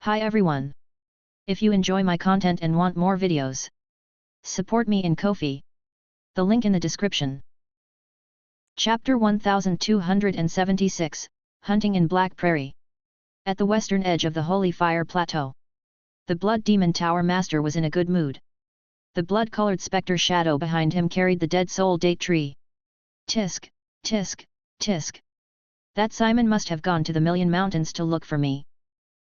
Hi everyone! If you enjoy my content and want more videos, support me in Ko-fi. The link in the description. Chapter 1276, Hunting in Black Prairie. At the western edge of the Holy Fire Plateau, the Blood Demon Tower Master was in a good mood. The blood-colored spectre shadow behind him carried the dead soul date tree. Tisk, tisk, tisk. That Simon must have gone to the Million Mountains to look for me.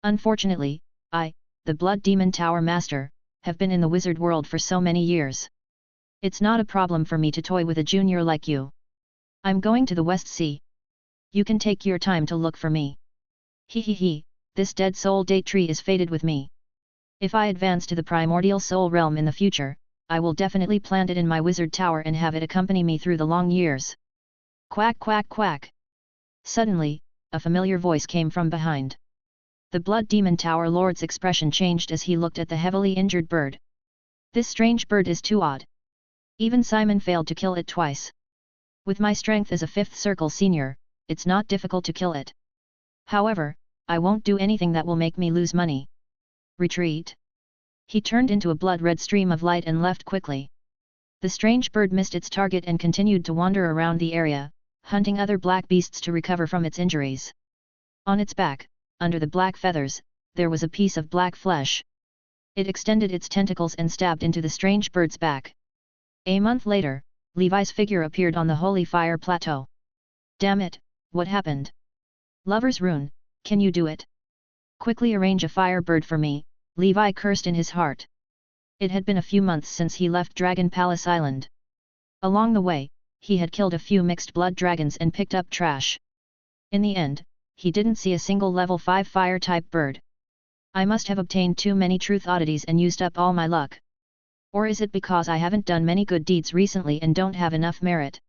Unfortunately, I, the Blood Demon Tower Master, have been in the wizard world for so many years. It's not a problem for me to toy with a junior like you. I'm going to the West Sea. You can take your time to look for me. He, this dead soul date tree is fated with me. If I advance to the primordial soul realm in the future, I will definitely plant it in my wizard tower and have it accompany me through the long years. Quack quack quack. Suddenly, a familiar voice came from behind. The Blood Demon Tower Lord's expression changed as he looked at the heavily injured bird. This strange bird is too odd. Even Simon failed to kill it twice. With my strength as a 5th Circle senior, it's not difficult to kill it. However, I won't do anything that will make me lose money. Retreat. He turned into a blood-red stream of light and left quickly. The strange bird missed its target and continued to wander around the area, hunting other black beasts to recover from its injuries. On its back, under the black feathers, there was a piece of black flesh. It extended its tentacles and stabbed into the strange bird's back. A month later, Levi's figure appeared on the Holy Fire Plateau. Damn it, what happened? Lover's rune, can you do it? Quickly arrange a fire bird for me, Levi cursed in his heart. It had been a few months since he left Dragon Palace Island. Along the way, he had killed a few mixed blood dragons and picked up trash. In the end, he didn't see a single level 5 fire-type bird. I must have obtained too many truth oddities and used up all my luck. Or is it because I haven't done many good deeds recently and don't have enough merit?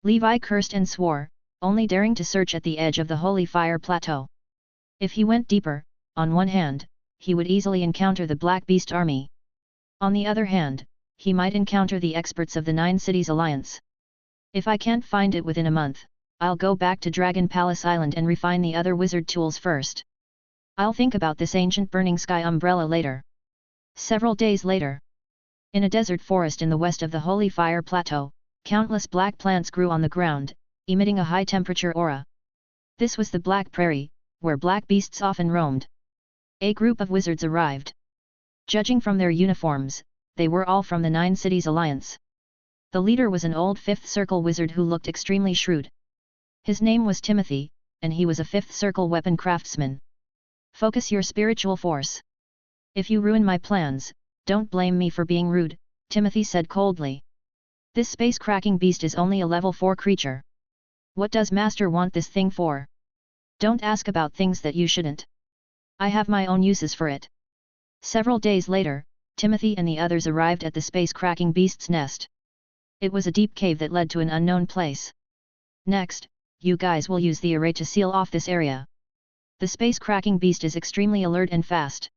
Levi cursed and swore, only daring to search at the edge of the Holy Fire Plateau. If he went deeper, on one hand, he would easily encounter the Black Beast Army. On the other hand, he might encounter the experts of the 9 Cities Alliance. If I can't find it within a month, I'll go back to Dragon Palace Island and refine the other wizard tools first. I'll think about this ancient burning sky umbrella later. Several days later, in a desert forest in the west of the Holy Fire Plateau, countless black plants grew on the ground, emitting a high-temperature aura. This was the Black Prairie, where black beasts often roamed. A group of wizards arrived. Judging from their uniforms, they were all from the 9 Cities Alliance. The leader was an old 5th Circle wizard who looked extremely shrewd. His name was Timothy, and he was a 5th Circle weapon craftsman. Focus your spiritual force. If you ruin my plans, don't blame me for being rude, Timothy said coldly. This space-cracking beast is only a level 4 creature. What does Master want this thing for? Don't ask about things that you shouldn't. I have my own uses for it. Several days later, Timothy and the others arrived at the space-cracking beast's nest. It was a deep cave that led to an unknown place. Next, you guys will use the array to seal off this area. The space-cracking beast is extremely alert and fast.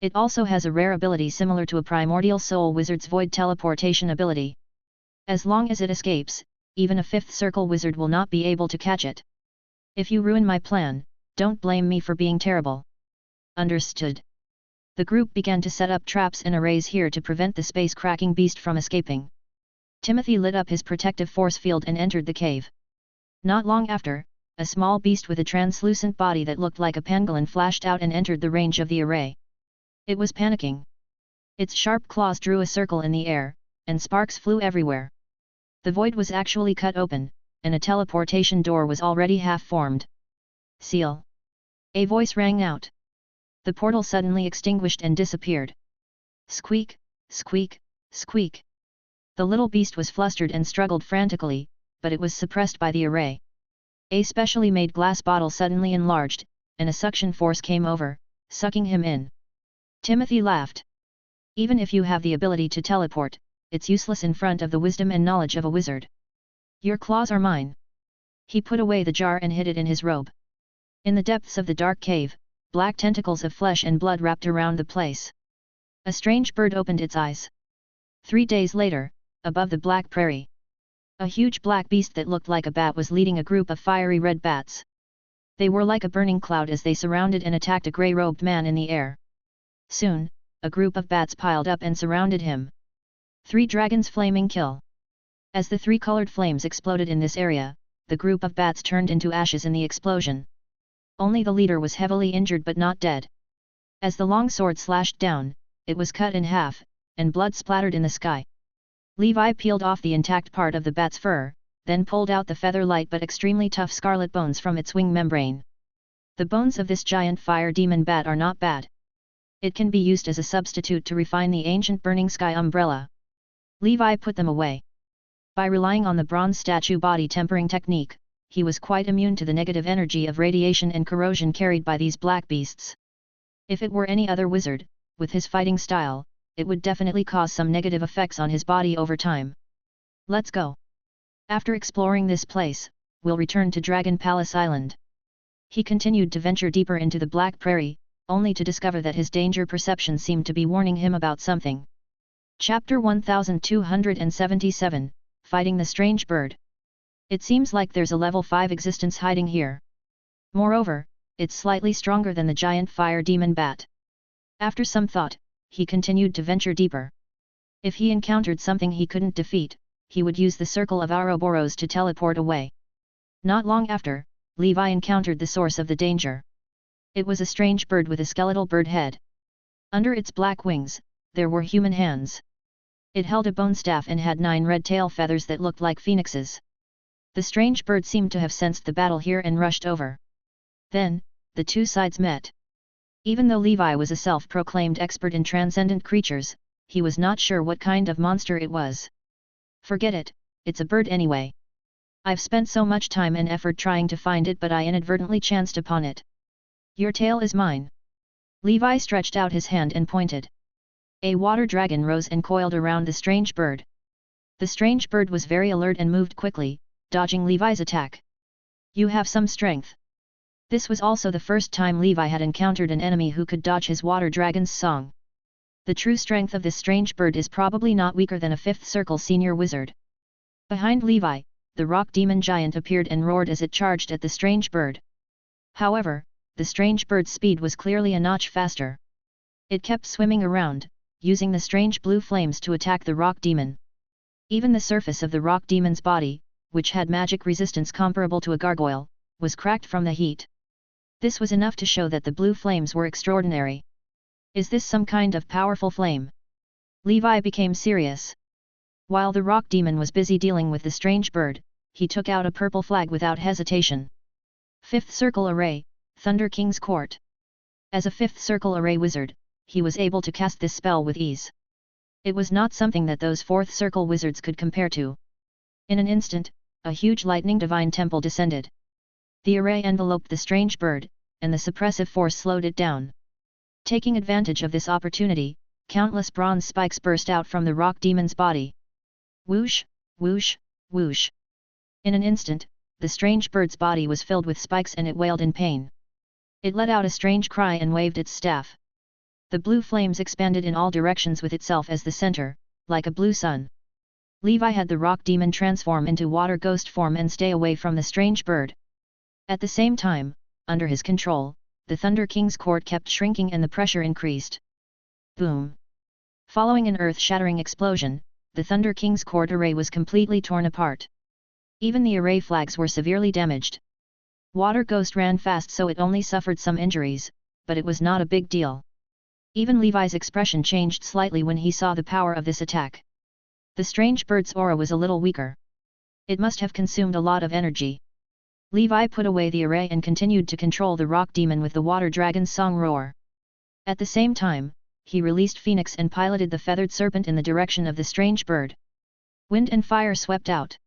It also has a rare ability similar to a primordial soul wizard's void teleportation ability. As long as it escapes, even a 5th Circle wizard will not be able to catch it. If you ruin my plan, don't blame me for being terrible. Understood. The group began to set up traps and arrays here to prevent the space-cracking beast from escaping. Timothy lit up his protective force field and entered the cave. Not long after, a small beast with a translucent body that looked like a pangolin flashed out and entered the range of the array. It was panicking. Its sharp claws drew a circle in the air, and sparks flew everywhere. The void was actually cut open, and a teleportation door was already half-formed. Seal. A voice rang out. The portal suddenly extinguished and disappeared. Squeak, squeak, squeak. The little beast was flustered and struggled frantically, but it was suppressed by the array. A specially made glass bottle suddenly enlarged, and a suction force came over, sucking him in. Timothy laughed. Even if you have the ability to teleport, it's useless in front of the wisdom and knowledge of a wizard. Your claws are mine. He put away the jar and hid it in his robe. In the depths of the dark cave, black tentacles of flesh and blood wrapped around the place. A strange bird opened its eyes. 3 days later, above the Black Prairie, a huge black beast that looked like a bat was leading a group of fiery red bats. They were like a burning cloud as they surrounded and attacked a grey-robed man in the air. Soon, a group of bats piled up and surrounded him. 3 dragons flaming kill. As the 3 colored flames exploded in this area, the group of bats turned into ashes in the explosion. Only the leader was heavily injured but not dead. As the long sword slashed down, it was cut in half, and blood splattered in the sky. Levi peeled off the intact part of the bat's fur, then pulled out the feather-light but extremely tough scarlet bones from its wing membrane. The bones of this giant fire demon bat are not bad. It can be used as a substitute to refine the ancient burning sky umbrella. Levi put them away. By relying on the bronze statue body tempering technique, he was quite immune to the negative energy of radiation and corrosion carried by these black beasts. If it were any other wizard, with his fighting style, it would definitely cause some negative effects on his body over time. Let's go. After exploring this place, we'll return to Dragon Palace Island. He continued to venture deeper into the Black Prairie, only to discover that his danger perception seemed to be warning him about something. Chapter 1277, Fighting the Strange Bird. It seems like there's a level 5 existence hiding here. Moreover, it's slightly stronger than the giant fire demon bat. After some thought, he continued to venture deeper. If he encountered something he couldn't defeat, he would use the circle of Ouroboros to teleport away. Not long after, Levi encountered the source of the danger. It was a strange bird with a skeletal bird head. Under its black wings, there were human hands. It held a bone staff and had 9 red tail feathers that looked like phoenixes. The strange bird seemed to have sensed the battle here and rushed over. Then, the two sides met. Even though Levi was a self-proclaimed expert in transcendent creatures, he was not sure what kind of monster it was. Forget it, it's a bird anyway. I've spent so much time and effort trying to find it but I inadvertently chanced upon it. Your tail is mine. Levi stretched out his hand and pointed. A water dragon rose and coiled around the strange bird. The strange bird was very alert and moved quickly, dodging Levi's attack. You have some strength. This was also the first time Levi had encountered an enemy who could dodge his water dragon's song. The true strength of this strange bird is probably not weaker than a 5th circle senior wizard. Behind Levi, the rock demon giant appeared and roared as it charged at the strange bird. However, the strange bird's speed was clearly a notch faster. It kept swimming around, using the strange blue flames to attack the rock demon. Even the surface of the rock demon's body, which had magic resistance comparable to a gargoyle, was cracked from the heat. This was enough to show that the blue flames were extraordinary. Is this some kind of powerful flame? Levi became serious. While the rock demon was busy dealing with the strange bird, he took out a purple flag without hesitation. 5th Circle Array, Thunder King's Court. As a 5th Circle Array wizard, he was able to cast this spell with ease. It was not something that those 4th Circle wizards could compare to. In an instant, a huge lightning divine temple descended. The array enveloped the strange bird, and the suppressive force slowed it down. Taking advantage of this opportunity, countless bronze spikes burst out from the rock demon's body. Whoosh, whoosh, whoosh. In an instant, the strange bird's body was filled with spikes and it wailed in pain. It let out a strange cry and waved its staff. The blue flames expanded in all directions with itself as the center, like a blue sun. Levi had the rock demon transform into water ghost form and stay away from the strange bird. At the same time, under his control, the Thunder King's court kept shrinking and the pressure increased. Boom! Following an earth-shattering explosion, the Thunder King's court array was completely torn apart. Even the array flags were severely damaged. Water Ghost ran fast so it only suffered some injuries, but it was not a big deal. Even Levi's expression changed slightly when he saw the power of this attack. The strange bird's aura was a little weaker. It must have consumed a lot of energy. Levi put away the array and continued to control the rock demon with the water dragon's song roar. At the same time, he released Phoenix and piloted the feathered serpent in the direction of the strange bird. Wind and fire swept out.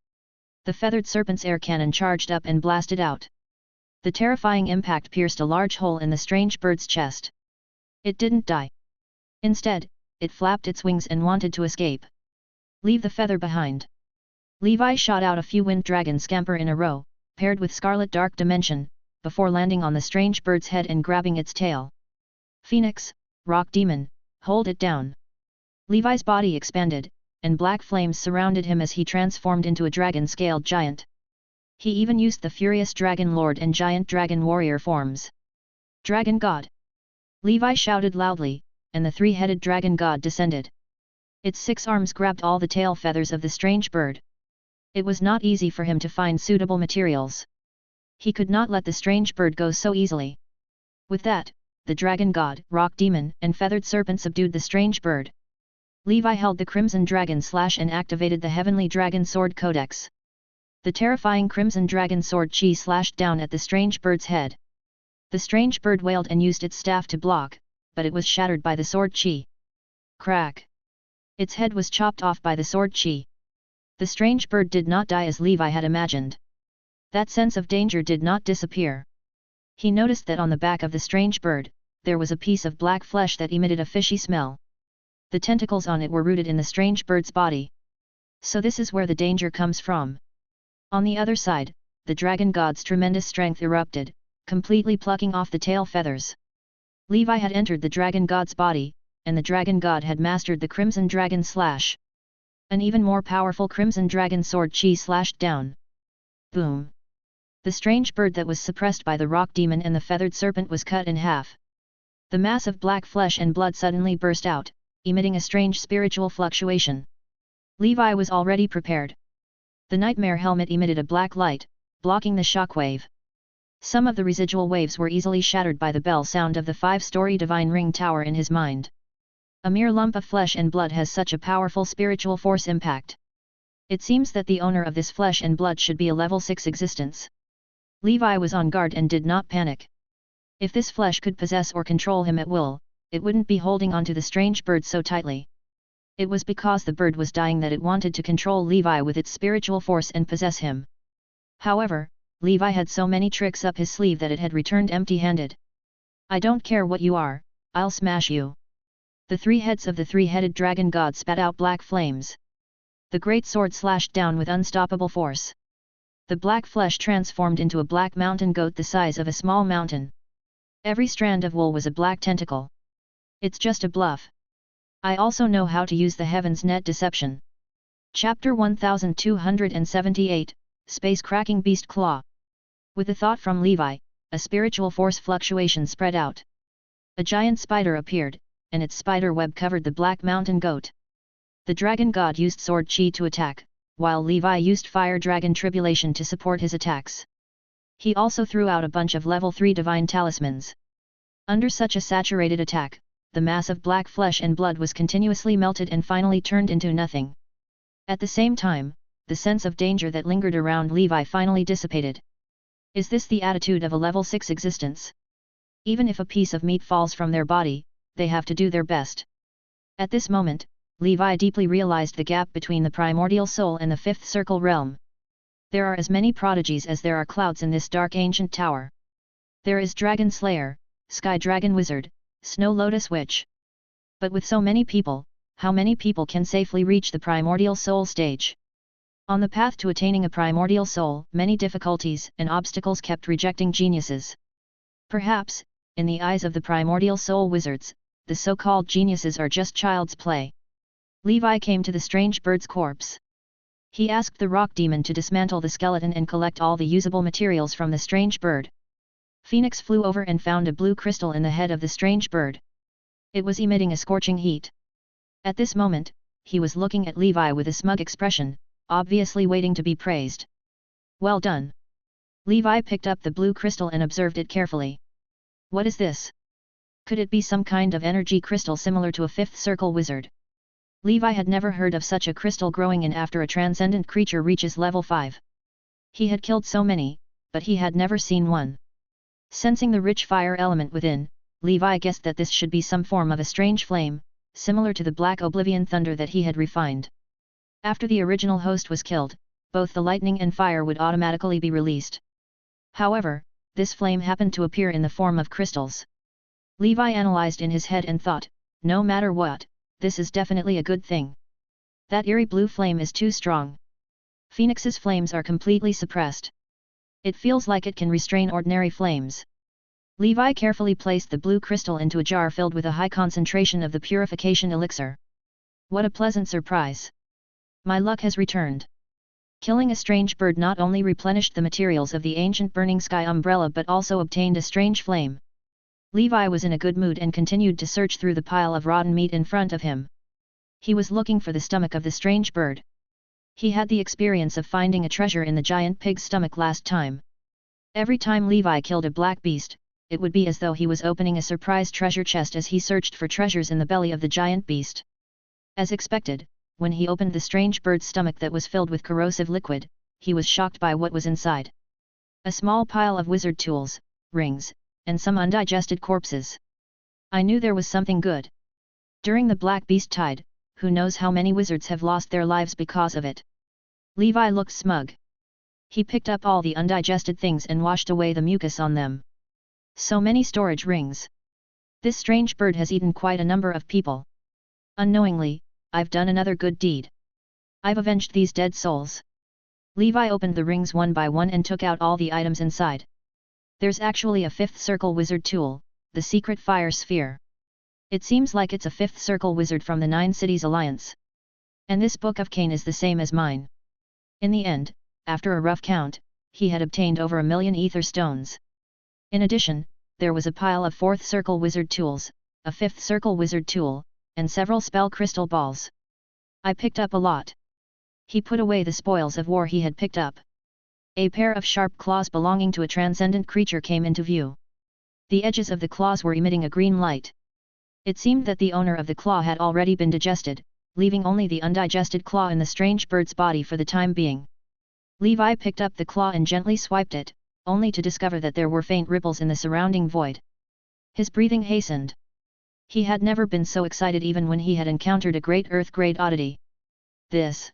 The feathered serpent's air cannon charged up and blasted out. The terrifying impact pierced a large hole in the strange bird's chest. It didn't die. Instead, it flapped its wings and wanted to escape. Leave the feather behind. Levi shot out a few wind dragons scamper in a row, paired with Scarlet Dark Dimension, before landing on the strange bird's head and grabbing its tail. Phoenix, Rock Demon, hold it down. Levi's body expanded, and black flames surrounded him as he transformed into a dragon-scaled giant. He even used the furious dragon lord and giant dragon warrior forms. Dragon god! Levi shouted loudly, and the three-headed dragon god descended. Its 6 arms grabbed all the tail feathers of the strange bird. It was not easy for him to find suitable materials. He could not let the strange bird go so easily. With that, the dragon god, rock demon, and feathered serpent subdued the strange bird. Levi held the crimson dragon slash and activated the heavenly dragon sword codex. The terrifying crimson dragon sword chi slashed down at the strange bird's head. The strange bird wailed and used its staff to block, but it was shattered by the sword chi. Crack! Its head was chopped off by the sword chi. The strange bird did not die as Levi had imagined. That sense of danger did not disappear. He noticed that on the back of the strange bird, there was a piece of black flesh that emitted a fishy smell. The tentacles on it were rooted in the strange bird's body. So this is where the danger comes from. On the other side, the dragon god's tremendous strength erupted, completely plucking off the tail feathers. Levi had entered the dragon god's body, and the dragon god had mastered the crimson dragon slash. An even more powerful crimson dragon sword chi slashed down. Boom! The strange bird that was suppressed by the rock demon and the feathered serpent was cut in half. The mass of black flesh and blood suddenly burst out, emitting a strange spiritual fluctuation. Levi was already prepared. The nightmare helmet emitted a black light, blocking the shockwave. Some of the residual waves were easily shattered by the bell sound of the 5-story divine ring tower in his mind. A mere lump of flesh and blood has such a powerful spiritual force impact. It seems that the owner of this flesh and blood should be a level 6 existence. Levi was on guard and did not panic. If this flesh could possess or control him at will, it wouldn't be holding onto the strange bird so tightly. It was because the bird was dying that it wanted to control Levi with its spiritual force and possess him. However, Levi had so many tricks up his sleeve that it had returned empty-handed. I don't care what you are, I'll smash you. The 3 heads of the 3-headed dragon god spat out black flames. The great sword slashed down with unstoppable force. The black flesh transformed into a black mountain goat the size of a small mountain. Every strand of wool was a black tentacle. It's just a bluff. I also know how to use the Heaven's Net Deception. Chapter 1278, Space-Cracking Beast Claw. With a thought from Levi, a spiritual force fluctuation spread out. A giant spider appeared, and its spider web covered the black mountain goat. The dragon god used sword chi to attack, while Levi used fire dragon tribulation to support his attacks. He also threw out a bunch of level 3 divine talismans. Under such a saturated attack, the mass of black flesh and blood was continuously melted and finally turned into nothing. At the same time, the sense of danger that lingered around Levi finally dissipated. Is this the attitude of a level 6 existence? Even if a piece of meat falls from their body, they have to do their best. At this moment, Levi deeply realized the gap between the primordial soul and the 5th circle realm. There are as many prodigies as there are clouds in this dark ancient tower. There is Dragon Slayer, Sky Dragon Wizard, Snow Lotus Witch. But with so many people, how many people can safely reach the primordial soul stage? On the path to attaining a primordial soul, many difficulties and obstacles kept rejecting geniuses. Perhaps, in the eyes of the primordial soul wizards, the so-called geniuses are just child's play. Levi came to the strange bird's corpse. He asked the rock demon to dismantle the skeleton and collect all the usable materials from the strange bird. Phoenix flew over and found a blue crystal in the head of the strange bird. It was emitting a scorching heat. At this moment, he was looking at Levi with a smug expression, obviously waiting to be praised. Well done. Levi picked up the blue crystal and observed it carefully. What is this? Could it be some kind of energy crystal similar to a 5th circle wizard? Levi had never heard of such a crystal growing in after a transcendent creature reaches level 5. He had killed so many, but he had never seen one. Sensing the rich fire element within, Levi guessed that this should be some form of a strange flame, similar to the black oblivion thunder that he had refined. After the original host was killed, both the lightning and fire would automatically be released. However, this flame happened to appear in the form of crystals. Levi analyzed in his head and thought, no matter what, this is definitely a good thing. That eerie blue flame is too strong. Phoenix's flames are completely suppressed. It feels like it can restrain ordinary flames. Levi carefully placed the blue crystal into a jar filled with a high concentration of the purification elixir. What a pleasant surprise! My luck has returned. Killing a strange bird not only replenished the materials of the ancient burning sky umbrella but also obtained a strange flame. Levi was in a good mood and continued to search through the pile of rotten meat in front of him. He was looking for the stomach of the strange bird. He had the experience of finding a treasure in the giant pig's stomach last time. Every time Levi killed a black beast, it would be as though he was opening a surprise treasure chest as he searched for treasures in the belly of the giant beast. As expected, when he opened the strange bird's stomach that was filled with corrosive liquid, he was shocked by what was inside. A small pile of wizard tools, rings, and some undigested corpses. I knew there was something good. During the Black Beast Tide, who knows how many wizards have lost their lives because of it. Levi looked smug. He picked up all the undigested things and washed away the mucus on them. So many storage rings. This strange bird has eaten quite a number of people. Unknowingly, I've done another good deed. I've avenged these dead souls. Levi opened the rings one by one and took out all the items inside. There's actually a fifth circle wizard tool, the secret fire sphere. It seems like it's a fifth circle wizard from the 9 Cities Alliance. And this Book of Cain is the same as mine. In the end, after a rough count, he had obtained over 1 million ether stones. In addition, there was a pile of 4th circle wizard tools, a 5th circle wizard tool, and several spell crystal balls. I picked up a lot. He put away the spoils of war he had picked up. A pair of sharp claws belonging to a transcendent creature came into view. The edges of the claws were emitting a green light. It seemed that the owner of the claw had already been digested, leaving only the undigested claw in the strange bird's body for the time being. Levi picked up the claw and gently swiped it, only to discover that there were faint ripples in the surrounding void. His breathing hastened. He had never been so excited even when he had encountered a great Earth-grade oddity. This.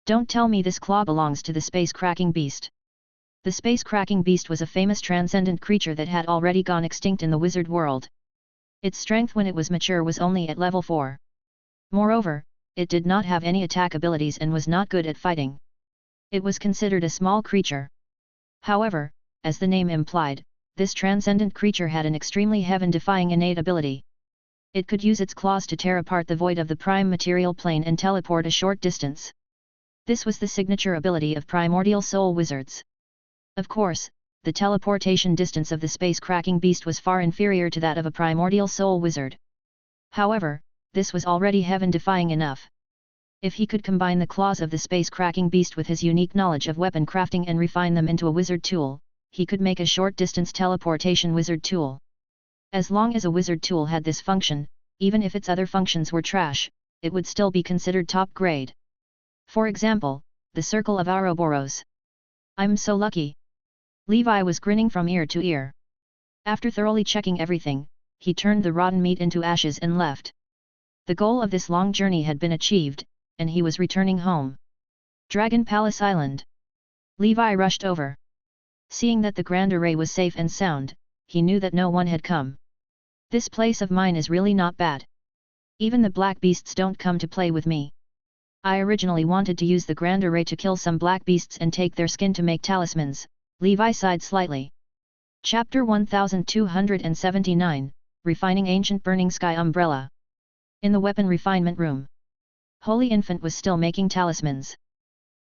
Don't tell me this claw belongs to the space-cracking beast. The space-cracking beast was a famous transcendent creature that had already gone extinct in the wizard world. Its strength when it was mature was only at level 4. Moreover, it did not have any attack abilities and was not good at fighting. It was considered a small creature. However, as the name implied, this transcendent creature had an extremely heaven-defying innate ability. It could use its claws to tear apart the void of the prime material plane and teleport a short distance. This was the signature ability of primordial soul wizards. Of course, the teleportation distance of the space-cracking beast was far inferior to that of a primordial soul wizard. However, this was already heaven-defying enough. If he could combine the claws of the space-cracking beast with his unique knowledge of weapon crafting and refine them into a wizard tool, he could make a short-distance teleportation wizard tool. As long as a wizard tool had this function, even if its other functions were trash, it would still be considered top grade. For example, the Circle of Ouroboros. I'm so lucky. Levi was grinning from ear to ear. After thoroughly checking everything, he turned the rotten meat into ashes and left. The goal of this long journey had been achieved, and he was returning home. Dragon Palace Island. Levi rushed over. Seeing that the Grand Array was safe and sound, he knew that no one had come. This place of mine is really not bad. Even the black beasts don't come to play with me. I originally wanted to use the Grand Array to kill some black beasts and take their skin to make talismans. Levi sighed slightly. Chapter 1279, Refining Ancient Burning Sky Umbrella. In the weapon refinement room. Holy Infant was still making talismans.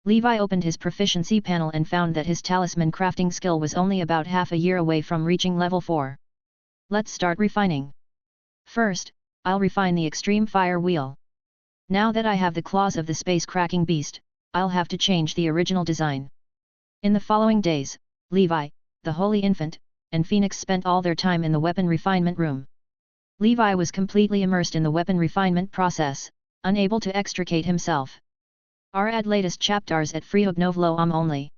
Levi opened his proficiency panel and found that his talisman crafting skill was only about half a year away from reaching level 4. Let's start refining. First, I'll refine the extreme fire wheel. Now that I have the claws of the space-cracking beast, I'll have to change the original design. In the following days, Levi, the Holy Infant, and Phoenix spent all their time in the weapon refinement room. Levi was completely immersed in the weapon refinement process, unable to extricate himself. Add latest chapters at Freeodnovlo only.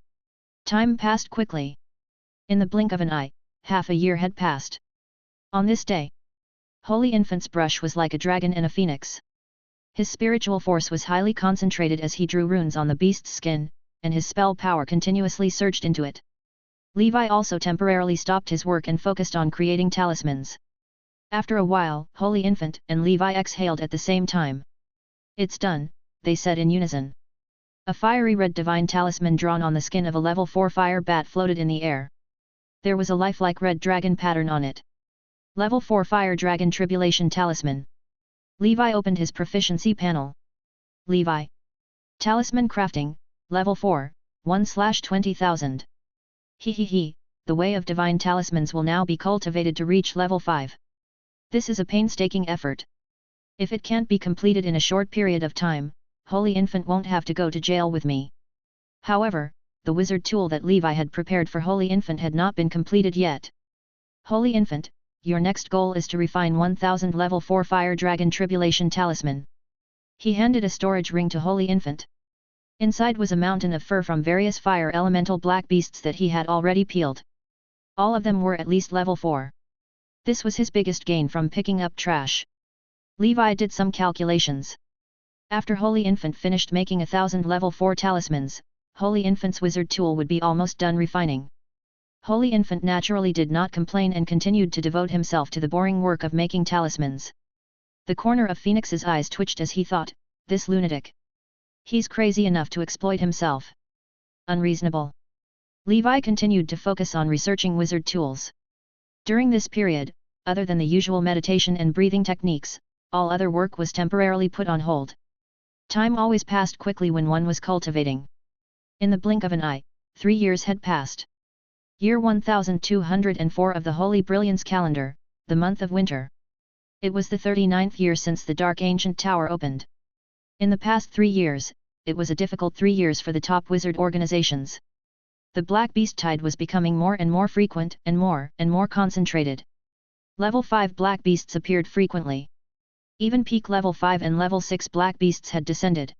Time passed quickly. In the blink of an eye, half a year had passed. On this day, Holy Infant's brush was like a dragon and a phoenix. His spiritual force was highly concentrated as he drew runes on the beast's skin, and his spell power continuously surged into it. Levi also temporarily stopped his work and focused on creating talismans. After a while, Holy Infant and Levi exhaled at the same time. It's done, they said in unison. A fiery red divine talisman drawn on the skin of a level 4 fire bat floated in the air. There was a lifelike red dragon pattern on it. Level 4 Fire Dragon Tribulation Talisman. Levi opened his proficiency panel. Levi. Talisman Crafting, Level 4, 1/20,000. He, the way of divine talismans will now be cultivated to reach level 5. This is a painstaking effort. If it can't be completed in a short period of time, Holy Infant won't have to go to jail with me. However, the wizard tool that Levi had prepared for Holy Infant had not been completed yet. Holy Infant, your next goal is to refine 1000 level 4 Fire Dragon Tribulation Talisman. He handed a storage ring to Holy Infant. Inside was a mountain of fur from various fire elemental black beasts that he had already peeled. All of them were at least level 4. This was his biggest gain from picking up trash. Levi did some calculations. After Holy Infant finished making 1000 level 4 talismans, Holy Infant's wizard tool would be almost done refining. Holy Infant naturally did not complain and continued to devote himself to the boring work of making talismans. The corner of Phoenix's eyes twitched as he thought, this lunatic. He's crazy enough to exploit himself. Unreasonable. Levi continued to focus on researching wizard tools. During this period, other than the usual meditation and breathing techniques, all other work was temporarily put on hold. Time always passed quickly when one was cultivating. In the blink of an eye, 3 years had passed. Year 1204 of the Holy Brilliance calendar, the month of winter. It was the 39th year since the Dark Ancient Tower opened. In the past 3 years, it was a difficult 3 years for the top wizard organizations. The Black Beast Tide was becoming more and more frequent and more concentrated. Level 5 Black Beasts appeared frequently. Even peak level 5 and level 6 Black Beasts had descended.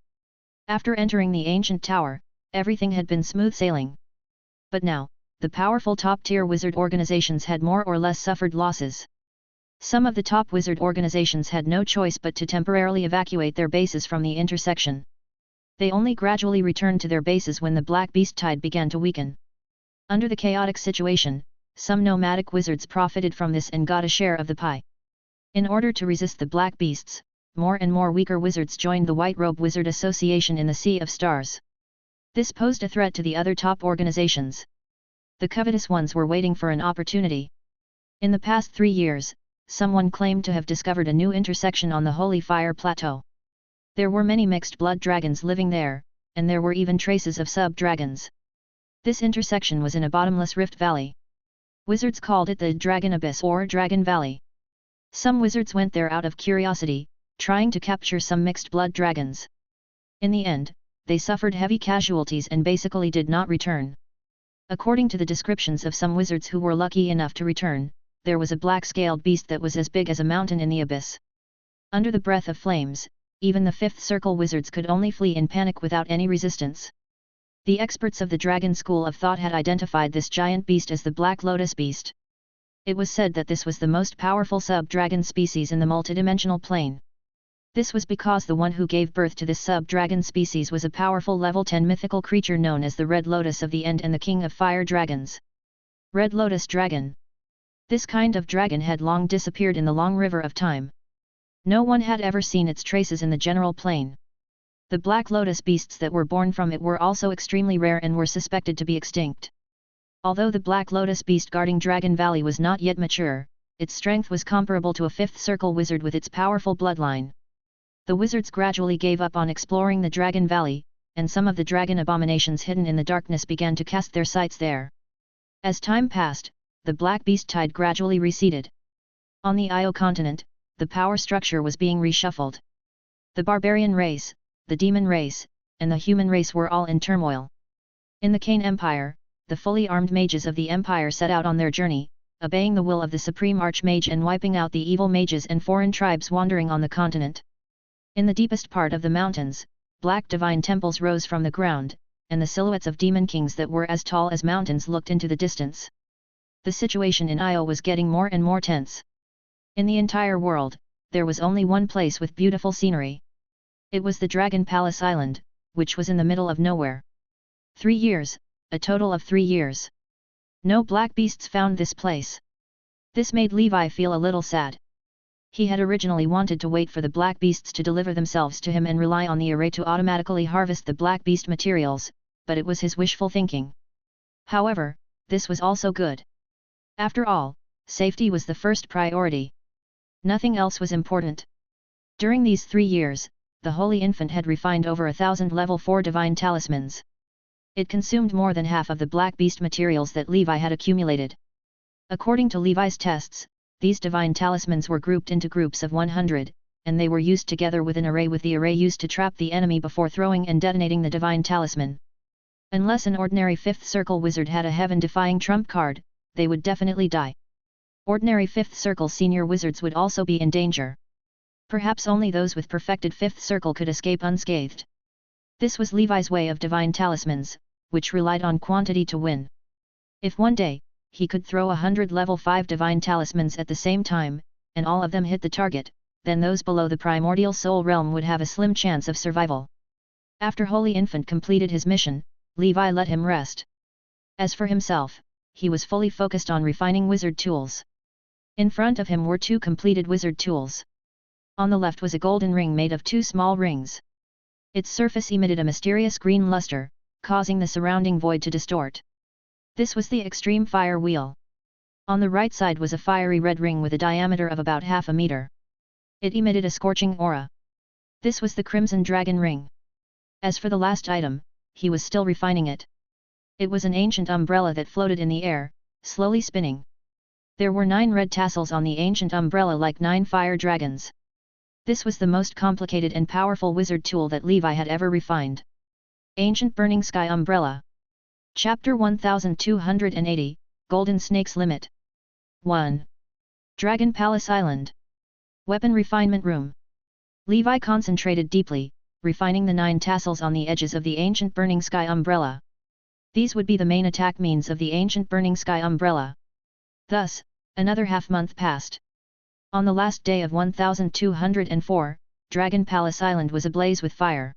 After entering the Ancient Tower, everything had been smooth sailing. But now, the powerful top-tier wizard organizations had more or less suffered losses. Some of the top wizard organizations had no choice but to temporarily evacuate their bases from the intersection. They only gradually returned to their bases when the Black Beast Tide began to weaken. Under the chaotic situation, some nomadic wizards profited from this and got a share of the pie. In order to resist the Black Beasts, more and more weaker wizards joined the White Robe Wizard Association in the Sea of Stars. This posed a threat to the other top organizations. The covetous ones were waiting for an opportunity. In the past 3 years, someone claimed to have discovered a new intersection on the Holy Fire Plateau. There were many mixed blood dragons living there, and there were even traces of sub-dragons. This intersection was in a bottomless rift valley. Wizards called it the Dragon Abyss or Dragon Valley. Some wizards went there out of curiosity, trying to capture some mixed blood dragons. In the end, they suffered heavy casualties and basically did not return. According to the descriptions of some wizards who were lucky enough to return, there was a black-scaled beast that was as big as a mountain in the abyss. Under the breath of flames, even the Fifth Circle wizards could only flee in panic without any resistance. The experts of the Dragon School of Thought had identified this giant beast as the Black Lotus Beast. It was said that this was the most powerful sub-dragon species in the multidimensional plane. This was because the one who gave birth to this sub-dragon species was a powerful level 10 mythical creature known as the Red Lotus of the End and the King of Fire Dragons. Red Lotus Dragon. This kind of dragon had long disappeared in the long river of time. No one had ever seen its traces in the general plane. The Black Lotus beasts that were born from it were also extremely rare and were suspected to be extinct. Although the Black Lotus beast guarding Dragon Valley was not yet mature, its strength was comparable to a Fifth Circle wizard with its powerful bloodline. The wizards gradually gave up on exploring the Dragon Valley, and some of the dragon abominations hidden in the darkness began to cast their sights there. As time passed, the Black Beast Tide gradually receded. On the Io continent, the power structure was being reshuffled. The barbarian race, the demon race, and the human race were all in turmoil. In the Kane Empire, the fully armed mages of the Empire set out on their journey, obeying the will of the Supreme Archmage and wiping out the evil mages and foreign tribes wandering on the continent. In the deepest part of the mountains, black divine temples rose from the ground, and the silhouettes of demon kings that were as tall as mountains looked into the distance. The situation in Io was getting more and more tense. In the entire world, there was only one place with beautiful scenery. It was the Dragon Palace Island, which was in the middle of nowhere. 3 years, a total of 3 years. No black beasts found this place. This made Levi feel a little sad. He had originally wanted to wait for the black beasts to deliver themselves to him and rely on the array to automatically harvest the black beast materials, but it was his wishful thinking. However, this was also good. After all, safety was the first priority. Nothing else was important. During these 3 years, the Holy Infant had refined over 1000 level 4 divine talismans. It consumed more than half of the black beast materials that Levi had accumulated. According to Levi's tests, these divine talismans were grouped into groups of 100, and they were used together with an array, with the array used to trap the enemy before throwing and detonating the divine talisman. Unless an ordinary fifth circle wizard had a heaven-defying trump card, they would definitely die. Ordinary fifth circle senior wizards would also be in danger. Perhaps only those with perfected fifth circle could escape unscathed. This was Levi's way of divine talismans, which relied on quantity to win. If one day, he could throw 100 level 5 divine talismans at the same time, and all of them hit the target, then those below the primordial soul realm would have a slim chance of survival. After Holy Infant completed his mission, Levi let him rest. As for himself, he was fully focused on refining wizard tools. In front of him were 2 completed wizard tools. On the left was a golden ring made of 2 small rings. Its surface emitted a mysterious green luster, causing the surrounding void to distort. This was the extreme fire wheel. On the right side was a fiery red ring with a diameter of about half a meter. It emitted a scorching aura. This was the crimson dragon ring. As for the last item, he was still refining it. It was an ancient umbrella that floated in the air, slowly spinning. There were 9 red tassels on the ancient umbrella like 9 fire dragons. This was the most complicated and powerful wizard tool that Levi had ever refined. Ancient Burning Sky Umbrella. Chapter 1280, Golden Snake's Limit. 1. Dragon Palace Island. Weapon Refinement Room. Levi concentrated deeply, refining the 9 tassels on the edges of the ancient Burning Sky Umbrella. These would be the main attack means of the ancient Burning Sky Umbrella. Thus, another half-month passed. On the last day of 1204, Dragon Palace Island was ablaze with fire.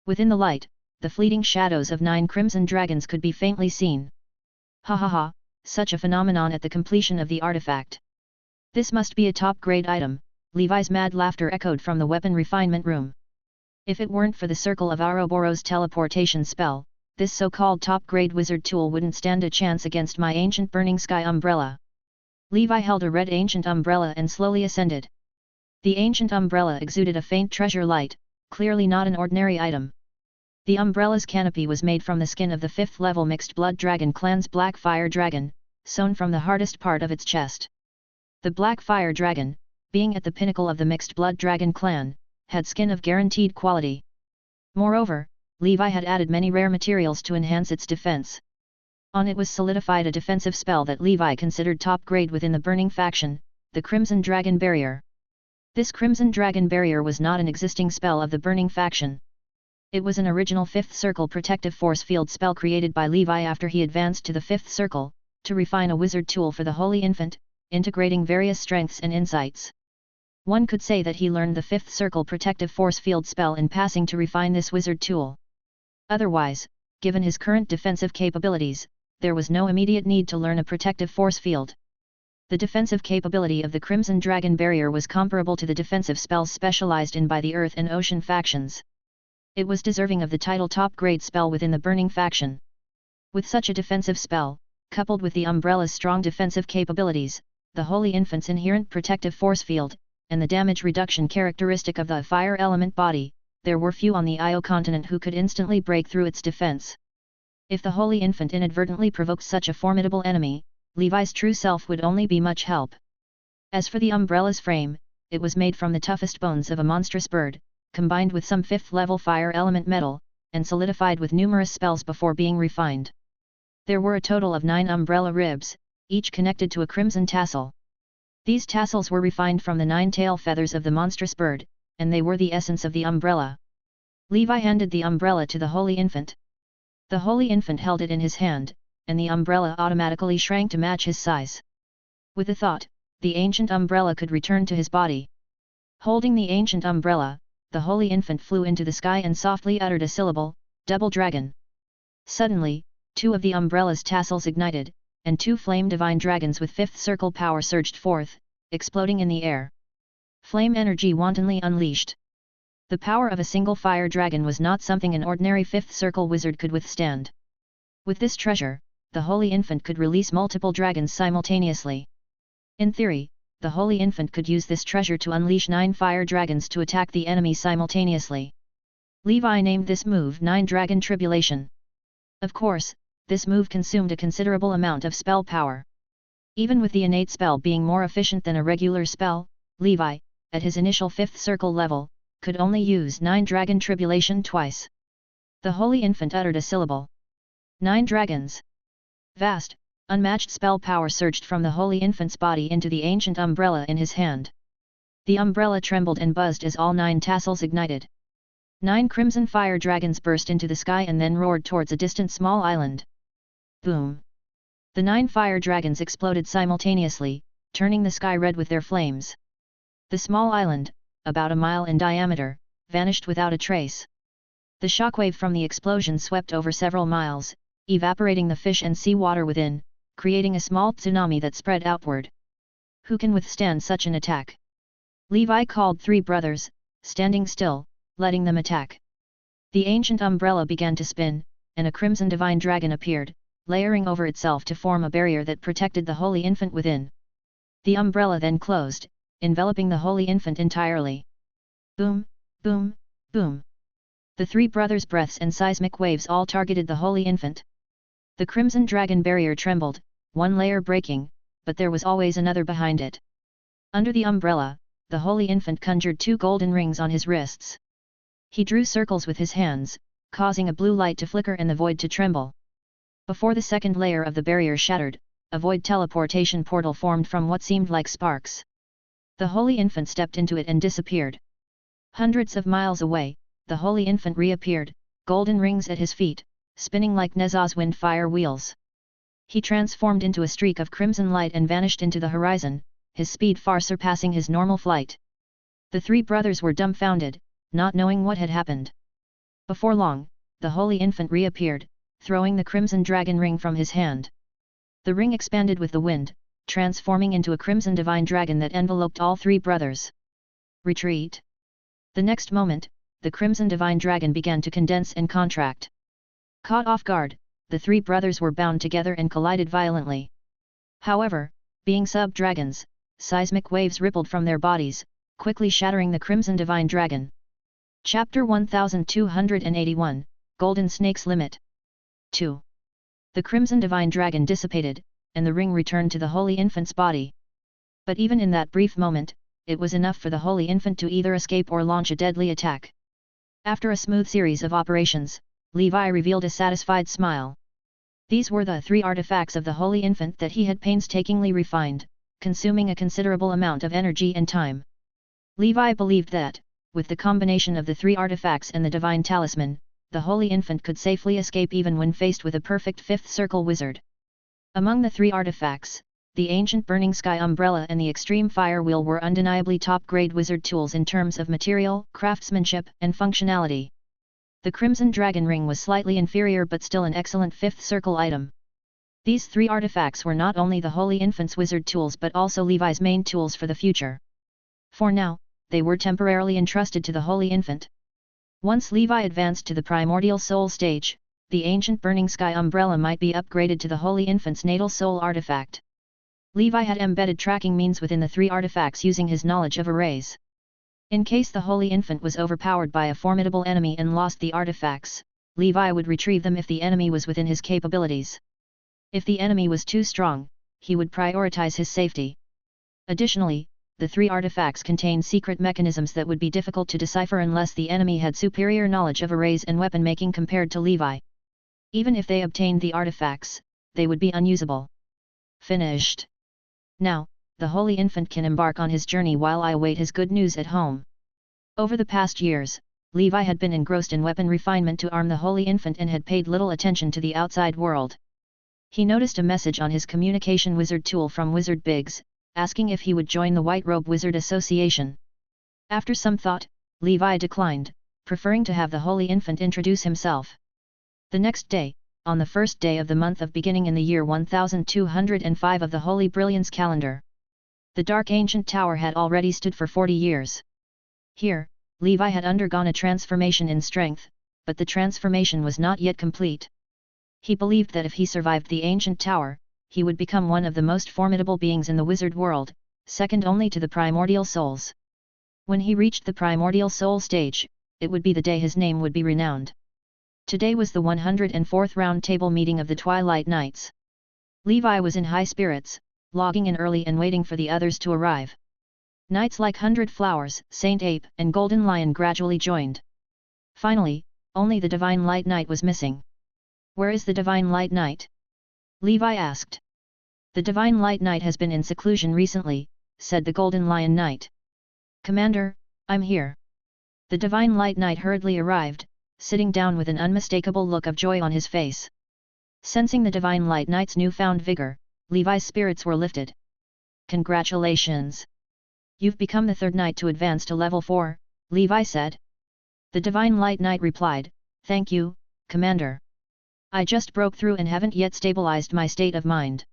Within the light, the fleeting shadows of 9 crimson dragons could be faintly seen. Ha ha ha, such a phenomenon at the completion of the artifact. This must be a top-grade item, Levi's mad laughter echoed from the weapon refinement room. If it weren't for the Circle of Ouroboros teleportation spell, this so-called top-grade wizard tool wouldn't stand a chance against my ancient Burning Sky Umbrella. Levi held a red ancient umbrella and slowly ascended. The ancient umbrella exuded a faint treasure light, clearly not an ordinary item. The umbrella's canopy was made from the skin of the 5th level mixed blood dragon clan's black fire dragon, sewn from the hardest part of its chest. The black fire dragon, being at the pinnacle of the mixed blood dragon clan, had skin of guaranteed quality. Moreover, Levi had added many rare materials to enhance its defense. On it was solidified a defensive spell that Levi considered top grade within the Burning faction, the Crimson Dragon Barrier. This Crimson Dragon Barrier was not an existing spell of the Burning faction. It was an original 5th Circle protective force field spell created by Levi after he advanced to the 5th Circle, to refine a wizard tool for the Holy Infant, integrating various strengths and insights. One could say that he learned the 5th Circle protective force field spell in passing to refine this wizard tool. Otherwise, given his current defensive capabilities, there was no immediate need to learn a protective force field. The defensive capability of the Crimson Dragon Barrier was comparable to the defensive spells specialized in by the Earth and Ocean factions. It was deserving of the title top-grade spell within the Burning faction. With such a defensive spell, coupled with the Umbrella's strong defensive capabilities, the Holy Infant's inherent protective force field, and the damage reduction characteristic of the fire element body, there were few on the Io continent who could instantly break through its defense. If the Holy Infant inadvertently provoked such a formidable enemy, Levi's true self would only be much help. As for the Umbrella's frame, it was made from the toughest bones of a monstrous bird, combined with some 5th level fire element metal, and solidified with numerous spells before being refined. There were a total of 9 umbrella ribs, each connected to a crimson tassel. These tassels were refined from the 9 tail feathers of the monstrous bird, and they were the essence of the umbrella. Levi handed the umbrella to the Holy Infant. The Holy Infant held it in his hand, and the umbrella automatically shrank to match his size. With a thought, the ancient umbrella could return to his body. Holding the ancient umbrella, the Holy Infant flew into the sky and softly uttered a syllable, "Double Dragon." Suddenly, 2 of the umbrella's tassels ignited, and 2 flame divine dragons with 5th circle power surged forth, exploding in the air. Flame energy wantonly unleashed. The power of a single fire dragon was not something an ordinary 5th circle wizard could withstand. With this treasure, the Holy Infant could release multiple dragons simultaneously. In theory, the Holy Infant could use this treasure to unleash 9 fire dragons to attack the enemy simultaneously. Levi named this move 9 Dragon Tribulation. Of course, this move consumed a considerable amount of spell power. Even with the innate spell being more efficient than a regular spell, Levi, at his initial 5th circle level, could only use 9 dragon tribulation twice. The Holy Infant uttered a syllable. 9 dragons. Vast, unmatched spell power surged from the Holy Infant's body into the ancient umbrella in his hand. The umbrella trembled and buzzed as all 9 tassels ignited. 9 crimson fire dragons burst into the sky and then roared towards a distant small island. Boom! The 9 fire dragons exploded simultaneously, turning the sky red with their flames. The small island, about a mile in diameter, vanished without a trace. The shockwave from the explosion swept over several miles, evaporating the fish and sea water within, creating a small tsunami that spread outward. Who can withstand such an attack? Levi called 3 brothers, standing still, letting them attack. The ancient umbrella began to spin, and a crimson divine dragon appeared, layering over itself to form a barrier that protected the Holy Infant within. The umbrella then closed, enveloping the Holy Infant entirely. Boom, boom, boom. The 3 brothers' breaths and seismic waves all targeted the Holy Infant. The crimson dragon barrier trembled, one layer breaking, but there was always another behind it. Under the umbrella, the Holy Infant conjured 2 golden rings on his wrists. He drew circles with his hands, causing a blue light to flicker and the void to tremble. Before the second layer of the barrier shattered, a void teleportation portal formed from what seemed like sparks. The Holy Infant stepped into it and disappeared. Hundreds of miles away, the Holy Infant reappeared, golden rings at his feet, spinning like Nezah's wind fire wheels. He transformed into a streak of crimson light and vanished into the horizon, his speed far surpassing his normal flight. The 3 brothers were dumbfounded, not knowing what had happened. Before long, the Holy Infant reappeared, throwing the crimson dragon ring from his hand. The ring expanded with the wind, transforming into a crimson divine dragon that enveloped all 3 brothers. Retreat! The next moment, the crimson divine dragon began to condense and contract. Caught off guard, the 3 brothers were bound together and collided violently. However, being sub-dragons, seismic waves rippled from their bodies, quickly shattering the crimson divine dragon. Chapter 1281, Golden Snake's Limit. 2. The crimson divine dragon dissipated, and the ring returned to the Holy Infant's body. But even in that brief moment, it was enough for the Holy Infant to either escape or launch a deadly attack. After a smooth series of operations, Levi revealed a satisfied smile. These were the 3 artifacts of the Holy Infant that he had painstakingly refined, consuming a considerable amount of energy and time. Levi believed that, with the combination of the 3 artifacts and the divine talisman, the Holy Infant could safely escape even when faced with a perfect 5th circle wizard. Among the 3 artifacts, the ancient Burning Sky Umbrella and the Extreme Fire Wheel were undeniably top-grade wizard tools in terms of material, craftsmanship, and functionality. The Crimson Dragon Ring was slightly inferior but still an excellent 5th circle item. These 3 artifacts were not only the Holy Infant's wizard tools but also Levi's main tools for the future. For now, they were temporarily entrusted to the Holy Infant. Once Levi advanced to the primordial soul stage, the ancient Burning Sky Umbrella might be upgraded to the Holy Infant's natal soul artifact. Levi had embedded tracking means within the 3 artifacts using his knowledge of arrays. In case the Holy Infant was overpowered by a formidable enemy and lost the artifacts, Levi would retrieve them if the enemy was within his capabilities. If the enemy was too strong, he would prioritize his safety. Additionally, the 3 artifacts contain secret mechanisms that would be difficult to decipher unless the enemy had superior knowledge of arrays and weapon making compared to Levi. Even if they obtained the artifacts, they would be unusable. Finished. Now, the Holy Infant can embark on his journey while I await his good news at home. Over the past years, Levi had been engrossed in weapon refinement to arm the Holy Infant and had paid little attention to the outside world. He noticed a message on his communication wizard tool from Wizard Biggs, asking if he would join the White Robe Wizard Association. After some thought, Levi declined, preferring to have the Holy Infant introduce himself. The next day, on the first day of the month of beginning in the year 1205 of the Holy Brilliance calendar. The dark ancient tower had already stood for 40 years. Here, Levi had undergone a transformation in strength, but the transformation was not yet complete. He believed that if he survived the ancient tower, he would become one of the most formidable beings in the wizard world, second only to the primordial souls. When he reached the primordial soul stage, it would be the day his name would be renowned. Today was the 104th round table meeting of the Twilight Knights. Levi was in high spirits, logging in early and waiting for the others to arrive. Knights like Hundred Flowers, Saint Ape, and Golden Lion gradually joined. Finally, only the Divine Light Knight was missing. "Where is the Divine Light Knight?" Levi asked. "The Divine Light Knight has been in seclusion recently," said the Golden Lion Knight. "Commander, I'm here." The Divine Light Knight hurriedly arrived, sitting down with an unmistakable look of joy on his face. Sensing the Divine Light Knight's newfound vigor, Levi's spirits were lifted. "Congratulations! You've become the third knight to advance to level 4, Levi said. The Divine Light Knight replied, "Thank you, Commander. I just broke through and haven't yet stabilized my state of mind.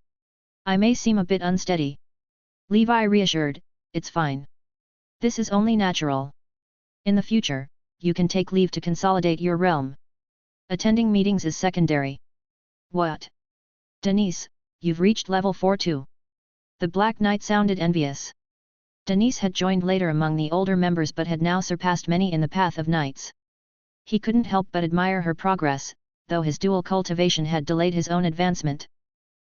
I may seem a bit unsteady." Levi reassured, "It's fine. This is only natural. In the future, you can take leave to consolidate your realm. Attending meetings is secondary." "What? Denise, you've reached level 4 too." The Black Knight sounded envious. Denise had joined later among the older members but had now surpassed many in the path of knights. He couldn't help but admire her progress, though his dual cultivation had delayed his own advancement.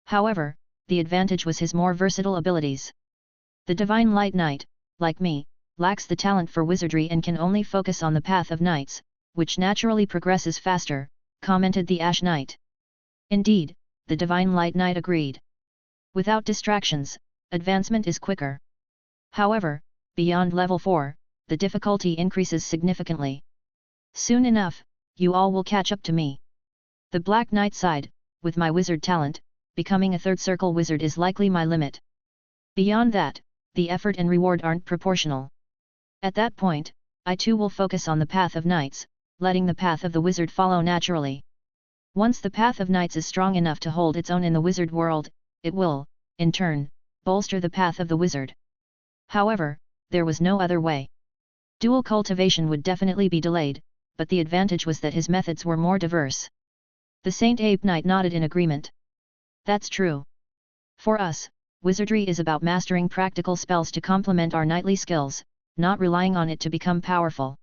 However, the advantage was his more versatile abilities. The Divine Light Knight, like me, lacks the talent for wizardry and can only focus on the path of knights, which naturally progresses faster, commented the Ash Knight. Indeed, the Divine Light Knight agreed. Without distractions, advancement is quicker. However, beyond level 4, the difficulty increases significantly. Soon enough, you all will catch up to me. The Black Knight sighed, with my wizard talent, becoming a third circle wizard is likely my limit. Beyond that, the effort and reward aren't proportional. At that point, I too will focus on the path of knights, letting the path of the wizard follow naturally. Once the path of knights is strong enough to hold its own in the wizard world, it will, in turn, bolster the path of the wizard. However, there was no other way. Dual cultivation would definitely be delayed, but the advantage was that his methods were more diverse. The Saint Ape Knight nodded in agreement. "That's true. For us, wizardry is about mastering practical spells to complement our knightly skills, not relying on it to become powerful.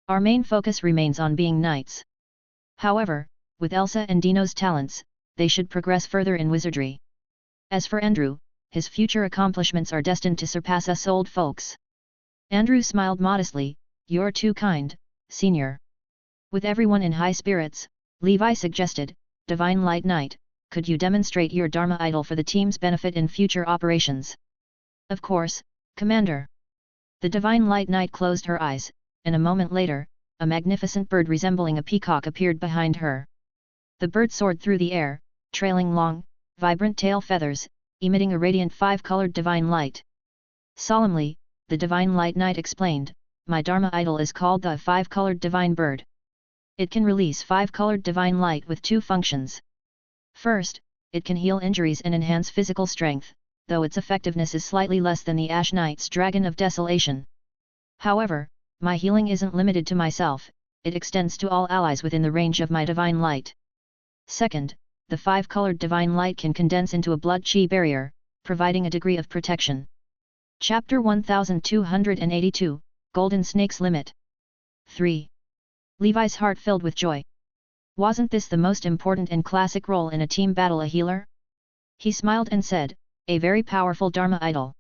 Our main focus remains on being knights. However, with Elsa and Dino's talents, they should progress further in wizardry. As for Andrew, his future accomplishments are destined to surpass us old folks." Andrew smiled modestly, "You're too kind, senior." With everyone in high spirits, Levi suggested, "Divine Light Knight, could you demonstrate your Dharma idol for the team's benefit in future operations?" "Of course, Commander." The Divine Light Knight closed her eyes, and a moment later, a magnificent bird resembling a peacock appeared behind her. The bird soared through the air, trailing long, vibrant tail feathers, emitting a radiant 5-colored divine light. Solemnly, the Divine Light Knight explained, "My Dharma idol is called the 5-colored divine bird. It can release 5-colored divine light with 2 functions. First, it can heal injuries and enhance physical strength, though its effectiveness is slightly less than the Ash Knight's Dragon of Desolation. However, my healing isn't limited to myself, it extends to all allies within the range of my divine light. Second, the 5-colored divine light can condense into a blood-chi barrier, providing a degree of protection." Chapter 1282, Golden Snake's Limit. 3. Levi's heart filled with joy. Wasn't this the most important and classic role in a team battle, a healer? He smiled and said, "A very powerful Dharma idol.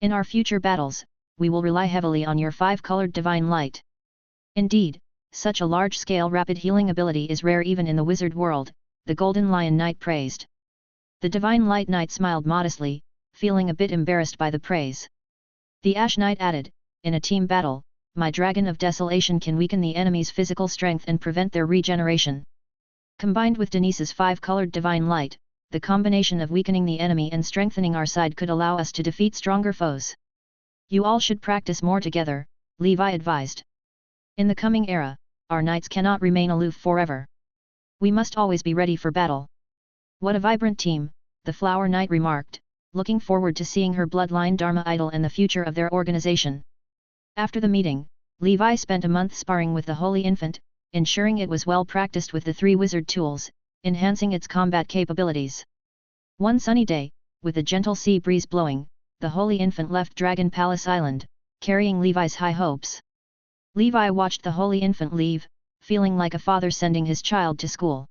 In our future battles, we will rely heavily on your 5-colored divine light." Indeed, such a large-scale rapid healing ability is rare even in the wizard world, the Golden Lion Knight praised. The Divine Light Knight smiled modestly, feeling a bit embarrassed by the praise. The Ash Knight added, "In a team battle, my Dragon of Desolation can weaken the enemy's physical strength and prevent their regeneration. Combined with Denise's 5-colored divine light, the combination of weakening the enemy and strengthening our side could allow us to defeat stronger foes. You all should practice more together," Levi advised. "In the coming era, our knights cannot remain aloof forever. We must always be ready for battle." "What a vibrant team," the Flower Knight remarked, looking forward to seeing her bloodline Dharma idol and the future of their organization. After the meeting, Levi spent a month sparring with the Holy Infant, ensuring it was well practiced with the 3 wizard tools, enhancing its combat capabilities. One sunny day, with a gentle sea breeze blowing, the Holy Infant left Dragon Palace Island, carrying Levi's high hopes. Levi watched the Holy Infant leave, feeling like a father sending his child to school.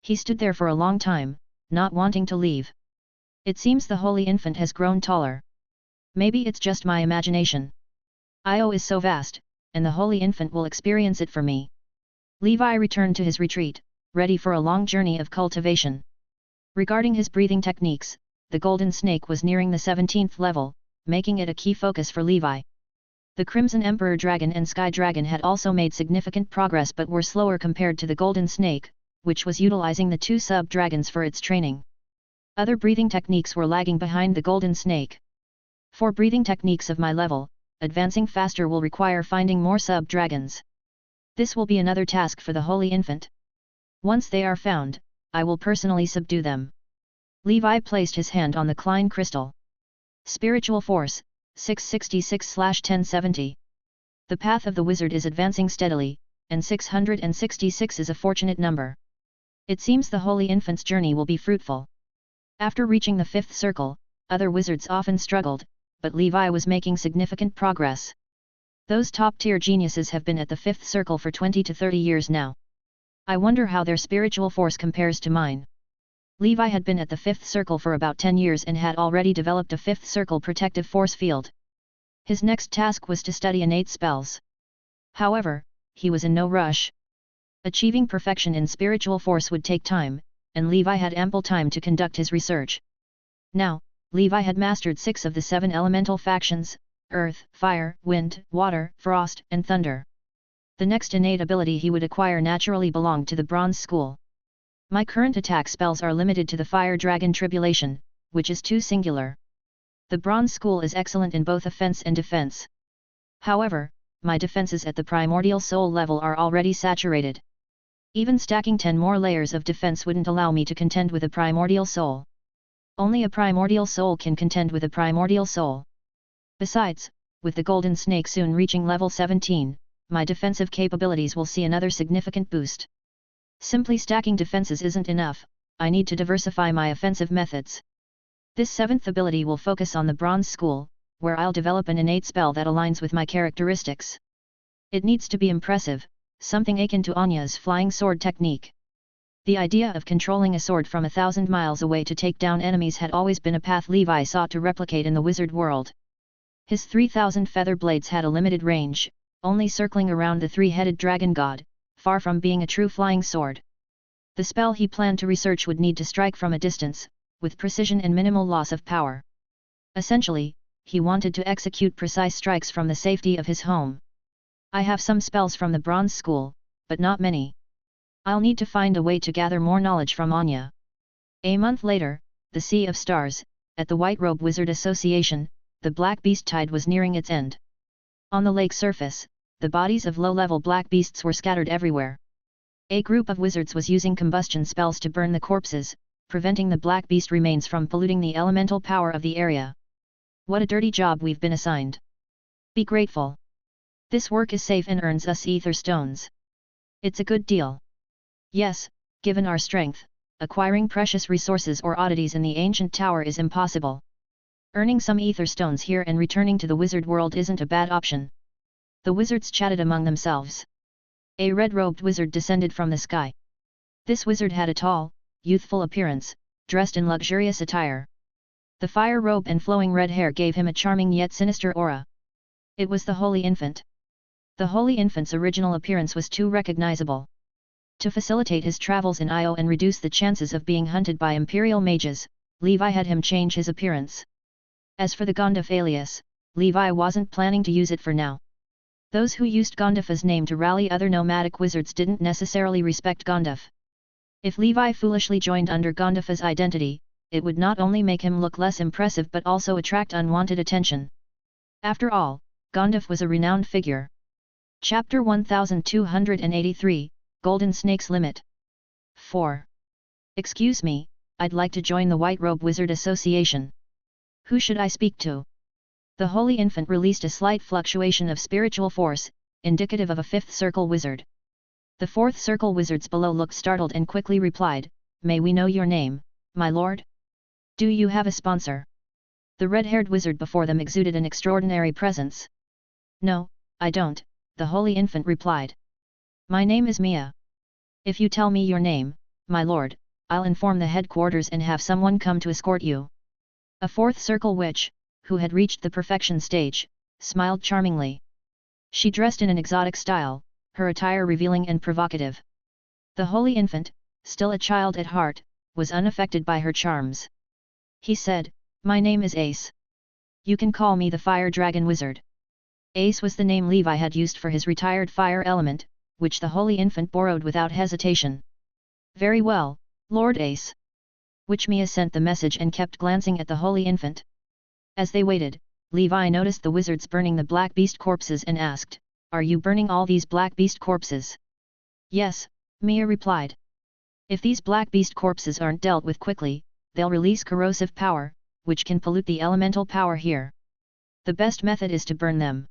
He stood there for a long time, not wanting to leave. It seems the holy infant has grown taller. Maybe it's just my imagination. Io is so vast, and the holy infant will experience it for me. Levi returned to his retreat, ready for a long journey of cultivation. Regarding his breathing techniques, the golden snake was nearing the 17th level, making it a key focus for Levi. The Crimson Emperor Dragon and Sky Dragon had also made significant progress but were slower compared to the golden snake, which was utilizing the two sub-dragons for its training. Other breathing techniques were lagging behind the golden snake. For breathing techniques of my level, advancing faster will require finding more sub-dragons. This will be another task for the holy infant. Once they are found, I will personally subdue them. Levi placed his hand on the Klein crystal. Spiritual Force, 666/1070. The path of the wizard is advancing steadily, and 666 is a fortunate number. It seems the holy infant's journey will be fruitful. After reaching the 5th circle, other wizards often struggled, but Levi was making significant progress. Those top-tier geniuses have been at the 5th circle for 20 to 30 years now. I wonder how their spiritual force compares to mine. Levi had been at the 5th circle for about 10 years and had already developed a 5th circle protective force field. His next task was to study innate spells. However, he was in no rush. Achieving perfection in spiritual force would take time, and Levi had ample time to conduct his research. Now, Levi had mastered 6 of the 7 elemental factions: earth, fire, wind, water, frost, and thunder. The next innate ability he would acquire naturally belonged to the Bronze School. My current attack spells are limited to the Fire Dragon Tribulation, which is too singular. The Bronze School is excellent in both offense and defense. However, my defenses at the Primordial Soul level are already saturated. Even stacking 10 more layers of defense wouldn't allow me to contend with a Primordial Soul. Only a Primordial Soul can contend with a Primordial Soul. Besides, with the Golden Snake soon reaching level 17, my defensive capabilities will see another significant boost. Simply stacking defenses isn't enough, I need to diversify my offensive methods. This 7th ability will focus on the Bronze School, where I'll develop an innate spell that aligns with my characteristics. It needs to be impressive, something akin to Anya's flying sword technique. The idea of controlling a sword from 1,000 miles away to take down enemies had always been a path Levi sought to replicate in the wizard world. His 3,000 feather blades had a limited range, only circling around the 3-headed dragon god, far from being a true flying sword. The spell he planned to research would need to strike from a distance, with precision and minimal loss of power. Essentially, he wanted to execute precise strikes from the safety of his home. I have some spells from the Bronze School, but not many. I'll need to find a way to gather more knowledge from Anya. A month later, the Sea of Stars, at the White Robe Wizard Association, the Black Beast Tide was nearing its end. On the lake surface, the bodies of low-level black beasts were scattered everywhere. A group of wizards was using combustion spells to burn the corpses, preventing the black beast remains from polluting the elemental power of the area. What a dirty job we've been assigned. Be grateful. This work is safe and earns us ether stones. It's a good deal. Yes, given our strength, acquiring precious resources or oddities in the ancient tower is impossible. Earning some ether stones here and returning to the wizard world isn't a bad option. The wizards chatted among themselves. A red-robed wizard descended from the sky. This wizard had a tall, youthful appearance, dressed in luxurious attire. The fire robe and flowing red hair gave him a charming yet sinister aura. It was the Holy Infant. The Holy Infant's original appearance was too recognizable. To facilitate his travels in Io and reduce the chances of being hunted by Imperial mages, Levi had him change his appearance. As for the Gondaf alias, Levi wasn't planning to use it for now. Those who used Gondafa's name to rally other nomadic wizards didn't necessarily respect Gondaf. If Levi foolishly joined under Gondafa's identity, it would not only make him look less impressive but also attract unwanted attention. After all, Gondaf was a renowned figure. Chapter 1283, Golden Snake's Limit. 4. Excuse me, I'd like to join the White Robe Wizard Association. Who should I speak to? The Holy Infant released a slight fluctuation of spiritual force, indicative of a 5th circle wizard. The 4th circle wizards below looked startled and quickly replied, "May we know your name, my lord? Do you have a sponsor?" The red-haired wizard before them exuded an extraordinary presence. "No, I don't," the Holy Infant replied. My name is Mia. If you tell me your name, my lord, I'll inform the headquarters and have someone come to escort you. A fourth circle witch, who had reached the perfection stage, smiled charmingly. She dressed in an exotic style, her attire revealing and provocative. The holy infant, still a child at heart, was unaffected by her charms. He said, "My name is Ace. You can call me the Fire Dragon Wizard." Ace was the name Levi had used for his retired fire element, which the holy infant borrowed without hesitation. "Very well, Lord Ace." Witch Mia sent the message and kept glancing at the holy infant. As they waited, Levi noticed the wizards burning the black beast corpses and asked, "Are you burning all these black beast corpses?" "Yes," Mia replied. "If these black beast corpses aren't dealt with quickly, they'll release corrosive power, which can pollute the elemental power here. The best method is to burn them.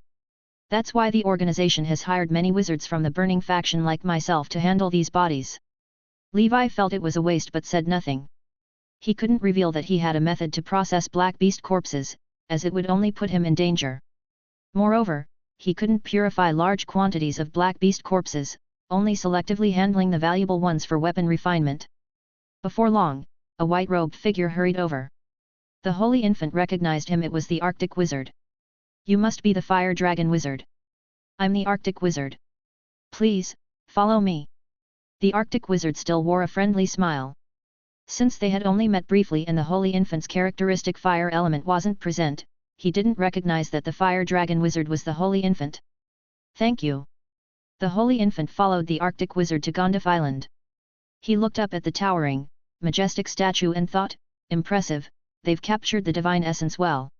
That's why the organization has hired many wizards from the burning faction like myself to handle these bodies." Levi felt it was a waste but said nothing. He couldn't reveal that he had a method to process black beast corpses, as it would only put him in danger. Moreover, he couldn't purify large quantities of black beast corpses, only selectively handling the valuable ones for weapon refinement. Before long, a white-robed figure hurried over. The holy infant recognized him. It was the Arctic Wizard. "You must be the Fire Dragon Wizard." "I'm the Arctic Wizard. Please, follow me." The Arctic Wizard still wore a friendly smile. Since they had only met briefly and the holy infant's characteristic fire element wasn't present, he didn't recognize that the Fire Dragon Wizard was the holy infant. "Thank you." The holy infant followed the Arctic Wizard to Gondaf Island. He looked up at the towering, majestic statue and thought, "Impressive, they've captured the divine essence well."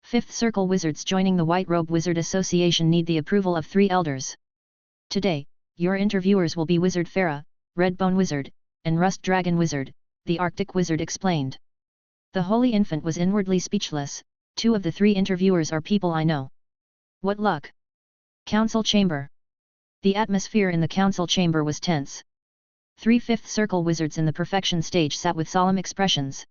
Fifth Circle Wizards joining the White Robe Wizard Association need the approval of 3 elders. Today, your interviewers will be Wizard Farah, Redbone Wizard, and Rust Dragon Wizard, the Arctic Wizard explained. The holy infant was inwardly speechless. 2 of the 3 interviewers are people I know. What luck! Council Chamber. The atmosphere in the council chamber was tense. 3 Fifth Circle Wizards in the perfection stage sat with solemn expressions.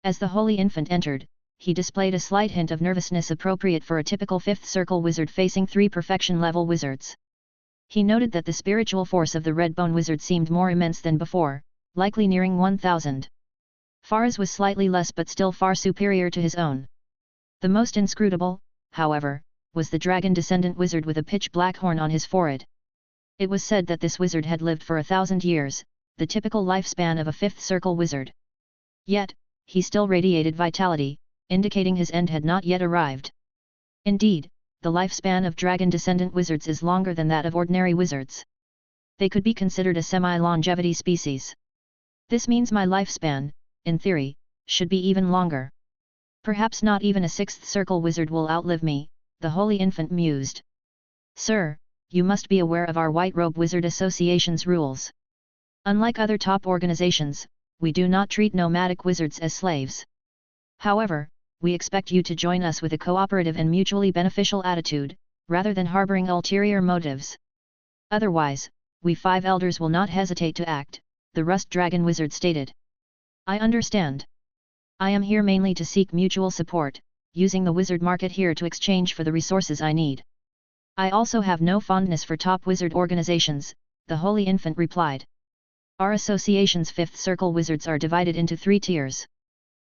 As the holy infant entered, he displayed a slight hint of nervousness appropriate for a typical Fifth Circle Wizard facing 3 perfection-level wizards. He noted that the spiritual force of the Redbone Wizard seemed more immense than before, likely nearing 1,000. Farah's was slightly less but still far superior to his own. The most inscrutable, however, was the dragon descendant wizard with a pitch-black horn on his forehead. It was said that this wizard had lived for 1,000 years, the typical lifespan of a Fifth Circle Wizard. Yet, he still radiated vitality, indicating his end had not yet arrived. Indeed, the lifespan of dragon descendant wizards is longer than that of ordinary wizards. They could be considered a semi-longevity species. This means my lifespan, in theory, should be even longer. Perhaps not even a Sixth Circle Wizard will outlive me, the holy infant mused. "Sir, you must be aware of our White Robe Wizard Association's rules. Unlike other top organizations, we do not treat nomadic wizards as slaves. However, we expect you to join us with a cooperative and mutually beneficial attitude, rather than harboring ulterior motives. Otherwise, we 5 elders will not hesitate to act," the Rust Dragon Wizard stated. "I understand. I am here mainly to seek mutual support, using the wizard market here to exchange for the resources I need. I also have no fondness for top wizard organizations," the holy infant replied. "Our association's Fifth Circle Wizards are divided into 3 tiers.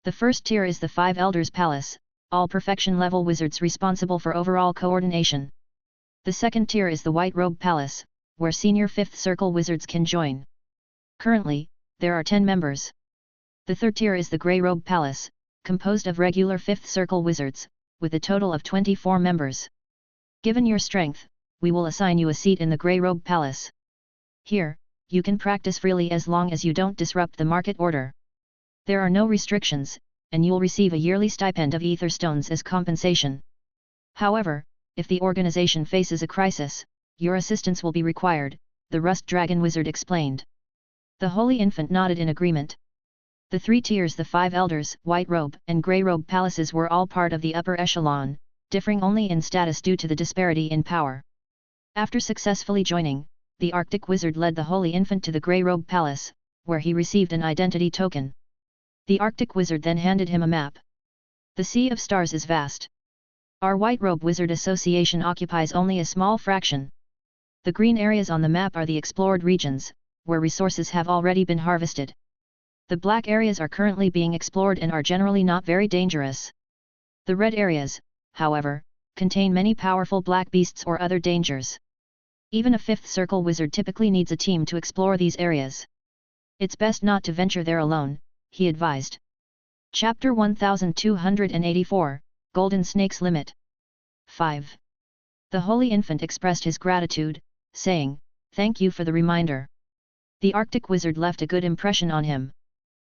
The first tier is the 5 Elders Palace, all perfection-level wizards responsible for overall coordination. The second tier is the White Robe Palace, where senior Fifth Circle Wizards can join. Currently, there are 10 members. The third tier is the Grey Robe Palace, composed of regular Fifth Circle Wizards, with a total of 24 members. Given your strength, we will assign you a seat in the Grey Robe Palace. Here, you can practice freely as long as you don't disrupt the market order. There are no restrictions, and you'll receive a yearly stipend of ether stones as compensation. However, if the organization faces a crisis, your assistance will be required," the Rust Dragon Wizard explained. The holy infant nodded in agreement. The 3 tiers, the 5 Elders, White Robe and Grey Robe Palaces, were all part of the upper echelon, differing only in status due to the disparity in power. After successfully joining, the Arctic Wizard led the holy infant to the Grey Robe Palace, where he received an identity token. The Arctic Wizard then handed him a map. "The Sea of Stars is vast. Our White Robe Wizard Association occupies only a small fraction. The green areas on the map are the explored regions, where resources have already been harvested. The black areas are currently being explored and are generally not very dangerous. The red areas, however, contain many powerful black beasts or other dangers. Even a fifth circle wizard typically needs a team to explore these areas. It's best not to venture there alone, he advised. Chapter 1284, Golden Snake's Limit. 5. The Holy Infant expressed his gratitude, saying, "Thank you for the reminder." The Arctic Wizard left a good impression on him.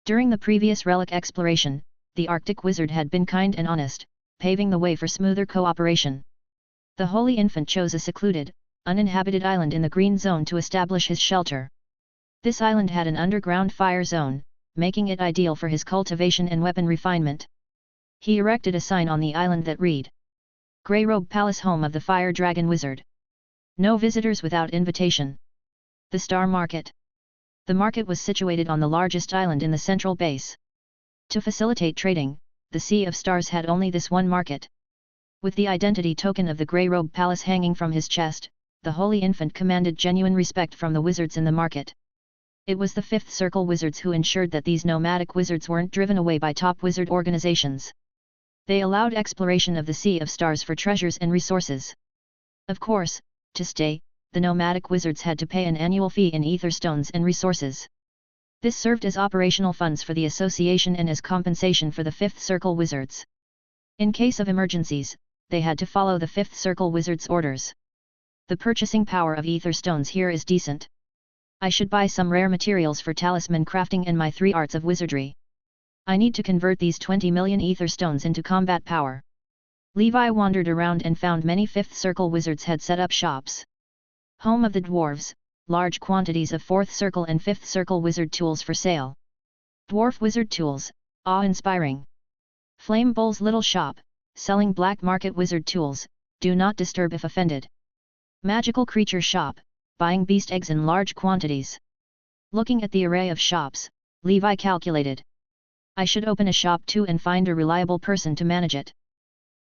During the previous relic exploration, the Arctic Wizard had been kind and honest, paving the way for smoother cooperation. The Holy Infant chose a secluded, uninhabited island in the Green Zone to establish his shelter. This island had an underground fire zone, making it ideal for his cultivation and weapon refinement. He erected a sign on the island that read, "Grey Robe Palace, home of the Fire Dragon Wizard. No visitors without invitation." The Star Market. The market was situated on the largest island in the central base. To facilitate trading, the Sea of Stars had only this one market. With the identity token of the Grey Robe Palace hanging from his chest, the Holy Infant commanded genuine respect from the wizards in the market. It was the Fifth Circle wizards who ensured that these nomadic wizards weren't driven away by top wizard organizations. They allowed exploration of the Sea of Stars for treasures and resources. Of course, to stay, the nomadic wizards had to pay an annual fee in ether stones and resources. This served as operational funds for the association and as compensation for the Fifth Circle wizards. In case of emergencies, they had to follow the Fifth Circle wizards' orders. The purchasing power of ether stones here is decent. I should buy some rare materials for talisman crafting and my 3 arts of wizardry. I need to convert these 20 million ether stones into combat power. Levi wandered around and found many Fifth Circle wizards had set up shops. Home of the Dwarves, large quantities of 4th Circle and 5th Circle wizard tools for sale. Dwarf wizard tools, awe-inspiring. Flame Bull's little shop, selling black market wizard tools, do not disturb if offended. Magical creature shop, buying beast eggs in large quantities. Looking at the array of shops, Levi calculated. I should open a shop too and find a reliable person to manage it.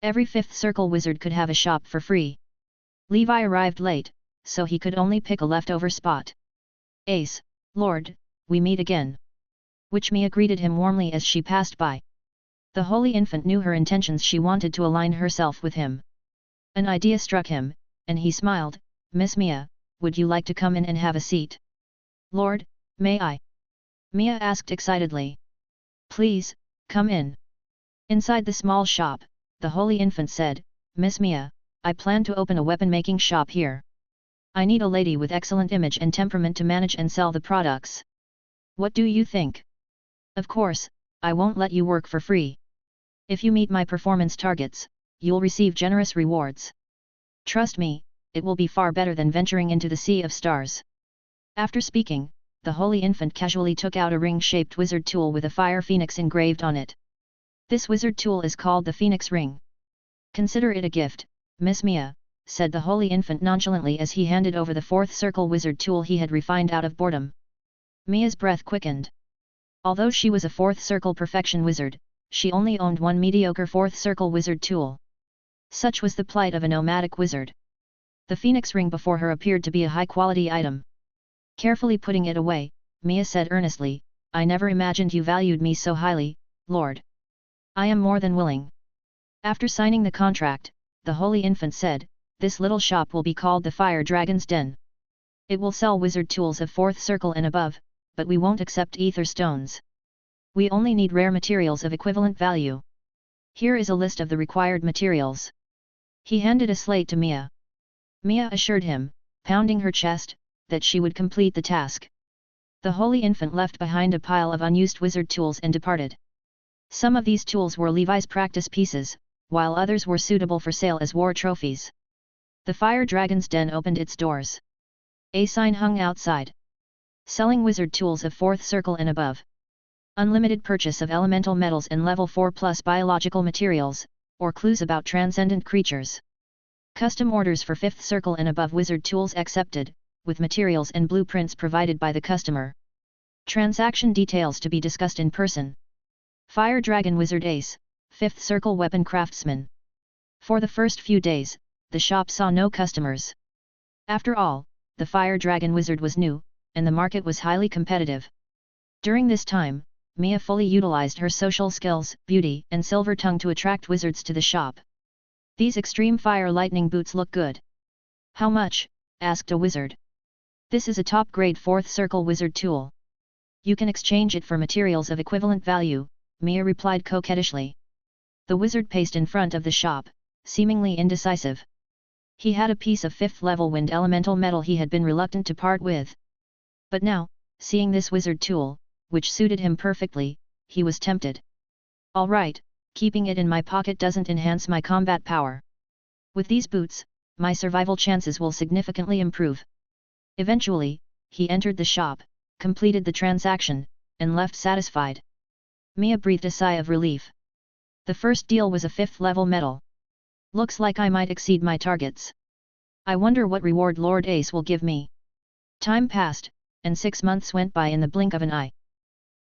Every Fifth Circle wizard could have a shop for free. Levi arrived late, so he could only pick a leftover spot. "Ace, Lord, we meet again." Witchmia greeted him warmly as she passed by. The Holy Infant knew her intentions. She wanted to align herself with him. An idea struck him, and he smiled. "Miss Mia, would you like to come in and have a seat?" "Lord, may I?" Mia asked excitedly. "Please, come in." Inside the small shop, the Holy Infant said, "Miss Mia, I plan to open a weapon-making shop here. I need a lady with excellent image and temperament to manage and sell the products. What do you think?" "Of course, I won't let you work for free. If you meet my performance targets, you'll receive generous rewards. Trust me, it will be far better than venturing into the Sea of Stars." After speaking, the Holy Infant casually took out a ring-shaped wizard tool with a fire phoenix engraved on it. This wizard tool is called the Phoenix Ring. "Consider it a gift, Miss Mia," said the Holy Infant nonchalantly as he handed over the 4th Circle wizard tool he had refined out of boredom. Mia's breath quickened. Although she was a 4th Circle perfection wizard, she only owned one mediocre 4th Circle wizard tool. Such was the plight of a nomadic wizard. The Phoenix Ring before her appeared to be a high-quality item. Carefully putting it away, Mia said earnestly, "I never imagined you valued me so highly, Lord. I am more than willing." After signing the contract, the Holy Infant said, "This little shop will be called the Fire Dragon's Den. It will sell wizard tools of 4th Circle and above, but we won't accept ether stones. We only need rare materials of equivalent value. Here is a list of the required materials." He handed a slate to Mia. Mia assured him, pounding her chest, that she would complete the task. The Holy Infant left behind a pile of unused wizard tools and departed. Some of these tools were Levi's practice pieces, while others were suitable for sale as war trophies. The Fire Dragon's Den opened its doors. A sign hung outside. Selling wizard tools of 4th Circle and above. Unlimited purchase of elemental metals and level 4+ biological materials, or clues about transcendent creatures. Custom orders for 5th Circle and above wizard tools accepted, with materials and blueprints provided by the customer. Transaction details to be discussed in person. Fire Dragon Wizard Ace, 5th Circle Weapon Craftsman. For the first few days, the shop saw no customers. After all, the fire dragon wizard was new, and the market was highly competitive. During this time, Mia fully utilized her social skills, beauty, and silver tongue to attract wizards to the shop. These extreme fire lightning boots look good. How much? Asked a wizard. This is a top-grade 4th circle wizard tool. You can exchange it for materials of equivalent value, Mia replied coquettishly. The wizard paced in front of the shop, seemingly indecisive. He had a piece of 5th level wind elemental metal he had been reluctant to part with. But now, seeing this wizard tool, which suited him perfectly, he was tempted. All right, keeping it in my pocket doesn't enhance my combat power. With these boots, my survival chances will significantly improve. Eventually, he entered the shop, completed the transaction, and left satisfied. Mia breathed a sigh of relief. The first deal was a 5th level medal. Looks like I might exceed my targets. I wonder what reward Lord Ace will give me. Time passed, and 6 months went by in the blink of an eye.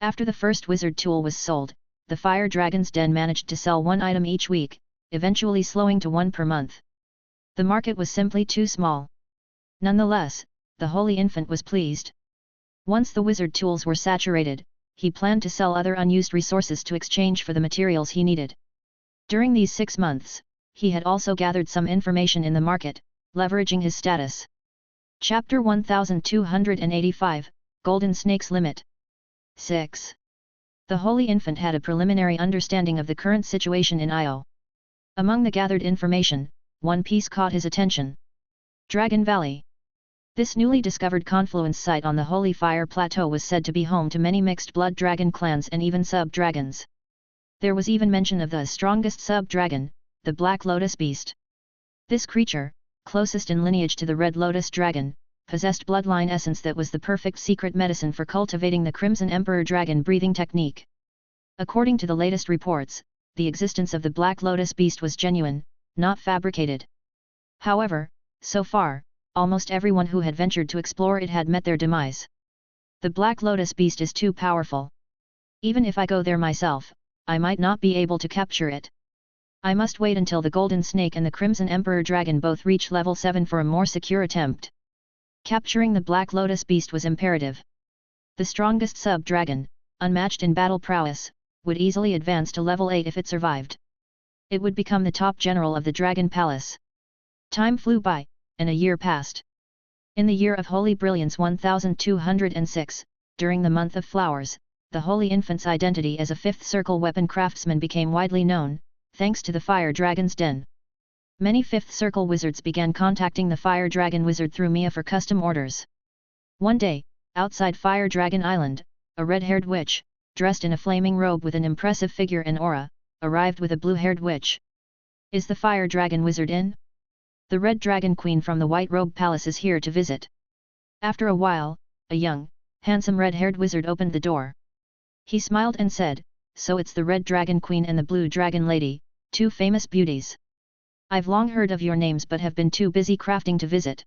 After the first wizard tool was sold, the Fire Dragon's Den managed to sell 1 item each week, eventually slowing to 1 per month. The market was simply too small. Nonetheless, the Holy Infant was pleased. Once the wizard tools were saturated, he planned to sell other unused resources to exchange for the materials he needed. During these 6 months, he had also gathered some information in the market, leveraging his status. Chapter 1285, Golden Snake's Limit. 6. The Holy Infant had a preliminary understanding of the current situation in Io. Among the gathered information, one piece caught his attention. Dragon Valley. This newly discovered confluence site on the Holy Fire Plateau was said to be home to many mixed-blood dragon clans and even sub-dragons. There was even mention of the strongest sub-dragon, the Black Lotus Beast. This creature, closest in lineage to the Red Lotus Dragon, possessed bloodline essence that was the perfect secret medicine for cultivating the Crimson Emperor dragon breathing technique. According to the latest reports, the existence of the Black Lotus Beast was genuine, not fabricated. However, so far, almost everyone who had ventured to explore it had met their demise. The Black Lotus Beast is too powerful. Even if I go there myself, I might not be able to capture it. I must wait until the Golden Snake and the Crimson Emperor Dragon both reach level 7 for a more secure attempt. Capturing the Black Lotus Beast was imperative. The strongest sub-dragon, unmatched in battle prowess, would easily advance to level 8 if it survived. It would become the top general of the Dragon Palace. Time flew by, and a year passed. In the year of Holy Brilliance 1206, during the month of flowers, the Holy Infant's identity as a 5th circle weapon craftsman became widely known, thanks to the Fire Dragon's Den. Many 5th circle wizards began contacting the Fire Dragon wizard through Mia for custom orders. One day, outside Fire Dragon Island, a red-haired witch, dressed in a flaming robe with an impressive figure and aura, arrived with a blue-haired witch. Is the Fire Dragon wizard in? The Red Dragon Queen from the White Robe Palace is here to visit. After a while, a young, handsome red-haired wizard opened the door. He smiled and said, "So it's the Red Dragon Queen and the Blue Dragon Lady, 2 famous beauties. I've long heard of your names but have been too busy crafting to visit."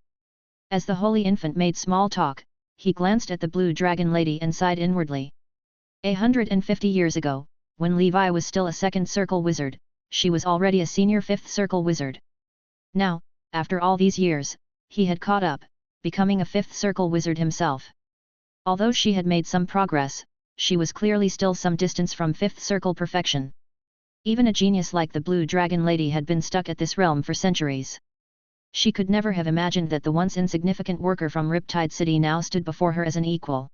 As the Holy Infant made small talk, he glanced at the Blue Dragon Lady and sighed inwardly. 150 years ago, when Levi was still a 2nd circle wizard, she was already a senior 5th circle wizard. Now, after all these years, he had caught up, becoming a 5th circle wizard himself. Although she had made some progress, she was clearly still some distance from 5th circle perfection. Even a genius like the Blue Dragon Lady had been stuck at this realm for centuries. She could never have imagined that the once insignificant worker from Riptide City now stood before her as an equal.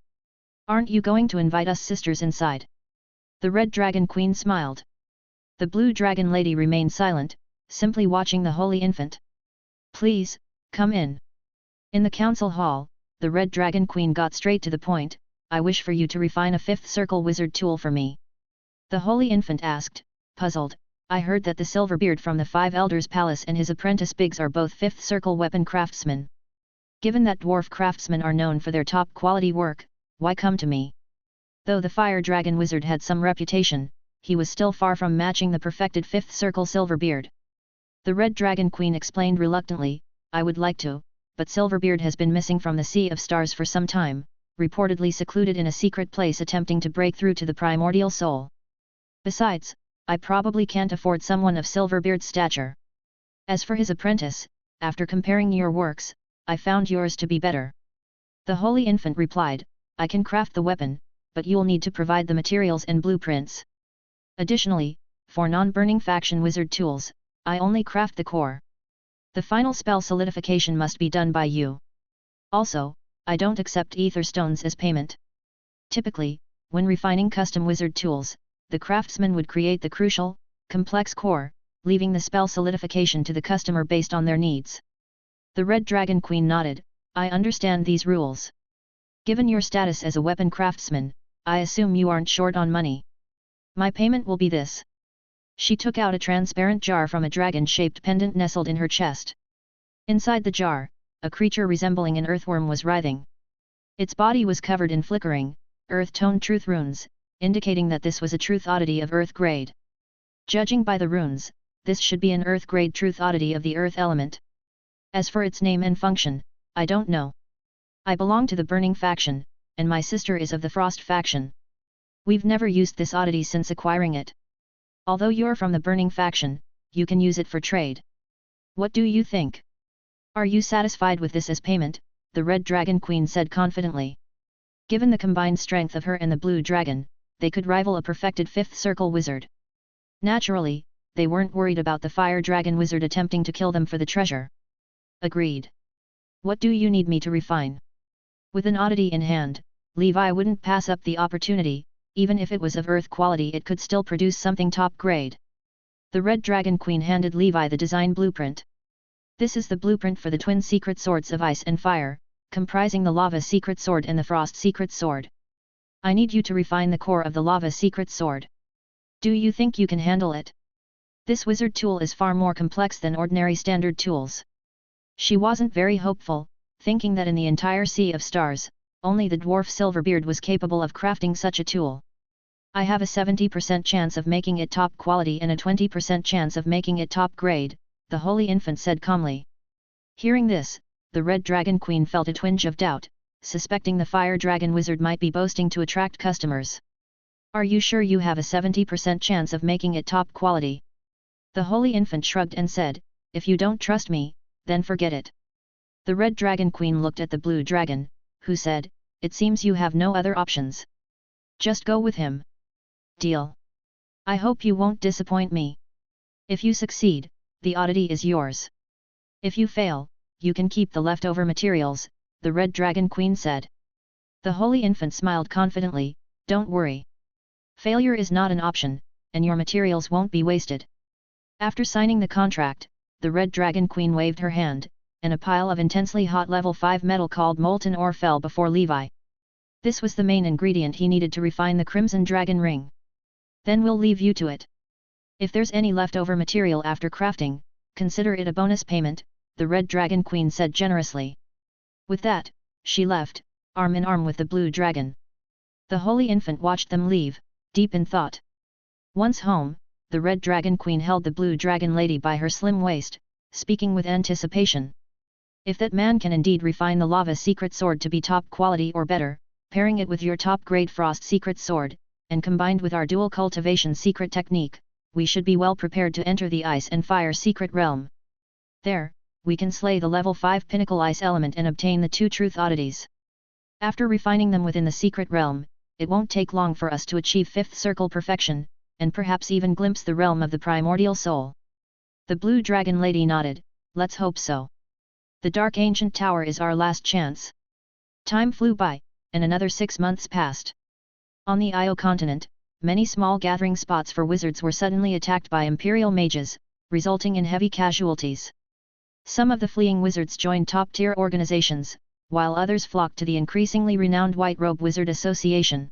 "Aren't you going to invite us sisters inside?" The Red Dragon Queen smiled. The Blue Dragon Lady remained silent, simply watching the Holy Infant. "Please, come in." In the council hall, the Red Dragon Queen got straight to the point. "I wish for you to refine a 5th circle wizard tool for me." The Holy Infant asked, puzzled, "I heard that the Silverbeard from the 5 Elders Palace and his apprentice Biggs are both 5th circle weapon craftsmen. Given that dwarf craftsmen are known for their top quality work, why come to me?" Though the Fire Dragon Wizard had some reputation, he was still far from matching the perfected 5th circle Silverbeard. The Red Dragon Queen explained reluctantly, "I would like to, but Silverbeard has been missing from the Sea of Stars for some time, reportedly secluded in a secret place attempting to break through to the primordial soul. Besides, I probably can't afford someone of Silverbeard's stature. As for his apprentice, after comparing your works, I found yours to be better. The Holy Infant replied, I can craft the weapon, but you'll need to provide the materials and blueprints. Additionally, for non-burning faction wizard tools, I only craft the core. The final spell solidification must be done by you. Also, I don't accept ether stones as payment. Typically, when refining custom wizard tools, the craftsman would create the crucial, complex core, leaving the spell solidification to the customer based on their needs. The Red Dragon Queen nodded, I understand these rules. Given your status as a weapon craftsman, I assume you aren't short on money. My payment will be this. She took out a transparent jar from a dragon-shaped pendant nestled in her chest. Inside the jar, a creature resembling an earthworm was writhing. Its body was covered in flickering, earth-toned truth runes, indicating that this was a truth oddity of earth grade. Judging by the runes, this should be an earth grade truth oddity of the earth element. As for its name and function, I don't know. I belong to the Burning faction, and my sister is of the Frost faction. We've never used this oddity since acquiring it. Although you're from the Burning faction, you can use it for trade. What do you think? Are you satisfied with this as payment? The Red Dragon Queen said confidently. Given the combined strength of her and the Blue Dragon, they could rival a perfected fifth circle wizard. Naturally, they weren't worried about the Fire Dragon wizard attempting to kill them for the treasure. Agreed. What do you need me to refine? With an oddity in hand, Levi wouldn't pass up the opportunity. Even if it was of earth quality, it could still produce something top grade. The Red Dragon Queen handed Levi the design blueprint. This is the blueprint for the twin secret swords of ice and fire, comprising the lava secret sword and the frost secret sword. I need you to refine the core of the lava secret sword. Do you think you can handle it? This wizard tool is far more complex than ordinary standard tools. She wasn't very hopeful, thinking that in the entire Sea of Stars, only the dwarf Silverbeard was capable of crafting such a tool. I have a 70% chance of making it top quality and a 20% chance of making it top grade, the Holy Infant said calmly. Hearing this, the Red Dragon Queen felt a twinge of doubt, suspecting the Fire Dragon Wizard might be boasting to attract customers. Are you sure you have a 70% chance of making it top quality? The Holy Infant shrugged and said, if you don't trust me, then forget it. The Red Dragon Queen looked at the Blue Dragon, who said, it seems you have no other options. Just go with him. Deal. I hope you won't disappoint me. If you succeed, the oddity is yours. If you fail, you can keep the leftover materials, the Red Dragon Queen said. The Holy Infant smiled confidently, don't worry. Failure is not an option, and your materials won't be wasted. After signing the contract, the Red Dragon Queen waved her hand, and a pile of intensely hot level 5 metal called molten ore fell before Levi. This was the main ingredient he needed to refine the Crimson Dragon Ring. Then we'll leave you to it. If there's any leftover material after crafting, consider it a bonus payment, the Red Dragon Queen said generously. With that, she left, arm in arm with the Blue Dragon. The Holy Infant watched them leave, deep in thought. Once home, the Red Dragon Queen held the Blue Dragon Lady by her slim waist, speaking with anticipation. If that man can indeed refine the lava secret sword to be top quality or better, pairing it with your top grade frost secret sword, and combined with our dual cultivation secret technique, we should be well prepared to enter the ice and fire secret realm. There, we can slay the level 5 pinnacle ice element and obtain the 2 truth oddities. After refining them within the secret realm, it won't take long for us to achieve 5th circle perfection, and perhaps even glimpse the realm of the primordial soul. The Blue Dragon Lady nodded, let's hope so. The Dark Ancient Tower is our last chance. Time flew by, and another 6 months passed. On the Io continent, many small gathering spots for wizards were suddenly attacked by Imperial mages, resulting in heavy casualties. Some of the fleeing wizards joined top-tier organizations, while others flocked to the increasingly renowned White Robe Wizard Association.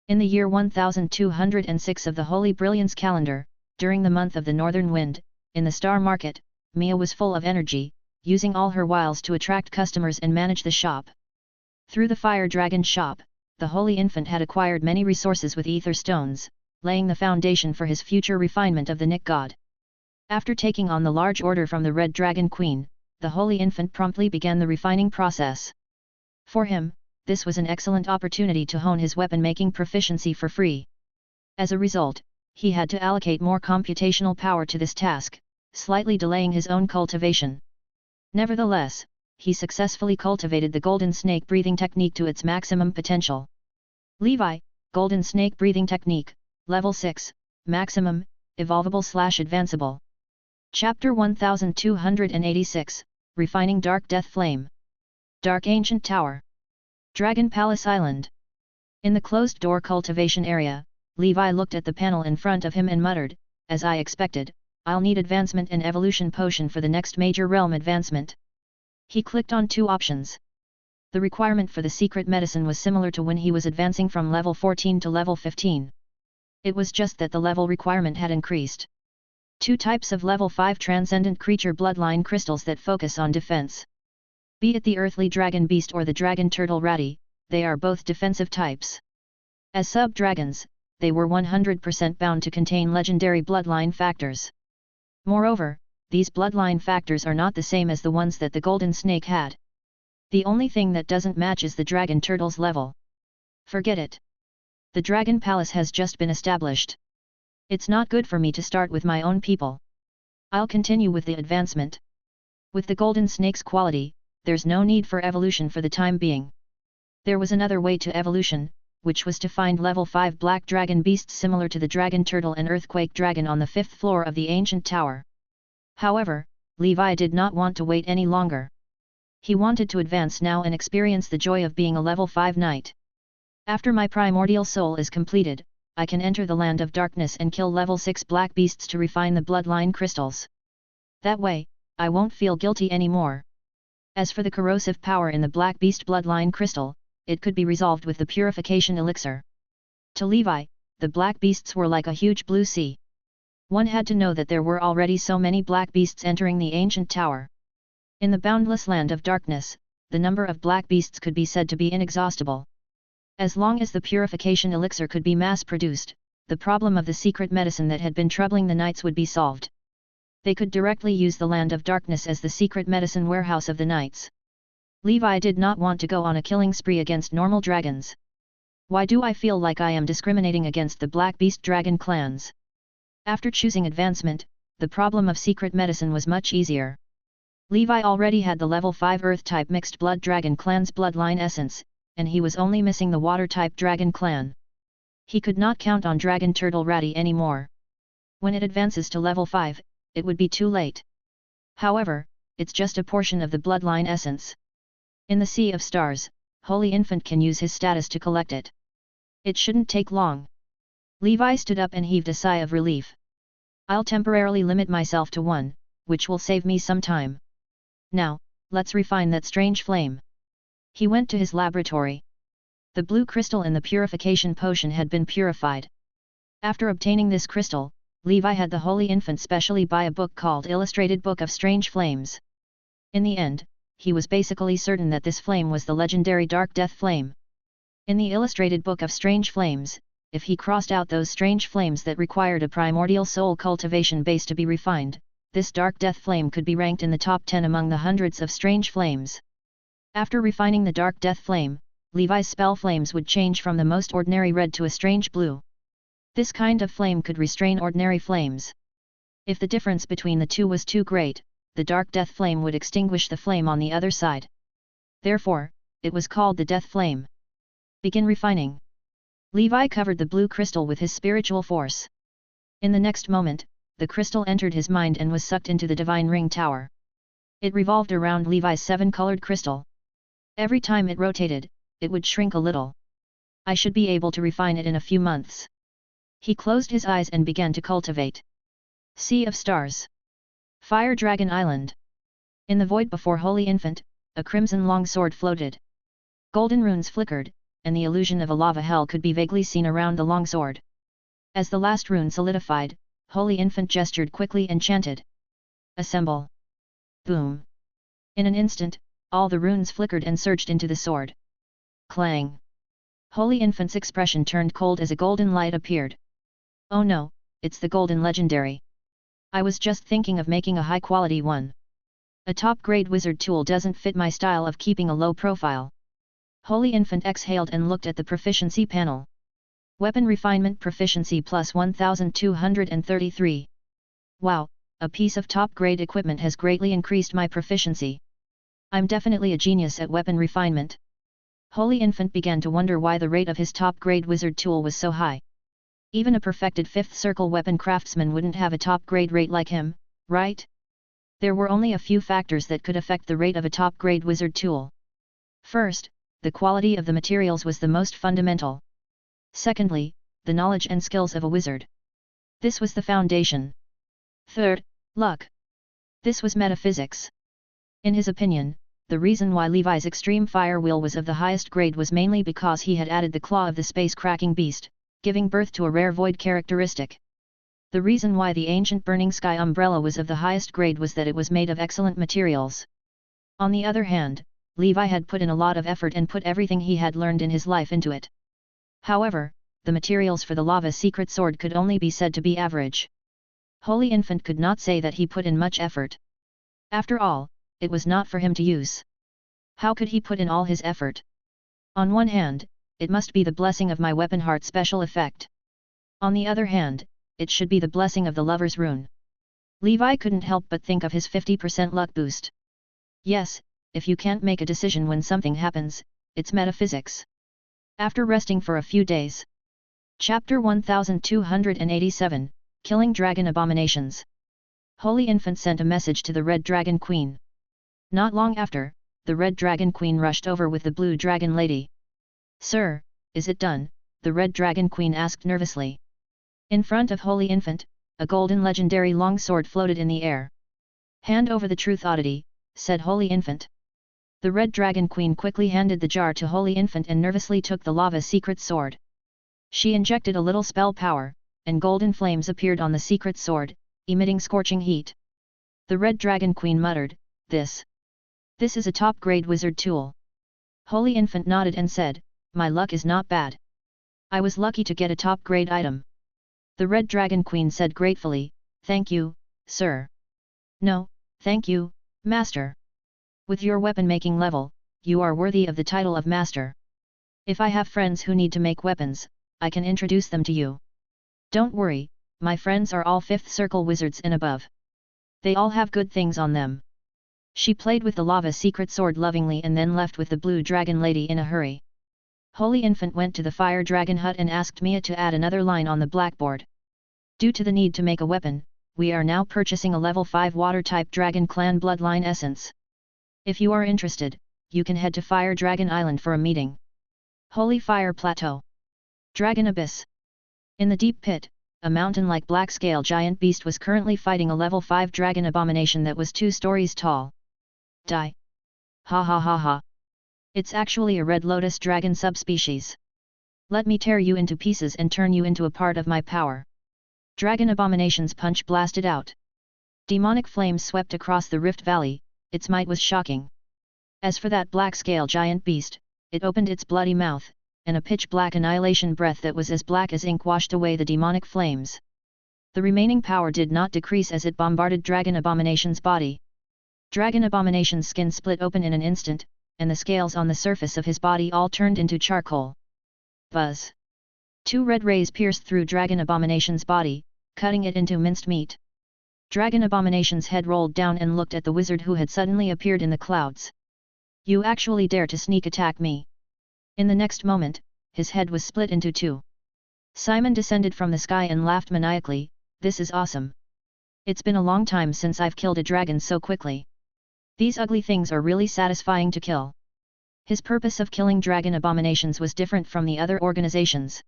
In the year 1206 of the Holy Brilliance calendar, during the month of the Northern Wind, in the Star Market, Mia was full of energy, using all her wiles to attract customers and manage the shop. Through the Fire Dragon shop, the Holy Infant had acquired many resources with ether stones, laying the foundation for his future refinement of the Nick God. After taking on the large order from the Red Dragon Queen, the Holy Infant promptly began the refining process. For him, this was an excellent opportunity to hone his weapon-making proficiency for free. As a result, he had to allocate more computational power to this task, slightly delaying his own cultivation. Nevertheless, he successfully cultivated the golden snake breathing technique to its maximum potential. Levi, golden snake breathing technique, level 6, maximum, evolvable/advanceable. Chapter 1286, Refining Dark Death Flame. Dark Ancient Tower. Dragon Palace Island. In the closed-door cultivation area, Levi looked at the panel in front of him and muttered, "As I expected, I'll need advancement and evolution potion for the next major realm advancement." He clicked on 2 options. The requirement for the secret medicine was similar to when he was advancing from level 14 to level 15. It was just that the level requirement had increased. 2 types of level 5 transcendent creature bloodline crystals that focus on defense. Be it the earthly dragon beast or the dragon turtle ratty, they are both defensive types. As sub-dragons, they were 100% bound to contain legendary bloodline factors. Moreover, these bloodline factors are not the same as the ones that the golden snake had. The only thing that doesn't match is the dragon turtle's level. Forget it. The Dragon Palace has just been established. It's not good for me to start with my own people. I'll continue with the advancement. With the golden snake's quality, there's no need for evolution for the time being. There was another way to evolution, which was to find level 5 black dragon beasts similar to the dragon turtle and earthquake dragon on the 5th floor of the ancient tower. However, Levi did not want to wait any longer. He wanted to advance now and experience the joy of being a level 5 knight. After my primordial soul is completed, I can enter the land of darkness and kill level 6 black beasts to refine the bloodline crystals. That way, I won't feel guilty anymore. As for the corrosive power in the black beast bloodline crystal, it could be resolved with the purification elixir. To Levi, the black beasts were like a huge blue sea. One had to know that there were already so many black beasts entering the ancient tower. In the boundless land of darkness, the number of black beasts could be said to be inexhaustible. As long as the purification elixir could be mass-produced, the problem of the secret medicine that had been troubling the knights would be solved. They could directly use the land of darkness as the secret medicine warehouse of the knights. Levi did not want to go on a killing spree against normal dragons. Why do I feel like I am discriminating against the Black Beast Dragon clans? After choosing advancement, the problem of secret medicine was much easier. Levi already had the level 5 Earth-type mixed blood dragon clan's bloodline essence, and he was only missing the Water-type dragon clan. He could not count on Dragon Turtle Ratty anymore. When it advances to level 5, it would be too late. However, it's just a portion of the bloodline essence. In the Sea of Stars, Holy Infant can use his status to collect it. It shouldn't take long. Levi stood up and heaved a sigh of relief. I'll temporarily limit myself to 1, which will save me some time. Now, let's refine that strange flame. He went to his laboratory. The blue crystal in the purification potion had been purified. After obtaining this crystal, Levi had the Holy Infant specially buy a book called Illustrated Book of Strange Flames. In the end, he was basically certain that this flame was the legendary Dark Death Flame. In the Illustrated Book of Strange Flames, if he crossed out those strange flames that required a primordial soul cultivation base to be refined, this Dark Death Flame could be ranked in the top 10 among the hundreds of strange flames. After refining the Dark Death Flame, Levi's spell flames would change from the most ordinary red to a strange blue. This kind of flame could restrain ordinary flames. If the difference between the two was too great, the Dark Death Flame would extinguish the flame on the other side. Therefore, it was called the Death Flame. Begin refining. Levi covered the blue crystal with his spiritual force. In the next moment, the crystal entered his mind and was sucked into the Divine Ring Tower. It revolved around Levi's 7-colored crystal. Every time it rotated, it would shrink a little. I should be able to refine it in a few months. He closed his eyes and began to cultivate. Sea of Stars. Fire Dragon Island. In the void before Holy Infant, a crimson longsword floated. Golden runes flickered, and the illusion of a lava hell could be vaguely seen around the longsword. As the last rune solidified, Holy Infant gestured quickly and chanted. Assemble. Boom. In an instant, all the runes flickered and surged into the sword. Clang. Holy Infant's expression turned cold as a golden light appeared. Oh no, it's the golden legendary. I was just thinking of making a high-quality one. A top-grade wizard tool doesn't fit my style of keeping a low profile. Holy Infant exhaled and looked at the proficiency panel. Weapon refinement proficiency plus 1233. Wow, a piece of top-grade equipment has greatly increased my proficiency. I'm definitely a genius at weapon refinement. Holy Infant began to wonder why the rate of his top-grade wizard tool was so high. Even a perfected 5th circle weapon craftsman wouldn't have a top-grade rate like him, right? There were only a few factors that could affect the rate of a top-grade wizard tool. First, the quality of the materials was the most fundamental. Secondly, the knowledge and skills of a wizard. This was the foundation. Third, luck. This was metaphysics. In his opinion, the reason why Levi's extreme fire wheel was of the highest grade was mainly because he had added the claw of the space-cracking beast, giving birth to a rare void characteristic. The reason why the ancient burning sky umbrella was of the highest grade was that it was made of excellent materials. On the other hand, Levi had put in a lot of effort and put everything he had learned in his life into it. However, the materials for the lava secret sword could only be said to be average. Holy Infant could not say that he put in much effort. After all, it was not for him to use. How could he put in all his effort? On one hand, it must be the blessing of my weapon heart special effect. On the other hand, it should be the blessing of the lover's rune. Levi couldn't help but think of his 50% luck boost. Yes, if you can't make a decision when something happens, it's metaphysics. After resting for a few days. Chapter 1287, Killing Dragon Abominations. Holy Infant sent a message to the Red Dragon Queen. Not long after, the Red Dragon Queen rushed over with the Blue Dragon Lady. "Sir, is it done?" the Red Dragon Queen asked nervously. In front of Holy Infant, a golden legendary longsword floated in the air. "Hand over the truth oddity," said Holy Infant. The Red Dragon Queen quickly handed the jar to Holy Infant and nervously took the lava secret sword. She injected a little spell power, and golden flames appeared on the secret sword, emitting scorching heat. The Red Dragon Queen muttered, This is a top-grade wizard tool." Holy Infant nodded and said, "My luck is not bad. I was lucky to get a top-grade item." The Red Dragon Queen said gratefully, "Thank you, sir." "No, thank you, master. With your weapon-making level, you are worthy of the title of master. If I have friends who need to make weapons, I can introduce them to you. Don't worry, my friends are all 5th circle wizards and above. They all have good things on them." She played with the lava secret sword lovingly and then left with the Blue Dragon Lady in a hurry. Holy Infant went to the Fire Dragon hut and asked Mia to add another line on the blackboard. "Due to the need to make a weapon, we are now purchasing a level 5 water-type Dragon Clan bloodline essence. If you are interested, you can head to Fire Dragon Island for a meeting." Holy Fire Plateau. Dragon Abyss. In the deep pit, a mountain-like black-scale giant beast was currently fighting a level 5 dragon abomination that was 2 stories tall. Die! Ha ha ha ha! It's actually a red lotus dragon subspecies. Let me tear you into pieces and turn you into a part of my power. Dragon Abomination's punch blasted out. Demonic flames swept across the Rift Valley, its might was shocking. As for that black-scale giant beast, it opened its bloody mouth, and a pitch-black annihilation breath that was as black as ink washed away the demonic flames. The remaining power did not decrease as it bombarded Dragon Abomination's body. Dragon Abomination's skin split open in an instant, and the scales on the surface of his body all turned into charcoal. Buzz! 2 red rays pierced through Dragon Abomination's body, cutting it into minced meat. Dragon Abomination's head rolled down and looked at the wizard who had suddenly appeared in the clouds. "You actually dare to sneak attack me?" In the next moment, his head was split into 2. Simon descended from the sky and laughed maniacally, "This is awesome. It's been a long time since I've killed a dragon so quickly. These ugly things are really satisfying to kill." His purpose of killing dragon abominations was different from the other organizations.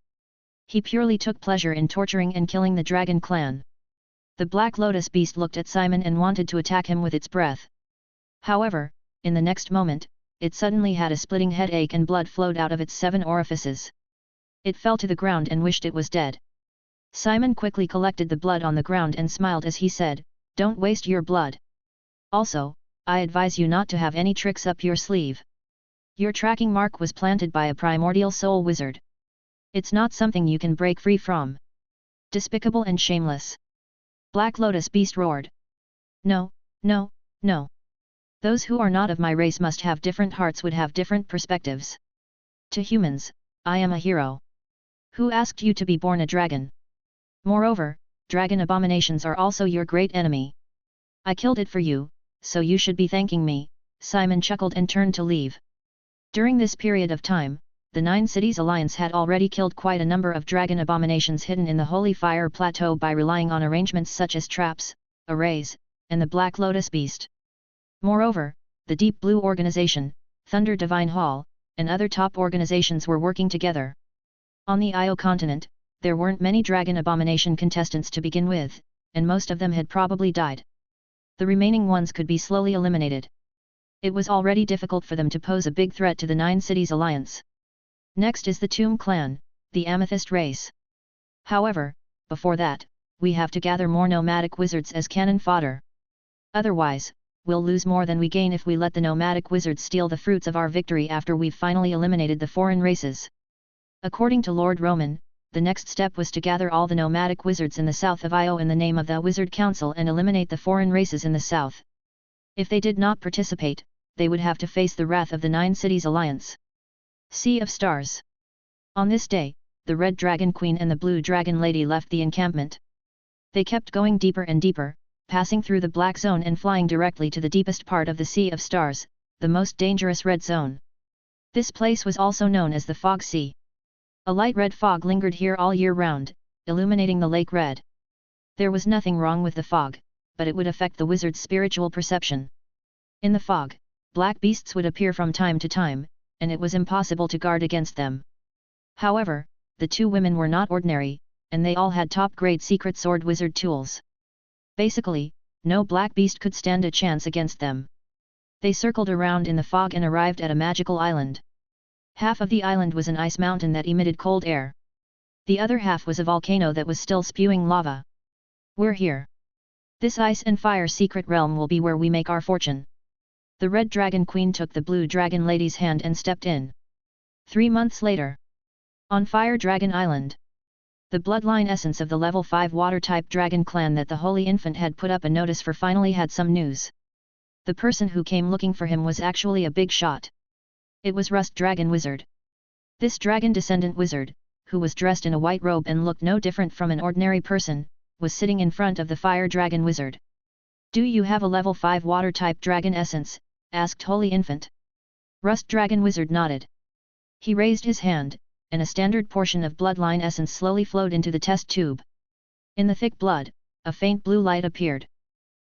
He purely took pleasure in torturing and killing the dragon clan. The Black Lotus beast looked at Simon and wanted to attack him with its breath. However, in the next moment, it suddenly had a splitting headache and blood flowed out of its 7 orifices. It fell to the ground and wished it was dead. Simon quickly collected the blood on the ground and smiled as he said, "Don't waste your blood. Also, I advise you not to have any tricks up your sleeve. Your tracking mark was planted by a primordial soul wizard. It's not something you can break free from. Despicable and shameless." Black Lotus beast roared. "No, no, no. Those who are not of my race must have different hearts would have different perspectives. To humans, I am a hero. Who asked you to be born a dragon? Moreover, dragon abominations are also your great enemy. I killed it for you, so you should be thanking me, Simon chuckled and turned to leave. During this period of time, the Nine Cities Alliance had already killed quite a number of dragon abominations hidden in the Holy Fire Plateau by relying on arrangements such as traps, arrays, and the Black Lotus Beast. Moreover, the Deep Blue Organization, Thunder Divine Hall, and other top organizations were working together. On the Io continent, there weren't many dragon abomination contestants to begin with, and most of them had probably died. The remaining ones could be slowly eliminated. It was already difficult for them to pose a big threat to the Nine Cities Alliance. Next is the Tomb Clan, the Amethyst race. However, before that, we have to gather more nomadic wizards as cannon fodder. Otherwise, we'll lose more than we gain if we let the nomadic wizards steal the fruits of our victory after we've finally eliminated the foreign races. According to Lord Roman, the next step was to gather all the nomadic wizards in the south of Io in the name of the Wizard Council and eliminate the foreign races in the south. If they did not participate, they would have to face the wrath of the Nine Cities Alliance. Sea of Stars. On this day, the Red Dragon Queen and the Blue Dragon Lady left the encampment. They kept going deeper and deeper, passing through the Black Zone and flying directly to the deepest part of the Sea of Stars, the most dangerous red zone. This place was also known as the Fog Sea. A light red fog lingered here all year round, illuminating the lake red. There was nothing wrong with the fog, but it would affect the wizard's spiritual perception. In the fog, black beasts would appear from time to time, and it was impossible to guard against them. However, the two women were not ordinary, and they all had top-grade secret sword wizard tools. Basically, no black beast could stand a chance against them. They circled around in the fog and arrived at a magical island. Half of the island was an ice mountain that emitted cold air. The other half was a volcano that was still spewing lava. We're here. This ice and fire secret realm will be where we make our fortune. The Red Dragon Queen took the Blue Dragon Lady's hand and stepped in. 3 months later. On Fire Dragon Island. The bloodline essence of the level 5 water-type dragon clan that the Holy Infant had put up a notice for finally had some news. The person who came looking for him was actually a big shot. It was Rust Dragon Wizard. This dragon descendant wizard, who was dressed in a white robe and looked no different from an ordinary person, was sitting in front of the Fire Dragon Wizard. "Do you have a level 5 water-type dragon essence?" asked Holy Infant. Rust Dragon Wizard nodded. He raised his hand, and a standard portion of bloodline essence slowly flowed into the test tube. In the thick blood, a faint blue light appeared.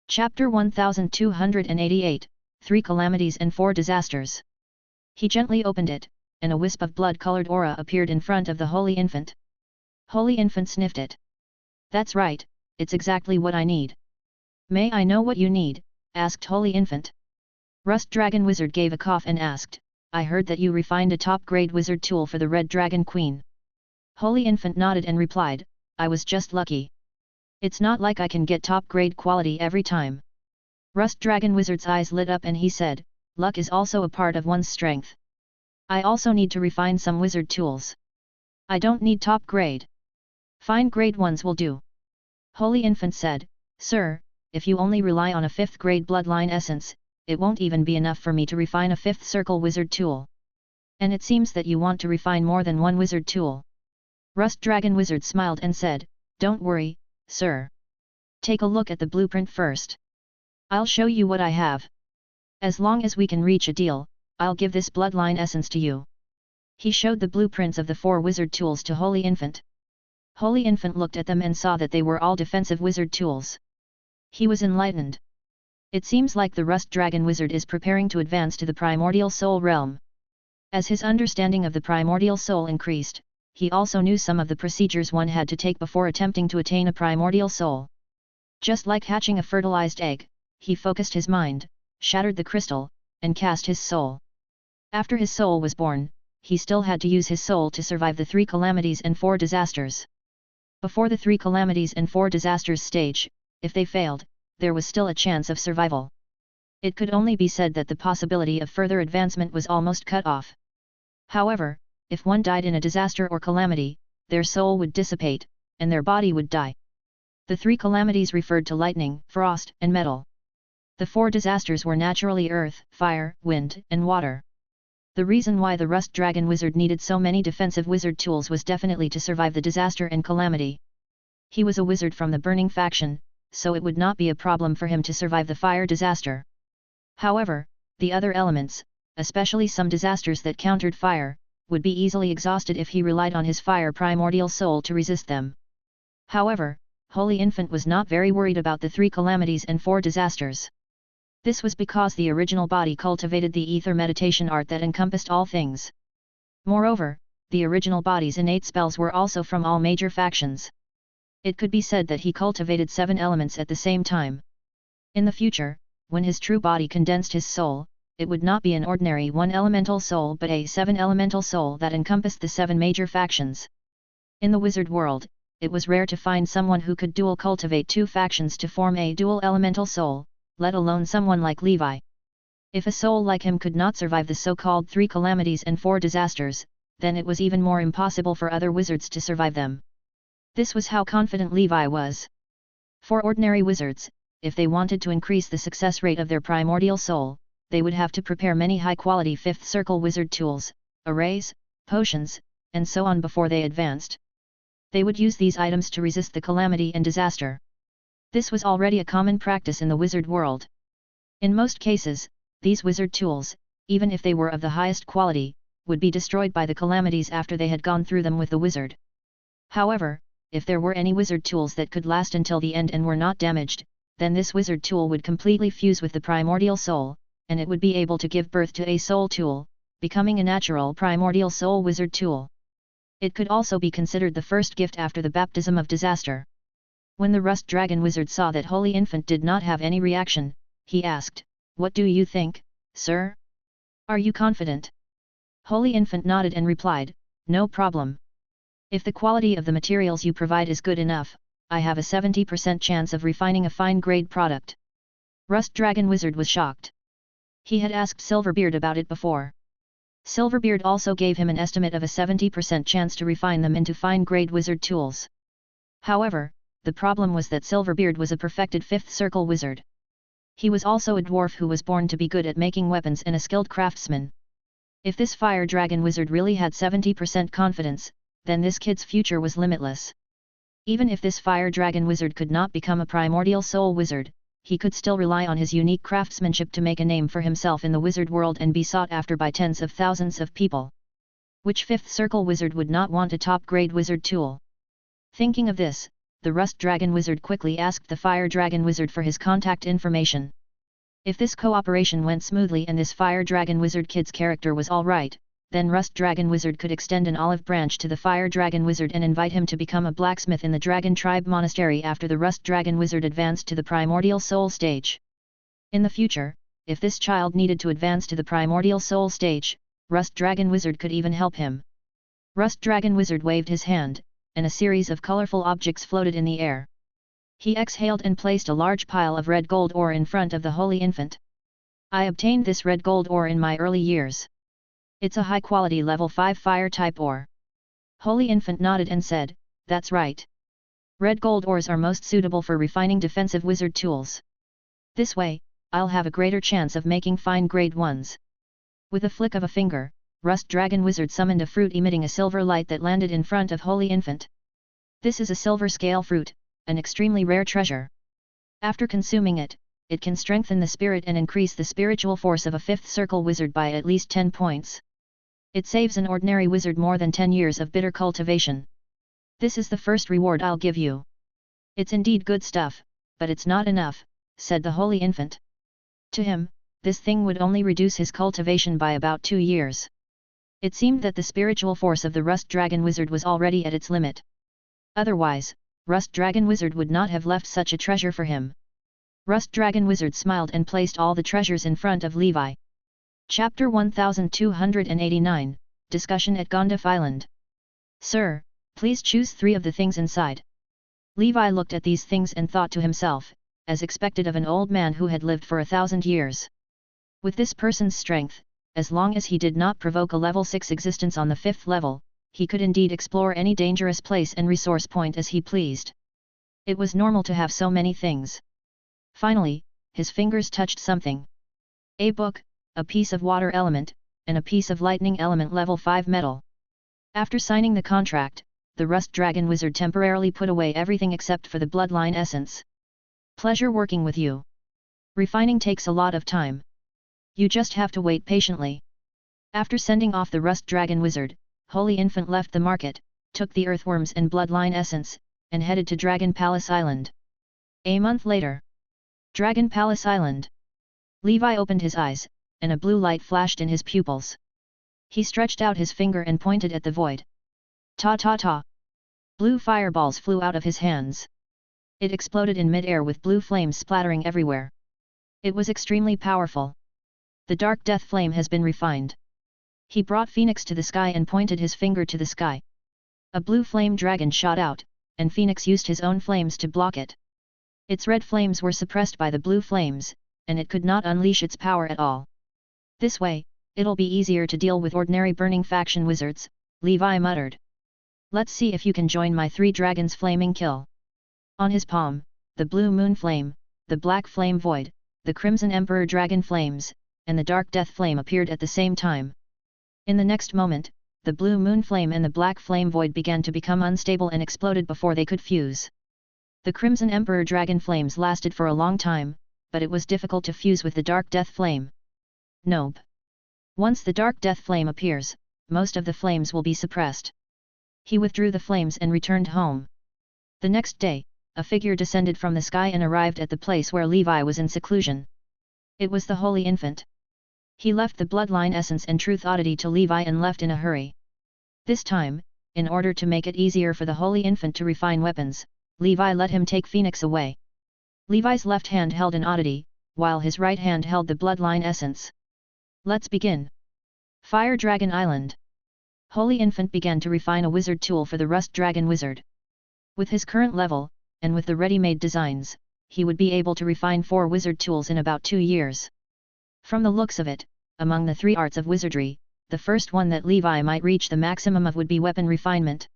Chapter 1288, 3 Calamities and 4 Disasters. He gently opened it, and a wisp of blood-colored aura appeared in front of the Holy Infant. Holy Infant sniffed it. "That's right, it's exactly what I need." "May I know what you need?" asked Holy Infant. Rust Dragon Wizard gave a cough and asked, "I heard that you refined a top-grade wizard tool for the Red Dragon Queen." Holy Infant nodded and replied, "I was just lucky. It's not like I can get top-grade quality every time." Rust Dragon Wizard's eyes lit up and he said, "Luck is also a part of one's strength. I also need to refine some wizard tools. I don't need top grade. Fine grade ones will do." Holy Infant said, "Sir, if you only rely on a 5th grade bloodline essence, it won't even be enough for me to refine a 5th circle wizard tool. And it seems that you want to refine more than one wizard tool." Rust Dragon Wizard smiled and said, "Don't worry, sir. Take a look at the blueprint first. I'll show you what I have. As long as we can reach a deal, I'll give this bloodline essence to you." He showed the blueprints of the 4 wizard tools to Holy Infant. Holy Infant looked at them and saw that they were all defensive wizard tools. He was enlightened. It seems like the Rust Dragon Wizard is preparing to advance to the Primordial Soul realm. As his understanding of the Primordial Soul increased, he also knew some of the procedures one had to take before attempting to attain a Primordial Soul. Just like hatching a fertilized egg, he focused his mind, shattered the crystal, and cast his soul. After his soul was born, he still had to use his soul to survive the 3 calamities and 4 disasters. Before the 3 calamities and 4 disasters stage, if they failed, there was still a chance of survival. It could only be said that the possibility of further advancement was almost cut off. However, if one died in a disaster or calamity, their soul would dissipate, and their body would die. The 3 calamities referred to lightning, frost, and metal. The 4 disasters were naturally earth, fire, wind, and water. The reason why the Rust Dragon Wizard needed so many defensive wizard tools was definitely to survive the disaster and calamity. He was a wizard from the Burning faction, so it would not be a problem for him to survive the fire disaster. However, The other elements, especially some disasters that countered fire, would be easily exhausted if he relied on his fire primordial soul to resist them. However, Holy Infant was not very worried about the 3 calamities and 4 disasters. This was because the original body cultivated the ether meditation art that encompassed all things. Moreover, the original body's innate spells were also from all major factions. It could be said that he cultivated 7 elements at the same time. In the future, when his true body condensed his soul, it would not be an ordinary 1 elemental soul but a 7 elemental soul that encompassed the 7 major factions. In the wizard world, it was rare to find someone who could dual cultivate 2 factions to form a dual elemental soul, let alone someone like Levi. If a soul like him could not survive the so-called 3 calamities and 4 disasters, then it was even more impossible for other wizards to survive them. This was how confident Levi was. For ordinary wizards, if they wanted to increase the success rate of their primordial soul, they would have to prepare many high-quality 5th circle wizard tools, arrays, potions, and so on before they advanced. They would use these items to resist the calamity and disaster. This was already a common practice in the wizard world. In most cases, these wizard tools, even if they were of the highest quality, would be destroyed by the calamities after they had gone through them with the wizard. However, if there were any wizard tools that could last until the end and were not damaged, then this wizard tool would completely fuse with the primordial soul, and it would be able to give birth to a soul tool, becoming a natural primordial soul wizard tool. It could also be considered the first gift after the baptism of disaster. When the Rust Dragon Wizard saw that Holy Infant did not have any reaction, he asked, "What do you think, sir? Are you confident?" Holy Infant nodded and replied, "No problem. If the quality of the materials you provide is good enough, I have a 70% chance of refining a fine-grade product." Rust Dragon Wizard was shocked. He had asked Silverbeard about it before. Silverbeard also gave him an estimate of a 70% chance to refine them into fine-grade wizard tools. However, the problem was that Silverbeard was a perfected 5th circle wizard. He was also a dwarf who was born to be good at making weapons and a skilled craftsman. If this fire dragon wizard really had 70% confidence, then this kid's future was limitless. Even if this fire dragon wizard could not become a primordial soul wizard, he could still rely on his unique craftsmanship to make a name for himself in the wizard world and be sought after by tens of thousands of people. Which 5th circle wizard would not want a top-grade wizard tool? Thinking of this, the Rust Dragon Wizard quickly asked the Fire Dragon Wizard for his contact information. If this cooperation went smoothly and this Fire Dragon Wizard kid's character was alright, then Rust Dragon Wizard could extend an olive branch to the Fire Dragon Wizard and invite him to become a blacksmith in the Dragon Tribe Monastery after the Rust Dragon Wizard advanced to the Primordial Soul stage. In the future, if this child needed to advance to the Primordial Soul stage, Rust Dragon Wizard could even help him. Rust Dragon Wizard waved his hand, and a series of colorful objects floated in the air. He exhaled and placed a large pile of red gold ore in front of the Holy Infant. "I obtained this red gold ore in my early years. It's a high-quality level 5 fire-type ore." Holy Infant nodded and said, "That's right. Red gold ores are most suitable for refining defensive wizard tools. This way, I'll have a greater chance of making fine-grade ones." With a flick of a finger, Rust Dragon Wizard summoned a fruit emitting a silver light that landed in front of Holy Infant. This is a silver scale fruit, an extremely rare treasure. After consuming it, it can strengthen the spirit and increase the spiritual force of a 5th circle wizard by at least 10 points. It saves an ordinary wizard more than 10 years of bitter cultivation. This is the first reward I'll give you. It's indeed good stuff, but it's not enough, said the Holy Infant. To him, this thing would only reduce his cultivation by about 2 years. It seemed that the spiritual force of the Rust Dragon Wizard was already at its limit. Otherwise, Rust Dragon Wizard would not have left such a treasure for him. Rust Dragon Wizard smiled and placed all the treasures in front of Levi. Chapter 1289, Discussion at Gondif Island. "Sir, please choose 3 of the things inside." Levi looked at these things and thought to himself, as expected of an old man who had lived for 1,000 years. With this person's strength, as long as he did not provoke a level 6 existence on the 5th level, he could indeed explore any dangerous place and resource point as he pleased. It was normal to have so many things. Finally, his fingers touched something. A book, a piece of water element, and a piece of lightning element level 5 metal. After signing the contract, the Rust Dragon Wizard temporarily put away everything except for the bloodline essence. "Pleasure working with you. Refining takes a lot of time. You just have to wait patiently. After sending off the Rust Dragon Wizard, Holy Infant left the market, took the earthworms and bloodline essence, and headed to Dragon Palace Island. A month later. Dragon Palace Island. Levi opened his eyes, and a blue light flashed in his pupils. He stretched out his finger and pointed at the void. Ta ta ta! Blue fireballs flew out of his hands. It exploded in mid-air with blue flames splattering everywhere. It was extremely powerful. The dark death flame has been refined. He brought Phoenix to the sky and pointed his finger to the sky. A blue flame dragon shot out, and Phoenix used his own flames to block it. Its red flames were suppressed by the blue flames, and it could not unleash its power at all. This way, it'll be easier to deal with ordinary burning faction wizards, Levi muttered. Let's see if you can join my 3 dragons flaming kill. On his palm, the blue moon flame, the black flame void, the crimson emperor dragon flames, and the dark death flame appeared at the same time. In the next moment, the blue moon flame and the black flame void began to become unstable and exploded before they could fuse. The crimson emperor dragon flames lasted for a long time, but it was difficult to fuse with the dark death flame. Nope. Once the dark death flame appears, most of the flames will be suppressed. He withdrew the flames and returned home. The next day, a figure descended from the sky and arrived at the place where Levi was in seclusion. It was the Holy Infant. He left the bloodline essence and truth oddity to Levi and left in a hurry. This time, in order to make it easier for the Holy Infant to refine weapons, Levi let him take Phoenix away. Levi's left hand held an oddity, while his right hand held the bloodline essence. Let's begin. Fire Dragon Island. Holy Infant began to refine a wizard tool for the Rust Dragon Wizard. With his current level, and with the ready-made designs, he would be able to refine 4 wizard tools in about 2 years. From the looks of it, among the 3 arts of wizardry, the first one that Levi might reach the maximum of would be weapon refinement.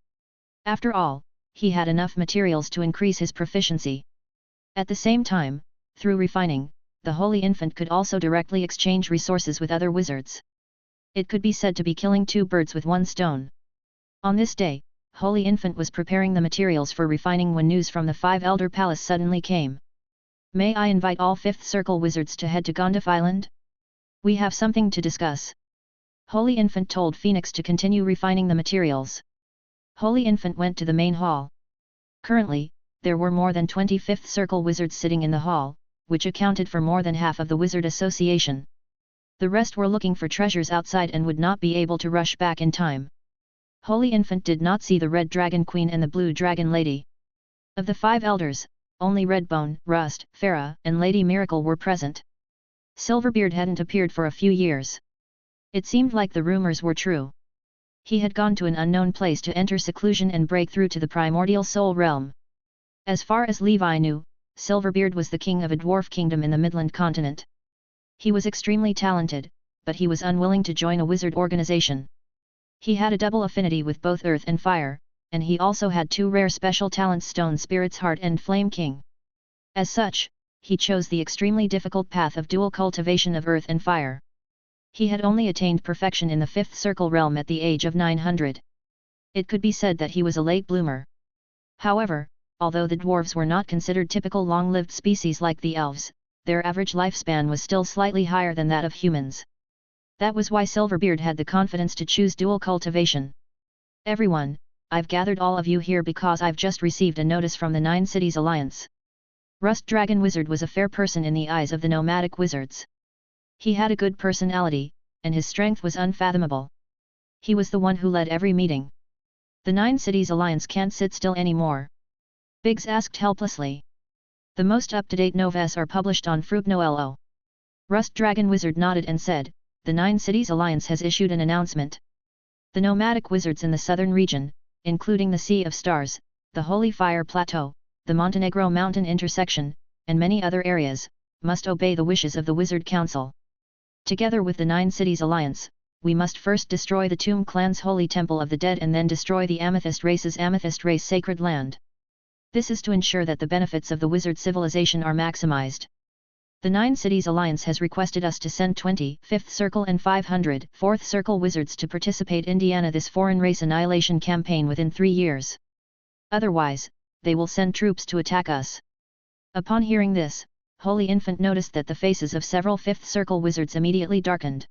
After all, he had enough materials to increase his proficiency. At the same time, through refining, the Holy Infant could also directly exchange resources with other wizards. It could be said to be killing 2 birds with 1 stone. On this day, Holy Infant was preparing the materials for refining when news from the 5 Elder Palace suddenly came. May I invite all 5th Circle wizards to head to Gondaf Island? We have something to discuss. Holy Infant told Phoenix to continue refining the materials. Holy Infant went to the main hall. Currently, there were more than 20 5th Circle wizards sitting in the hall, which accounted for more than half of the Wizard Association. The rest were looking for treasures outside and would not be able to rush back in time. Holy Infant did not see the Red Dragon Queen and the Blue Dragon Lady. Of the 5 elders, only Redbone, Rust, Farah, and Lady Miracle were present. Silverbeard hadn't appeared for a few years. It seemed like the rumors were true. He had gone to an unknown place to enter seclusion and break through to the primordial soul realm. As far as Levi knew, Silverbeard was the king of a dwarf kingdom in the Midland continent. He was extremely talented, but he was unwilling to join a wizard organization. He had a double affinity with both earth and fire, and he also had 2 rare special talents: Stone Spirit's Heart and Flame King. As such, he chose the extremely difficult path of dual cultivation of earth and fire. He had only attained perfection in the 5th Circle realm at the age of 900. It could be said that he was a late bloomer. However, although the dwarves were not considered typical long-lived species like the elves, their average lifespan was still slightly higher than that of humans. That was why Silverbeard had the confidence to choose dual cultivation. Everyone, I've gathered all of you here because I've just received a notice from the 9 Cities Alliance. Rust Dragon Wizard was a fair person in the eyes of the nomadic wizards. He had a good personality, and his strength was unfathomable. He was the one who led every meeting. The 9 Cities Alliance can't sit still anymore. Biggs asked helplessly. The most up-to-date noves are published on Fruitnoelo. Rust Dragon Wizard nodded and said, the 9 Cities Alliance has issued an announcement. The nomadic wizards in the southern region, including the Sea of Stars, the Holy Fire Plateau, the Montenegro Mountain intersection, and many other areas, must obey the wishes of the Wizard Council. Together with the 9 Cities Alliance, we must first destroy the Tomb Clan's Holy Temple of the Dead and then destroy the Amethyst Race's Amethyst Race sacred land. This is to ensure that the benefits of the wizard civilization are maximized. The 9 Cities Alliance has requested us to send 20 5th Circle and 500 4th Circle wizards to participate in Indiana this foreign race annihilation campaign within 3 years. Otherwise, they will send troops to attack us. Upon hearing this, Holy Infant noticed that the faces of several fifth circle wizards immediately darkened.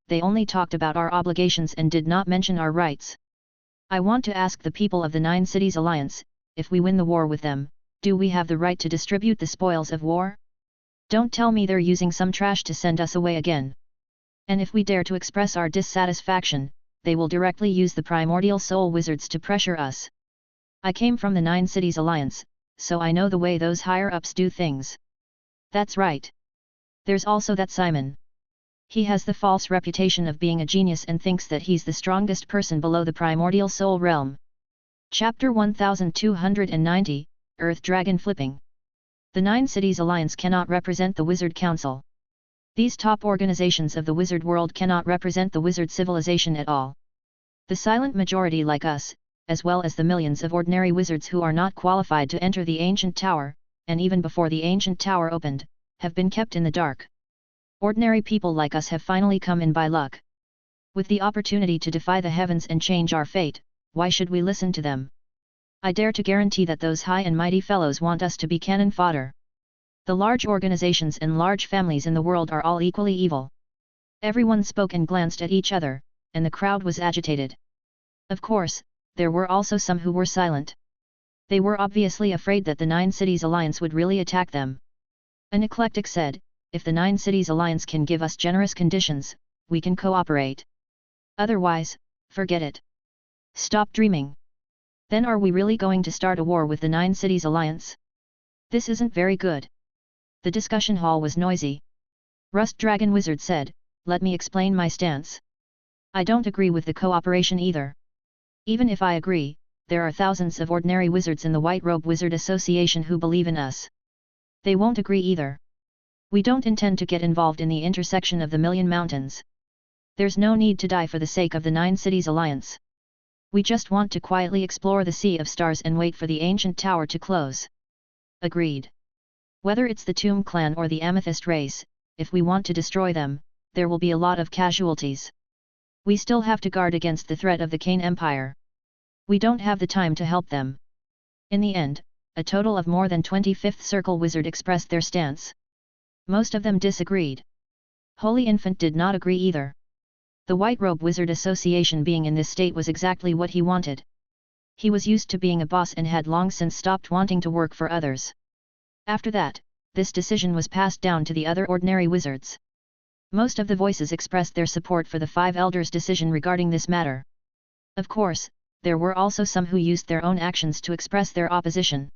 They only talked about our obligations and did not mention our rights. I want to ask the people of the 9 Cities Alliance, if we win the war with them, do we have the right to distribute the spoils of war? Don't tell me they're using some trash to send us away again. And if we dare to express our dissatisfaction, they will directly use the primordial soul wizards to pressure us. I came from the 9 Cities Alliance, so I know the way those higher-ups do things. That's right. There's also that Simon. He has the false reputation of being a genius and thinks that he's the strongest person below the primordial soul realm. Chapter 1290, Earth Dragon Flipping. The 9 Cities Alliance cannot represent the Wizard Council. These top organizations of the wizard world cannot represent the wizard civilization at all. The silent majority like us, as well as the millions of ordinary wizards who are not qualified to enter the Ancient Tower, and even before the Ancient Tower opened, have been kept in the dark. Ordinary people like us have finally come in by luck. With the opportunity to defy the heavens and change our fate, why should we listen to them? I dare to guarantee that those high and mighty fellows want us to be cannon fodder. The large organizations and large families in the world are all equally evil. Everyone spoke and glanced at each other, and the crowd was agitated. Of course, there were also some who were silent. They were obviously afraid that the 9 Cities Alliance would really attack them. An eclectic said, if the 9 Cities Alliance can give us generous conditions, we can cooperate. Otherwise, forget it. Stop dreaming. Then are we really going to start a war with the 9 Cities Alliance? This isn't very good. The discussion hall was noisy. Rust Dragon Wizard said, let me explain my stance. I don't agree with the cooperation either. Even if I agree, there are thousands of ordinary wizards in the White Robe Wizard Association who believe in us. They won't agree either. We don't intend to get involved in the intersection of the Million Mountains. There's no need to die for the sake of the 9 Cities Alliance. We just want to quietly explore the Sea of Stars and wait for the Ancient Tower to close. Agreed. Whether it's the Tomb Clan or the Amethyst race, if we want to destroy them, there will be a lot of casualties. We still have to guard against the threat of the Kane Empire. We don't have the time to help them. In the end, a total of more than 20 Fifth Circle Wizard expressed their stance. Most of them disagreed. Holy Infant did not agree either. The White Robe Wizard Association being in this state was exactly what he wanted. He was used to being a boss and had long since stopped wanting to work for others. After that, this decision was passed down to the other ordinary wizards. Most of the voices expressed their support for the 5 elders' decision regarding this matter. Of course, there were also some who used their own actions to express their opposition.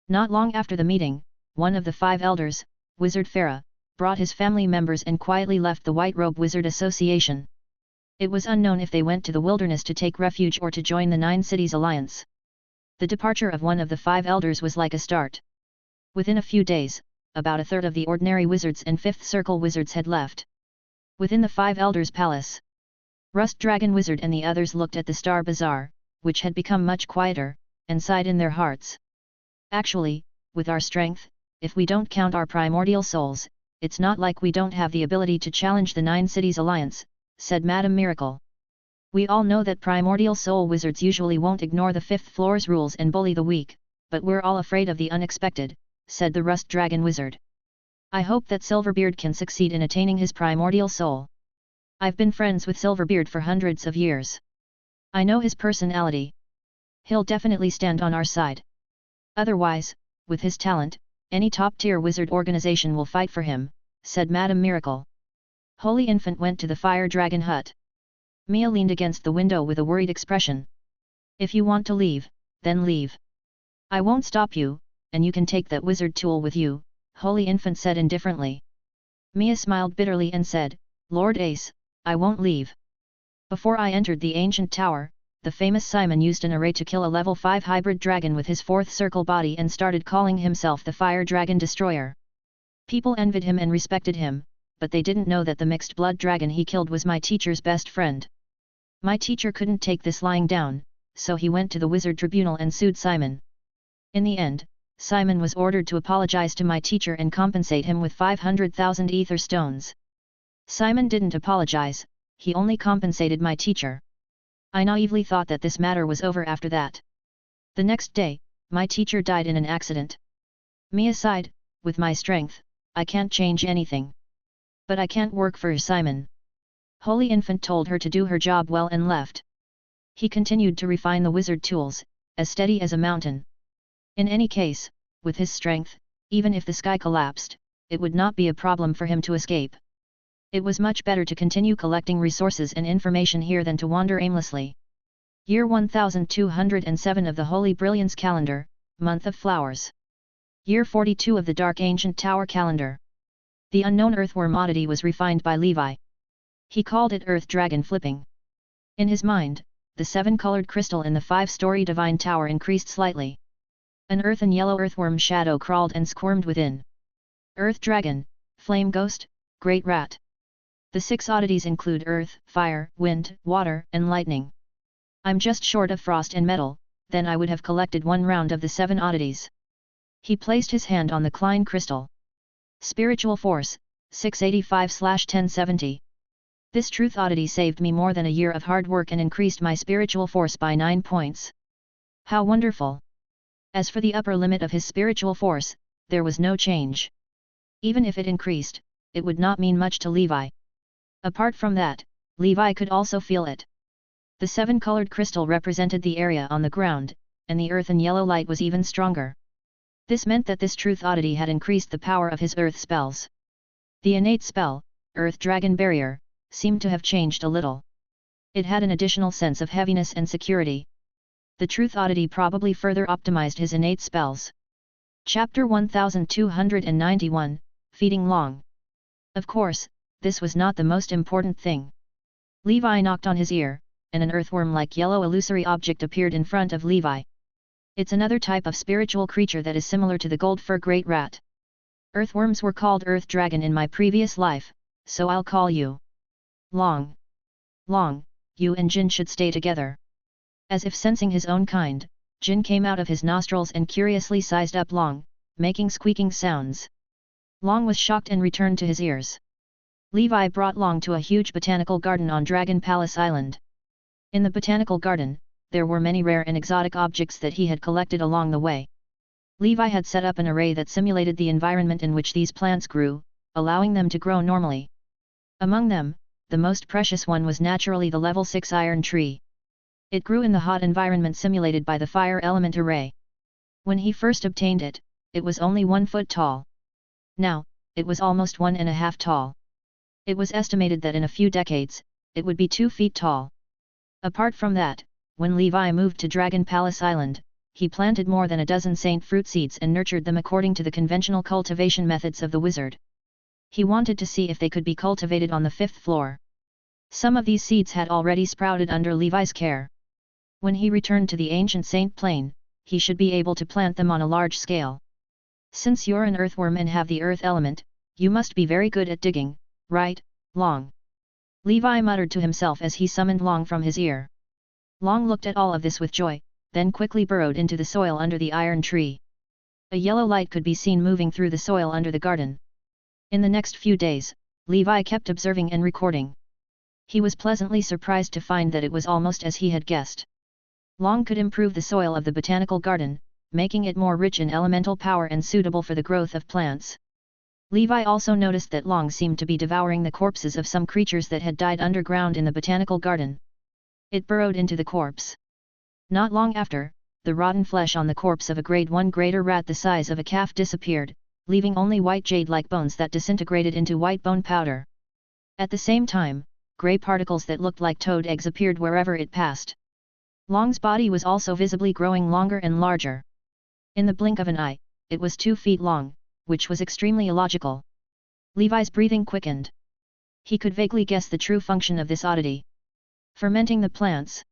Not long after the meeting, one of the 5 elders, Wizard Farah, brought his family members and quietly left the White Robe Wizard Association. It was unknown if they went to the wilderness to take refuge or to join the 9 Cities Alliance. The departure of one of the 5 elders was like a start. Within a few days, about a third of the ordinary wizards and 5th Circle wizards had left. Within the 5 elders' palace, Rust Dragon Wizard and the others looked at the Star Bazaar, which had become much quieter, and sighed in their hearts. Actually, with our strength, if we don't count our primordial souls, it's not like we don't have the ability to challenge the 9 Cities Alliance, said Madame Miracle. We all know that primordial soul wizards usually won't ignore the 5th floor's rules and bully the weak, but we're all afraid of the unexpected, said the Rust Dragon Wizard. I hope that Silverbeard can succeed in attaining his primordial soul. I've been friends with Silverbeard for hundreds of years. I know his personality. He'll definitely stand on our side. Otherwise, with his talent, any top-tier wizard organization will fight for him, said Madame Miracle. Holy Infant went to the Fire Dragon hut. Mia leaned against the window with a worried expression. If you want to leave, then leave. I won't stop you, and you can take that wizard tool with you, Holy Infant said indifferently. Mia smiled bitterly and said, Lord Ace, I won't leave. Before I entered the ancient tower, the famous Simon used an array to kill a level 5 hybrid dragon with his 4th circle body and started calling himself the Fire Dragon Destroyer. People envied him and respected him, but they didn't know that the mixed blood dragon he killed was my teacher's best friend. My teacher couldn't take this lying down, so he went to the wizard tribunal and sued Simon. In the end, Simon was ordered to apologize to my teacher and compensate him with 500,000 ether stones. Simon didn't apologize, he only compensated my teacher. I naively thought that this matter was over after that. The next day, my teacher died in an accident. Mia sighed, with my strength, I can't change anything. But I can't work for Simon. Holy Infant told her to do her job well and left. He continued to refine the wizard tools, as steady as a mountain. In any case, with his strength, even if the sky collapsed, it would not be a problem for him to escape. It was much better to continue collecting resources and information here than to wander aimlessly. Year 1207 of the Holy Brilliance Calendar, Month of Flowers. Year 42 of the Dark Ancient Tower Calendar. The unknown earthworm oddity was refined by Levi. He called it Earth Dragon Flipping. In his mind, the 7-colored crystal in the 5-story divine tower increased slightly. An earthen yellow earthworm shadow crawled and squirmed within. Earth Dragon, Flame Ghost, Great Rat. The 6 oddities include earth, fire, wind, water, and lightning. I'm just short of frost and metal, then I would have collected 1 round of the 7 oddities. He placed his hand on the Klein crystal. Spiritual Force, 685/1070. This truth oddity saved me more than a year of hard work and increased my spiritual force by 9 points. How wonderful! As for the upper limit of his spiritual force, there was no change. Even if it increased, it would not mean much to Levi. Apart from that, Levi could also feel it. The 7-colored crystal represented the area on the ground, and the earth and yellow light was even stronger. This meant that this truth oddity had increased the power of his earth spells. The innate spell, Earth Dragon Barrier, seemed to have changed a little. It had an additional sense of heaviness and security. The truth oddity probably further optimized his innate spells. Chapter 1291, Feeding Long. Of course, this was not the most important thing. Levi knocked on his ear, and an earthworm-like yellow illusory object appeared in front of Levi. It's another type of spiritual creature that is similar to the gold fur great rat. Earthworms were called Earth Dragon in my previous life, so I'll call you Long. Long, you and Jin should stay together. As if sensing his own kind, Jin came out of his nostrils and curiously sized up Long, making squeaking sounds. Long was shocked and returned to his ears. Levi brought Long to a huge botanical garden on Dragon Palace Island. In the botanical garden, there were many rare and exotic objects that he had collected along the way. Levi had set up an array that simulated the environment in which these plants grew, allowing them to grow normally. Among them, the most precious one was naturally the level 6 iron tree. It grew in the hot environment simulated by the fire element array. When he first obtained it, it was only 1 foot tall. Now, it was almost 1.5 tall. It was estimated that in a few decades, it would be 2 feet tall. Apart from that, when Levi moved to Dragon Palace Island, he planted more than a dozen saint fruit seeds and nurtured them according to the conventional cultivation methods of the wizard. He wanted to see if they could be cultivated on the 5th floor. Some of these seeds had already sprouted under Levi's care. When he returned to the ancient Saint Plain, he should be able to plant them on a large scale. Since you're an earthworm and have the earth element, you must be very good at digging, right, Long? Levi muttered to himself as he summoned Long from his ear. Long looked at all of this with joy, then quickly burrowed into the soil under the iron tree. A yellow light could be seen moving through the soil under the garden. In the next few days, Levi kept observing and recording. He was pleasantly surprised to find that it was almost as he had guessed. Long could improve the soil of the botanical garden, making it more rich in elemental power and suitable for the growth of plants. Levi also noticed that Long seemed to be devouring the corpses of some creatures that had died underground in the botanical garden. It burrowed into the corpse. Not long after, the rotten flesh on the corpse of a grade 1 greater rat the size of a calf disappeared, leaving only white jade-like bones that disintegrated into white bone powder. At the same time, grey particles that looked like toad eggs appeared wherever it passed. Long's body was also visibly growing longer and larger. In the blink of an eye, it was 2 feet long, which was extremely illogical. Levi's breathing quickened. He could vaguely guess the true function of this oddity. Fermenting the plants.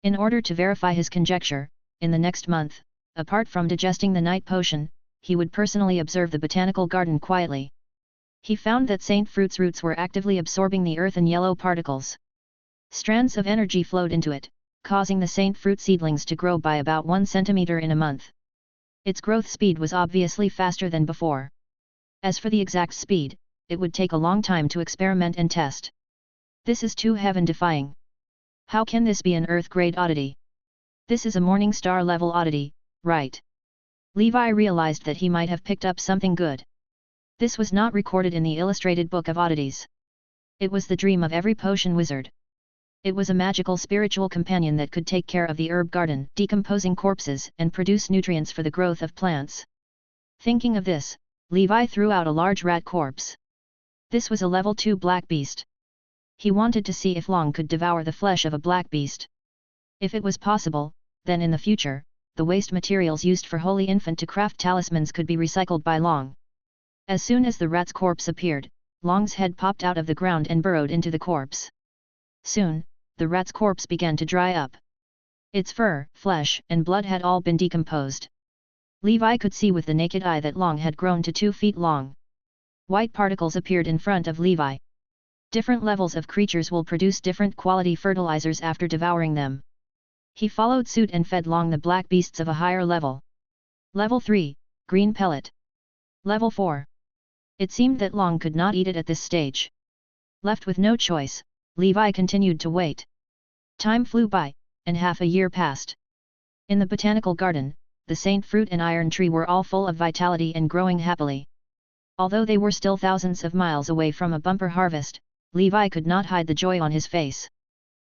In order to verify his conjecture, in the next month, apart from digesting the night potion, he would personally observe the botanical garden quietly. He found that Saint Fruit's roots were actively absorbing the earth and yellow particles. Strands of energy flowed into it, causing the Saint Fruit seedlings to grow by about 1 centimeter in a month. Its growth speed was obviously faster than before. As for the exact speed, it would take a long time to experiment and test. This is too heaven-defying. How can this be an Earth-grade oddity? This is a Morning Star level oddity, right? Levi realized that he might have picked up something good. This was not recorded in the illustrated book of oddities. It was the dream of every potion wizard. It was a magical spiritual companion that could take care of the herb garden, decomposing corpses and produce nutrients for the growth of plants. Thinking of this, Levi threw out a large rat corpse. This was a level 2 black beast. He wanted to see if Long could devour the flesh of a black beast. If it was possible, then in the future, the waste materials used for Holy Infant to craft talismans could be recycled by Long. As soon as the rat's corpse appeared, Long's head popped out of the ground and burrowed into the corpse. Soon, the rat's corpse began to dry up. Its fur, flesh, and blood had all been decomposed. Levi could see with the naked eye that Long had grown to 2 feet long. White particles appeared in front of Levi. Different levels of creatures will produce different quality fertilizers after devouring them. He followed suit and fed Long the black beasts of a higher level. Level 3, green pellet. Level 4. It seemed that Long could not eat it at this stage. Left with no choice, Levi continued to wait. Time flew by, and half a year passed. In the botanical garden, the saint fruit and iron tree were all full of vitality and growing happily. Although they were still thousands of miles away from a bumper harvest, Levi could not hide the joy on his face.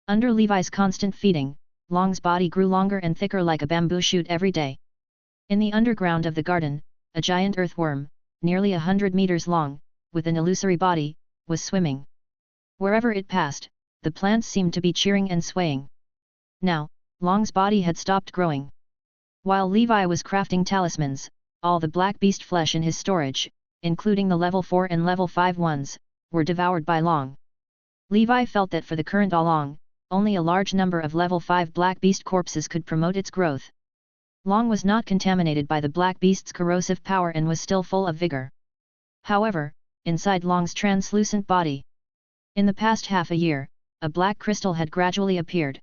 Under Levi's constant feeding, Long's body grew longer and thicker like a bamboo shoot every day. In the underground of the garden, a giant earthworm, nearly 100 meters long, with an illusory body, was swimming. Wherever it passed, the plants seemed to be cheering and swaying. Now, Long's body had stopped growing. While Levi was crafting talismans, all the black beast flesh in his storage, including the level 4 and level 5 ones, were devoured by Long. Levi felt that for the current Long, only a large number of level 5 black beast corpses could promote its growth. Long was not contaminated by the black beast's corrosive power and was still full of vigor. However, inside Long's translucent body, in the past half a year, a black crystal had gradually appeared.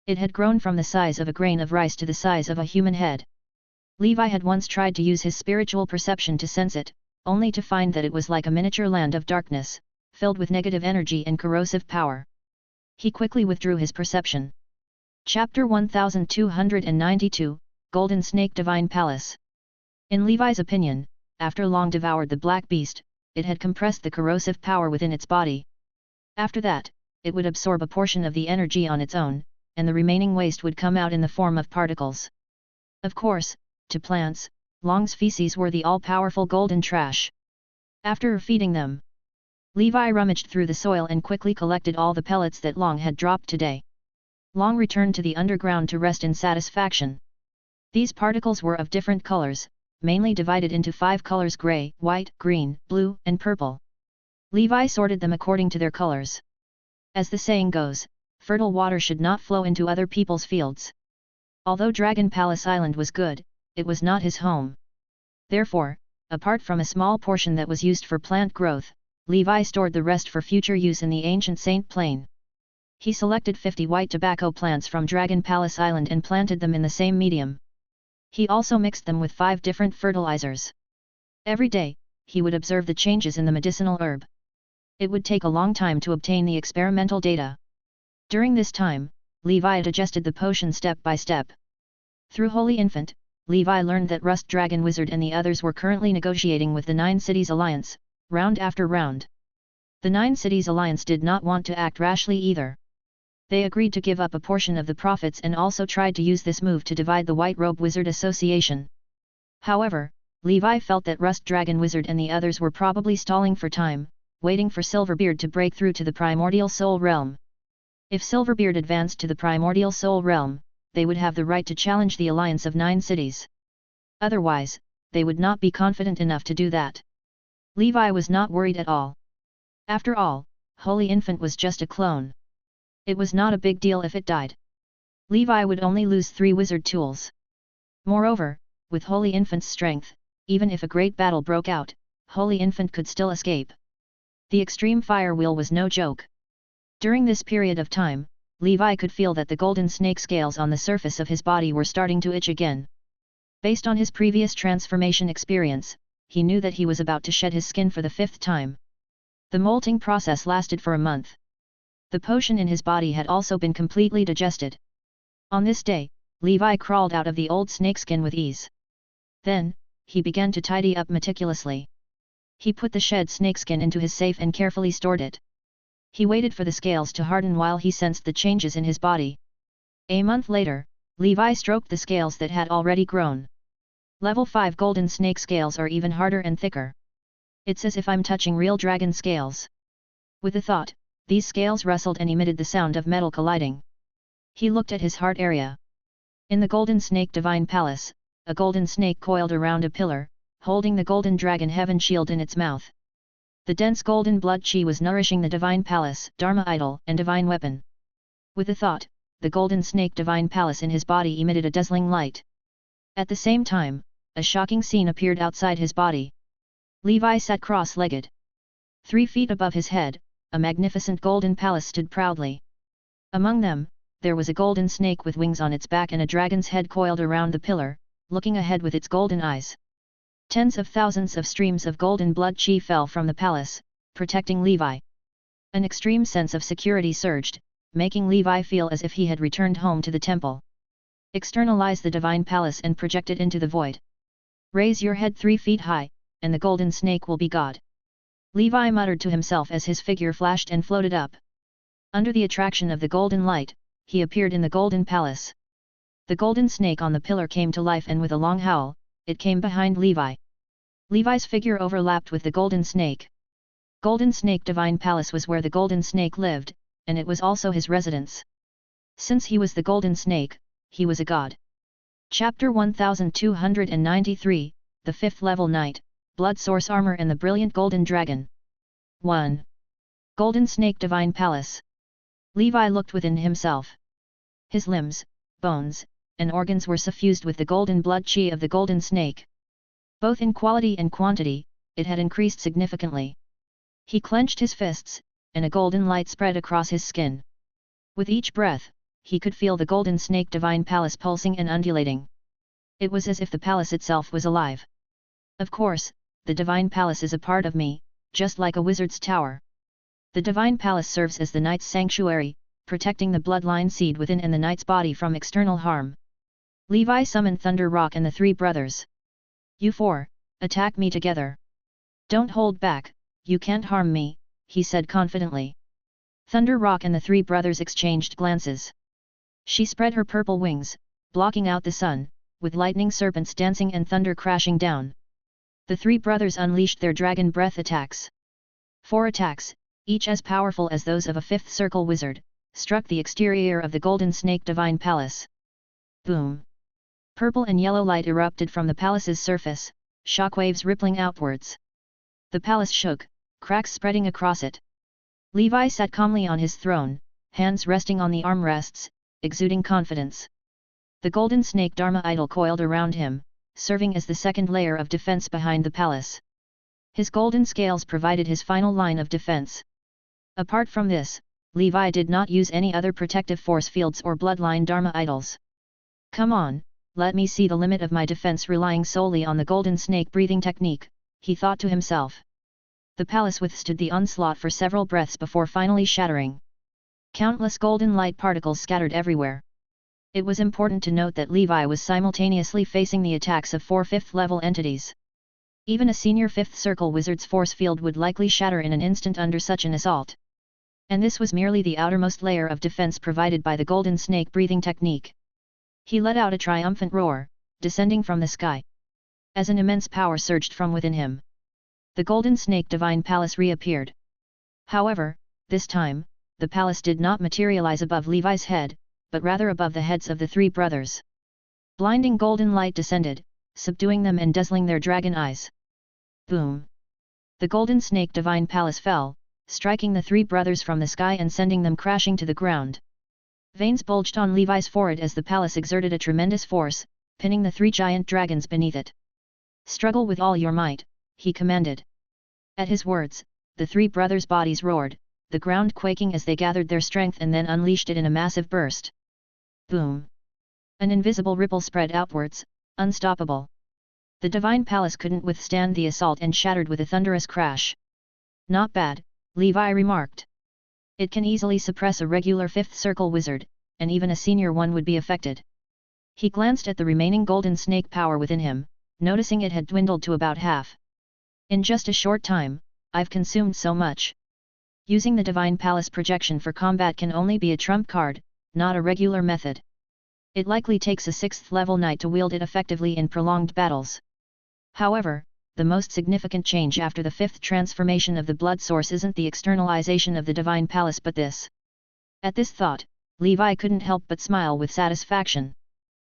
It had grown from the size of a grain of rice to the size of a human head. Levi had once tried to use his spiritual perception to sense it, only to find that it was like a miniature land of darkness, filled with negative energy and corrosive power. He quickly withdrew his perception. Chapter 1292, Golden Snake Divine Palace. In Levi's opinion, after Long devoured the black beast, it had compressed the corrosive power within its body. After that, it would absorb a portion of the energy on its own, and the remaining waste would come out in the form of particles. Of course, to plants, Long's feces were the all-powerful golden trash. After feeding them, Levi rummaged through the soil and quickly collected all the pellets that Long had dropped today. Long returned to the underground to rest in satisfaction. These particles were of different colors, mainly divided into 5 colors: gray, white, green, blue, and purple. Levi sorted them according to their colors. As the saying goes, fertile water should not flow into other people's fields. Although Dragon Palace Island was good, it was not his home. Therefore, apart from a small portion that was used for plant growth, Levi stored the rest for future use in the ancient Saint Plain. He selected 50 white tobacco plants from Dragon Palace Island and planted them in the same medium. He also mixed them with 5 different fertilizers. Every day, he would observe the changes in the medicinal herb. It would take a long time to obtain the experimental data. During this time, Levi digested the potion step by step. Through Holy Infant, Levi learned that Rust Dragon Wizard and the others were currently negotiating with the 9 Cities Alliance, round after round. The 9 Cities Alliance did not want to act rashly either. They agreed to give up a portion of the profits and also tried to use this move to divide the White Robe Wizard Association. However, Levi felt that Rust Dragon Wizard and the others were probably stalling for time, waiting for Silverbeard to break through to the Primordial Soul Realm. If Silverbeard advanced to the Primordial Soul Realm, they would have the right to challenge the alliance of 9 cities. Otherwise, they would not be confident enough to do that. Levi was not worried at all. After all, Holy Infant was just a clone. It was not a big deal if it died. Levi would only lose 3 wizard tools. Moreover, with Holy Infant's strength, even if a great battle broke out, Holy Infant could still escape. The extreme fire wheel was no joke. During this period of time, Levi could feel that the golden snake scales on the surface of his body were starting to itch again. Based on his previous transformation experience, he knew that he was about to shed his skin for the 5th time. The molting process lasted for a month. The potion in his body had also been completely digested. On this day, Levi crawled out of the old snakeskin with ease. Then, he began to tidy up meticulously. He put the shed snakeskin into his safe and carefully stored it. He waited for the scales to harden while he sensed the changes in his body. A month later, Levi stroked the scales that had already grown. Level 5 golden snake scales are even harder and thicker. It's as if I'm touching real dragon scales. With a thought, these scales rustled and emitted the sound of metal colliding. He looked at his heart area. In the golden snake divine palace, a golden snake coiled around a pillar, holding the golden dragon heaven shield in its mouth. The dense golden blood chi was nourishing the divine palace, dharma idol, and divine weapon. With a thought, the golden snake divine palace in his body emitted a dazzling light. At the same time, a shocking scene appeared outside his body. Levi sat cross-legged. 3 feet above his head, a magnificent golden palace stood proudly. Among them, there was a golden snake with wings on its back and a dragon's head coiled around the pillar, looking ahead with its golden eyes. Tens of thousands of streams of golden blood chi fell from the palace, protecting Levi. An extreme sense of security surged, making Levi feel as if he had returned home to the temple. Externalize the divine palace and project it into the void. Raise your head 3 feet high, and the golden snake will be God. Levi muttered to himself as his figure flashed and floated up. Under the attraction of the golden light, he appeared in the golden palace. The golden snake on the pillar came to life and with a long howl, it came behind Levi. Levi's figure overlapped with the golden snake. Golden Snake Divine Palace was where the golden snake lived, and it was also his residence. Since he was the golden snake, he was a god. Chapter 1293, The 5th Level Knight, Blood Source Armor and the Brilliant Golden Dragon. 1. Golden Snake Divine Palace. Levi looked within himself. His limbs, bones, and organs were suffused with the golden blood chi of the golden snake. Both in quality and quantity, it had increased significantly. He clenched his fists, and a golden light spread across his skin. With each breath, he could feel the golden snake divine palace pulsing and undulating. It was as if the palace itself was alive. Of course, the divine palace is a part of me, just like a wizard's tower. The divine palace serves as the knight's sanctuary, protecting the bloodline seed within and the knight's body from external harm. Levi summoned Thunder Rock and the 3 brothers. You 4, attack me together. Don't hold back, you can't harm me, he said confidently. Thunder Rock and the 3 brothers exchanged glances. She spread her purple wings, blocking out the sun, with lightning serpents dancing and thunder crashing down. The 3 brothers unleashed their dragon breath attacks. 4 attacks, each as powerful as those of a 5th circle wizard, struck the exterior of the golden snake divine palace. Boom! Purple and yellow light erupted from the palace's surface, shockwaves rippling outwards. The palace shook, cracks spreading across it. Levi sat calmly on his throne, hands resting on the armrests, exuding confidence. The golden snake Dharma idol coiled around him, serving as the second layer of defense behind the palace. His golden scales provided his final line of defense. Apart from this, Levi did not use any other protective force fields or bloodline Dharma idols. Come on, let me see the limit of my defense relying solely on the golden snake breathing technique, he thought to himself. The palace withstood the onslaught for several breaths before finally shattering. Countless golden light particles scattered everywhere. It was important to note that Levi was simultaneously facing the attacks of 4 5th-level entities. Even a senior 5th circle wizard's force field would likely shatter in an instant under such an assault. And this was merely the outermost layer of defense provided by the golden snake breathing technique. He let out a triumphant roar, descending from the sky. As an immense power surged from within him, the golden snake divine palace reappeared. However, this time, the palace did not materialize above Levi's head, but rather above the heads of the 3 brothers. Blinding golden light descended, subduing them and dazzling their dragon eyes. Boom! The golden snake divine palace fell, striking the 3 brothers from the sky and sending them crashing to the ground. Veins bulged on Levi's forehead as the palace exerted a tremendous force, pinning the 3 giant dragons beneath it. Struggle with all your might, he commanded. At his words, the 3 brothers' bodies roared, the ground quaking as they gathered their strength and then unleashed it in a massive burst. Boom! An invisible ripple spread outwards, unstoppable. The divine palace couldn't withstand the assault and shattered with a thunderous crash. Not bad, Levi remarked. It can easily suppress a regular 5th circle wizard, and even a senior one would be affected. He glanced at the remaining golden snake power within him, noticing it had dwindled to about half. In just a short time, I've consumed so much. Using the Divine Palace projection for combat can only be a trump card, not a regular method. It likely takes a 6th level knight to wield it effectively in prolonged battles. However, the most significant change after the 5th transformation of the blood source isn't the externalization of the Divine Palace but this. At this thought, Levi couldn't help but smile with satisfaction.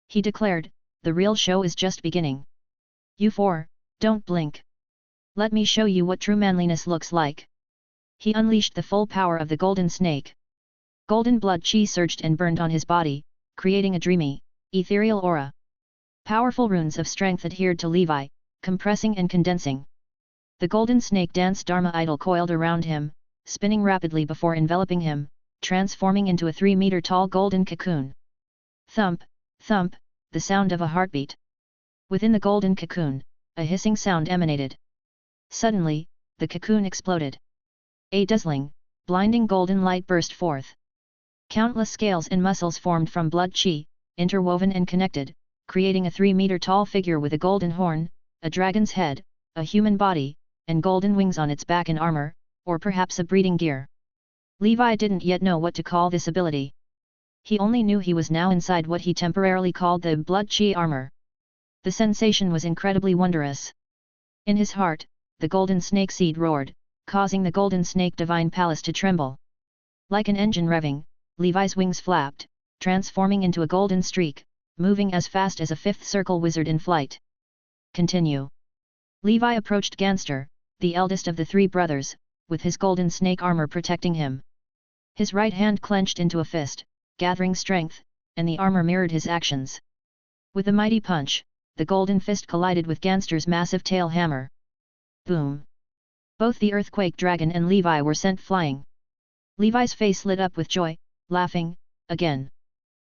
He declared, "The real show is just beginning. You four, don't blink. Let me show you what true manliness looks like." He unleashed the full power of the golden snake. Golden blood chi surged and burned on his body, creating a dreamy, ethereal aura. Powerful runes of strength adhered to Levi, compressing and condensing. The golden snake dance Dharma idol coiled around him, spinning rapidly before enveloping him, transforming into a 3-meter-tall golden cocoon. Thump, thump, the sound of a heartbeat. Within the golden cocoon, a hissing sound emanated. Suddenly, the cocoon exploded. A dazzling, blinding golden light burst forth. Countless scales and muscles formed from blood chi, interwoven and connected, creating a 3-meter-tall figure with a golden horn, a dragon's head, a human body, and golden wings on its back and armor, or perhaps a breeding gear. Levi didn't yet know what to call this ability. He only knew he was now inside what he temporarily called the blood chi armor. The sensation was incredibly wondrous. In his heart, the golden snake seed roared, causing the golden snake divine palace to tremble. Like an engine revving, Levi's wings flapped, transforming into a golden streak, moving as fast as a 5th circle wizard in flight. Continue. Levi approached Gangster, the eldest of the 3 brothers, with his golden snake armor protecting him. His right hand clenched into a fist, gathering strength, and the armor mirrored his actions. With a mighty punch, the golden fist collided with Gangster's massive tail hammer. Boom! Both the earthquake dragon and Levi were sent flying. Levi's face lit up with joy, laughing, again.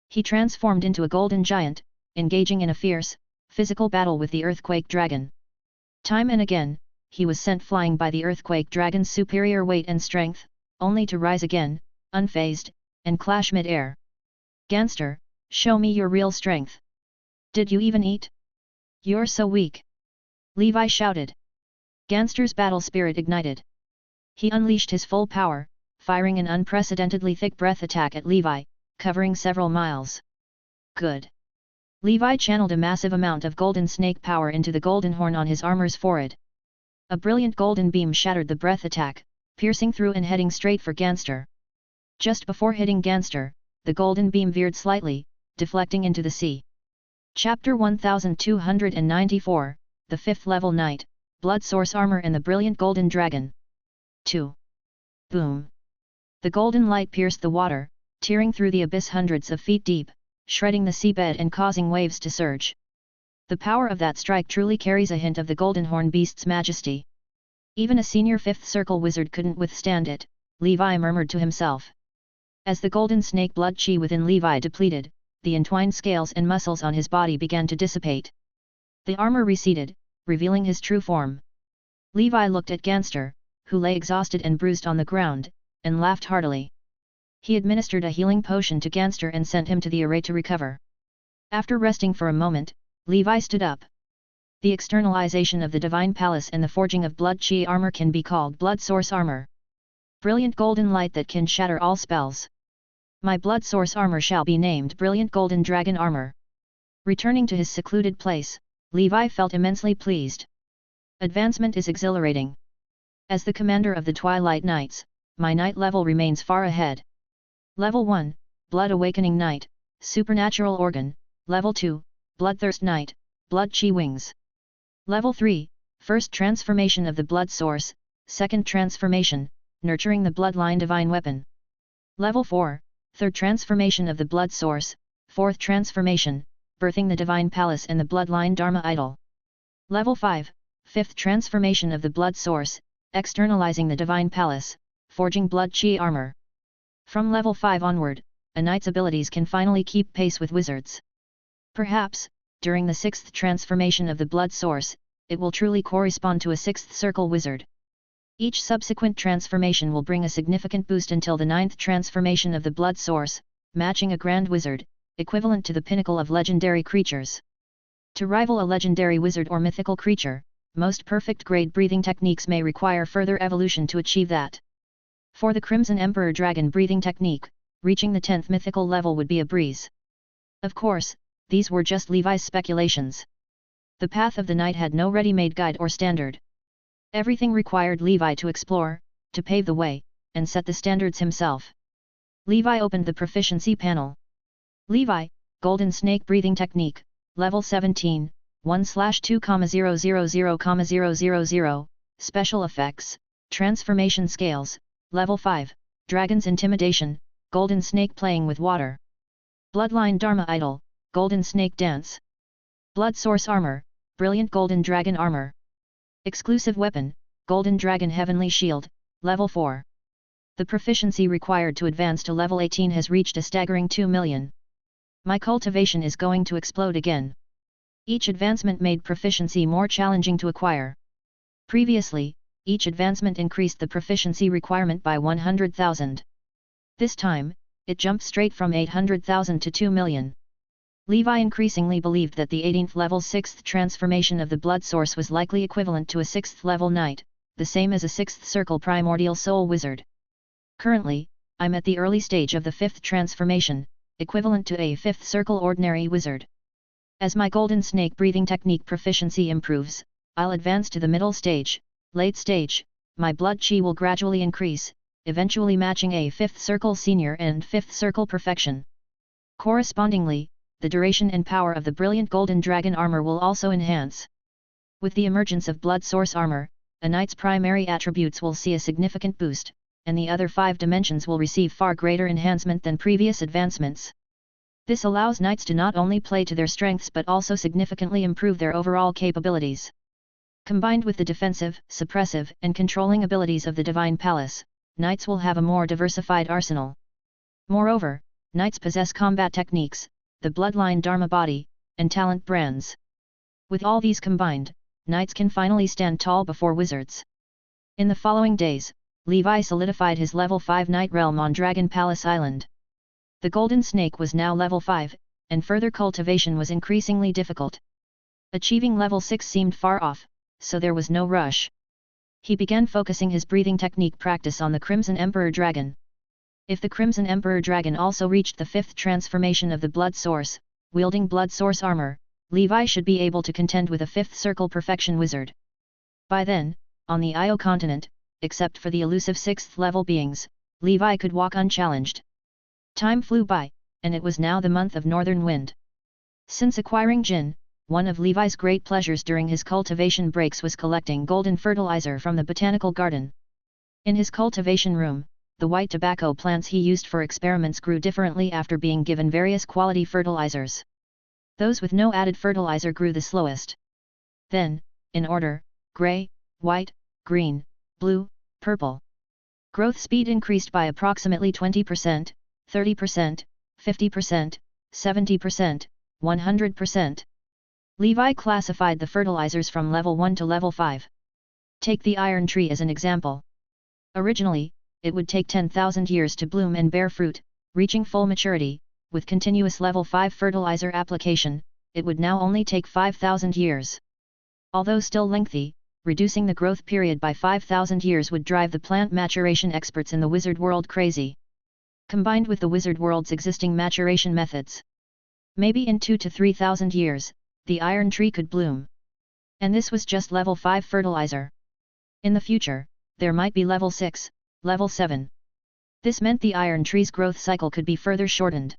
He transformed into a golden giant, engaging in a fierce, physical battle with the earthquake dragon. Time and again, he was sent flying by the earthquake dragon's superior weight and strength, only to rise again, unfazed, and clash mid-air. Gangster, show me your real strength. Did you even eat? You're so weak. Levi shouted. Gangster's battle spirit ignited. He unleashed his full power, firing an unprecedentedly thick breath attack at Levi, covering several miles. Good. Levi channeled a massive amount of golden snake power into the golden horn on his armor's forehead. A brilliant golden beam shattered the breath attack, piercing through and heading straight for Gangster. Just before hitting Gangster, the golden beam veered slightly, deflecting into the sea. Chapter 1294, The 5th Level Knight, Blood Source Armor and the Brilliant Golden Dragon. 2. Boom! The golden light pierced the water, tearing through the abyss hundreds of feet deep, shredding the seabed and causing waves to surge. The power of that strike truly carries a hint of the Golden Horn Beast's majesty. Even a senior 5th circle wizard couldn't withstand it, Levi murmured to himself. As the golden snake blood chi within Levi depleted, the entwined scales and muscles on his body began to dissipate. The armor receded, revealing his true form. Levi looked at Gangster, who lay exhausted and bruised on the ground, and laughed heartily. He administered a healing potion to Gangster and sent him to the array to recover. After resting for a moment, Levi stood up. The externalization of the Divine Palace and the forging of blood chi armor can be called blood source armor. Brilliant golden light that can shatter all spells. My blood source armor shall be named Brilliant Golden Dragon Armor. Returning to his secluded place, Levi felt immensely pleased. Advancement is exhilarating. As the commander of the Twilight Knights, my knight level remains far ahead. Level 1, Blood Awakening Knight, Supernatural Organ. Level 2, Bloodthirst Knight, Blood Chi Wings. Level 3, First Transformation of the Blood Source, Second Transformation, Nurturing the Bloodline Divine Weapon. Level 4, Third Transformation of the Blood Source, Fourth Transformation, Birthing the Divine Palace and the Bloodline Dharma Idol. Level 5, Fifth Transformation of the Blood Source, Externalizing the Divine Palace, Forging Blood Chi Armor. From level 5 onward, a knight's abilities can finally keep pace with wizards. Perhaps, during the 6th transformation of the Blood Source, it will truly correspond to a 6th circle wizard. Each subsequent transformation will bring a significant boost until the 9th transformation of the Blood Source, matching a Grand Wizard, equivalent to the pinnacle of legendary creatures. To rival a legendary wizard or mythical creature, most perfect grade breathing techniques may require further evolution to achieve that. For the Crimson Emperor Dragon breathing technique, reaching the 10th mythical level would be a breeze. Of course, these were just Levi's speculations. The path of the knight had no ready-made guide or standard. Everything required Levi to explore, to pave the way, and set the standards himself. Levi opened the proficiency panel. Levi, Golden Snake Breathing Technique, Level 17, 1/2,000,000, Special Effects, Transformation Scales, Level 5, Dragon's Intimidation, Golden Snake Playing with Water. Bloodline Dharma Idol, Golden Snake Dance. Blood Source Armor, Brilliant Golden Dragon Armor. Exclusive Weapon, Golden Dragon Heavenly Shield, Level 4. The proficiency required to advance to level 18 has reached a staggering 2 million. My cultivation is going to explode again. Each advancement made proficiency more challenging to acquire. Previously, each advancement increased the proficiency requirement by 100,000. This time, it jumped straight from 800,000 to 2 million. Levi increasingly believed that the 18th level 6th transformation of the blood source was likely equivalent to a 6th level knight, the same as a 6th circle primordial soul wizard. Currently, I'm at the early stage of the 5th transformation, equivalent to a 5th circle ordinary wizard. As my golden snake breathing technique proficiency improves, I'll advance to the middle stage, late stage, my blood chi will gradually increase, eventually matching a 5th circle senior and 5th circle perfection. Correspondingly, the duration and power of the brilliant golden dragon armor will also enhance. With the emergence of blood source armor, a knight's primary attributes will see a significant boost, and the other 5 dimensions will receive far greater enhancement than previous advancements. This allows knights to not only play to their strengths but also significantly improve their overall capabilities. Combined with the defensive, suppressive, and controlling abilities of the Divine Palace, knights will have a more diversified arsenal. Moreover, knights possess combat techniques, the bloodline Dharma body, and talent brands. With all these combined, knights can finally stand tall before wizards. In the following days, Levi solidified his level 5 knight realm on Dragon Palace Island. The golden snake was now level 5, and further cultivation was increasingly difficult. Achieving level 6 seemed far off, so there was no rush. He began focusing his breathing technique practice on the Crimson Emperor Dragon. If the Crimson Emperor Dragon also reached the 5th transformation of the blood source, wielding blood source armor, Levi should be able to contend with a 5th circle perfection wizard. By then, on the Io continent, except for the elusive 6th level beings, Levi could walk unchallenged. Time flew by, and it was now the month of Northern Wind. Since acquiring Jin, one of Levi's great pleasures during his cultivation breaks was collecting golden fertilizer from the botanical garden. In his cultivation room, the white tobacco plants he used for experiments grew differently after being given various quality fertilizers. Those with no added fertilizer grew the slowest. Then, in order, gray, white, green, blue, purple. Growth speed increased by approximately 20%, 30%, 50%, 70%, 100%. Levi classified the fertilizers from level 1 to level 5. Take the iron tree as an example. Originally, it would take 10,000 years to bloom and bear fruit, reaching full maturity. With continuous level 5 fertilizer application, it would now only take 5,000 years. Although still lengthy, reducing the growth period by 5,000 years would drive the plant maturation experts in the wizard world crazy. Combined with the wizard world's existing maturation methods, maybe in 2 to 3,000 years, the iron tree could bloom. And this was just level 5 fertilizer. In the future, there might be level 6, level 7. This meant the iron tree's growth cycle could be further shortened.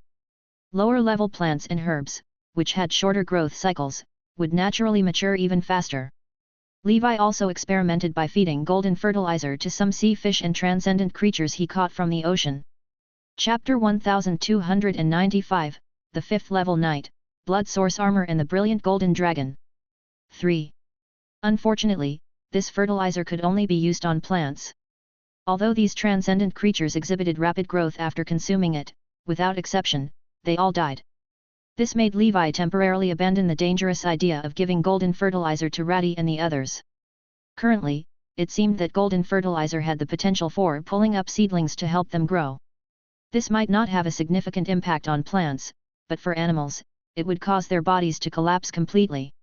Lower level plants and herbs, which had shorter growth cycles, would naturally mature even faster. Levi also experimented by feeding golden fertilizer to some sea fish and transcendent creatures he caught from the ocean. Chapter 1295, The 5th Level Knight, Blood Source Armor and the Brilliant Golden Dragon. 3. Unfortunately, this fertilizer could only be used on plants. Although these transcendent creatures exhibited rapid growth after consuming it, without exception, they all died. This made Levi temporarily abandon the dangerous idea of giving golden fertilizer to Ratty and the others. Currently, it seemed that golden fertilizer had the potential for pulling up seedlings to help them grow. This might not have a significant impact on plants, but for animals, it would cause their bodies to collapse completely.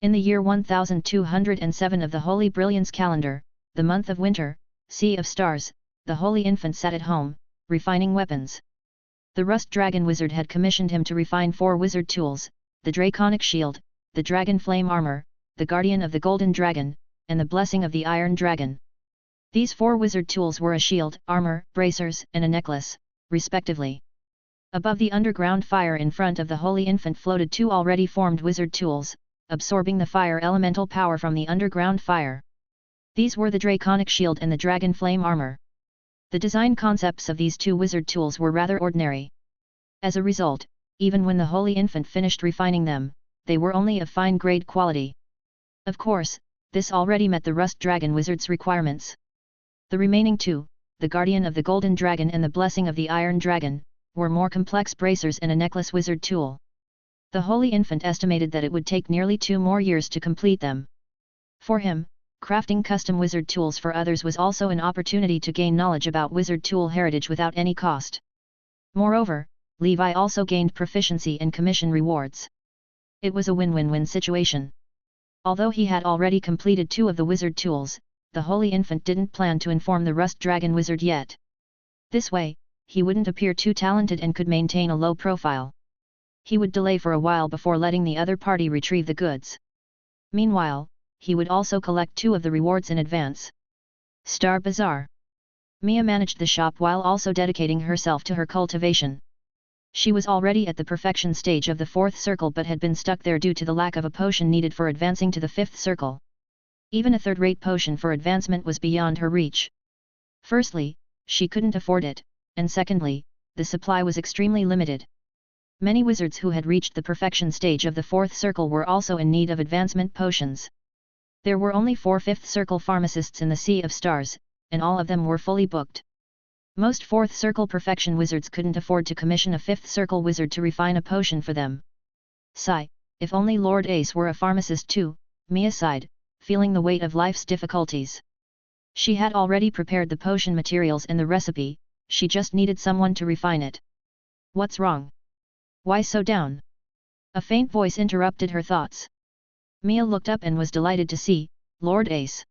In the year 1207 of the Holy Brilliance calendar, the month of winter, Sea of Stars, the Holy Infant sat at home, refining weapons. The Rust Dragon Wizard had commissioned him to refine 4 wizard tools, the Draconic Shield, the Dragon Flame Armor, the Guardian of the Golden Dragon, and the Blessing of the Iron Dragon. These 4 wizard tools were a shield, armor, bracers, and a necklace, respectively. Above the underground fire in front of the Holy Infant floated 2 already formed wizard tools, absorbing the fire elemental power from the underground fire. These were the Draconic Shield and the Dragon Flame Armor. The design concepts of these 2 wizard tools were rather ordinary. As a result, even when the Holy Infant finished refining them, they were only of fine grade quality. Of course, this already met the Rust Dragon Wizard's requirements. The remaining 2, the Guardian of the Golden Dragon and the Blessing of the Iron Dragon, were more complex bracers and a necklace wizard tool. The Holy Infant estimated that it would take nearly 2 more years to complete them. For him, crafting custom wizard tools for others was also an opportunity to gain knowledge about wizard tool heritage without any cost. Moreover, Levi also gained proficiency and commission rewards. It was a win-win-win situation. Although he had already completed 2 of the wizard tools, the Holy Infant didn't plan to inform the Rust Dragon Wizard yet. This way, he wouldn't appear too talented and could maintain a low profile. He would delay for a while before letting the other party retrieve the goods. Meanwhile, he would also collect 2 of the rewards in advance. Star Bazaar. Mia managed the shop while also dedicating herself to her cultivation. She was already at the perfection stage of the 4th circle but had been stuck there due to the lack of a potion needed for advancing to the 5th circle. Even a third-rate potion for advancement was beyond her reach. Firstly, she couldn't afford it, and secondly, the supply was extremely limited. Many wizards who had reached the perfection stage of the 4th circle were also in need of advancement potions. There were only 4 5th circle pharmacists in the Sea of Stars, and all of them were fully booked. Most 4th circle perfection wizards couldn't afford to commission a 5th circle wizard to refine a potion for them. Sigh, if only Lord Ace were a pharmacist too, Mia sighed, feeling the weight of life's difficulties. She had already prepared the potion materials and the recipe, she just needed someone to refine it. What's wrong? Why so down? A faint voice interrupted her thoughts. Mia looked up and was delighted to see Lord Ace.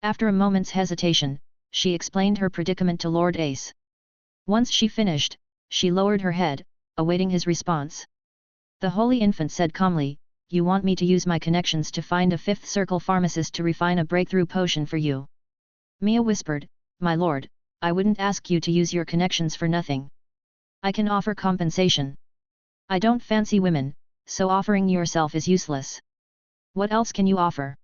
After a moment's hesitation, she explained her predicament to Lord Ace. Once she finished, she lowered her head, awaiting his response. The Holy Infant said calmly, "You want me to use my connections to find a 5th circle pharmacist to refine a breakthrough potion for you?" Mia whispered, "My lord, I wouldn't ask you to use your connections for nothing. I can offer compensation. I don't fancy women, so offering yourself is useless. What else can you offer?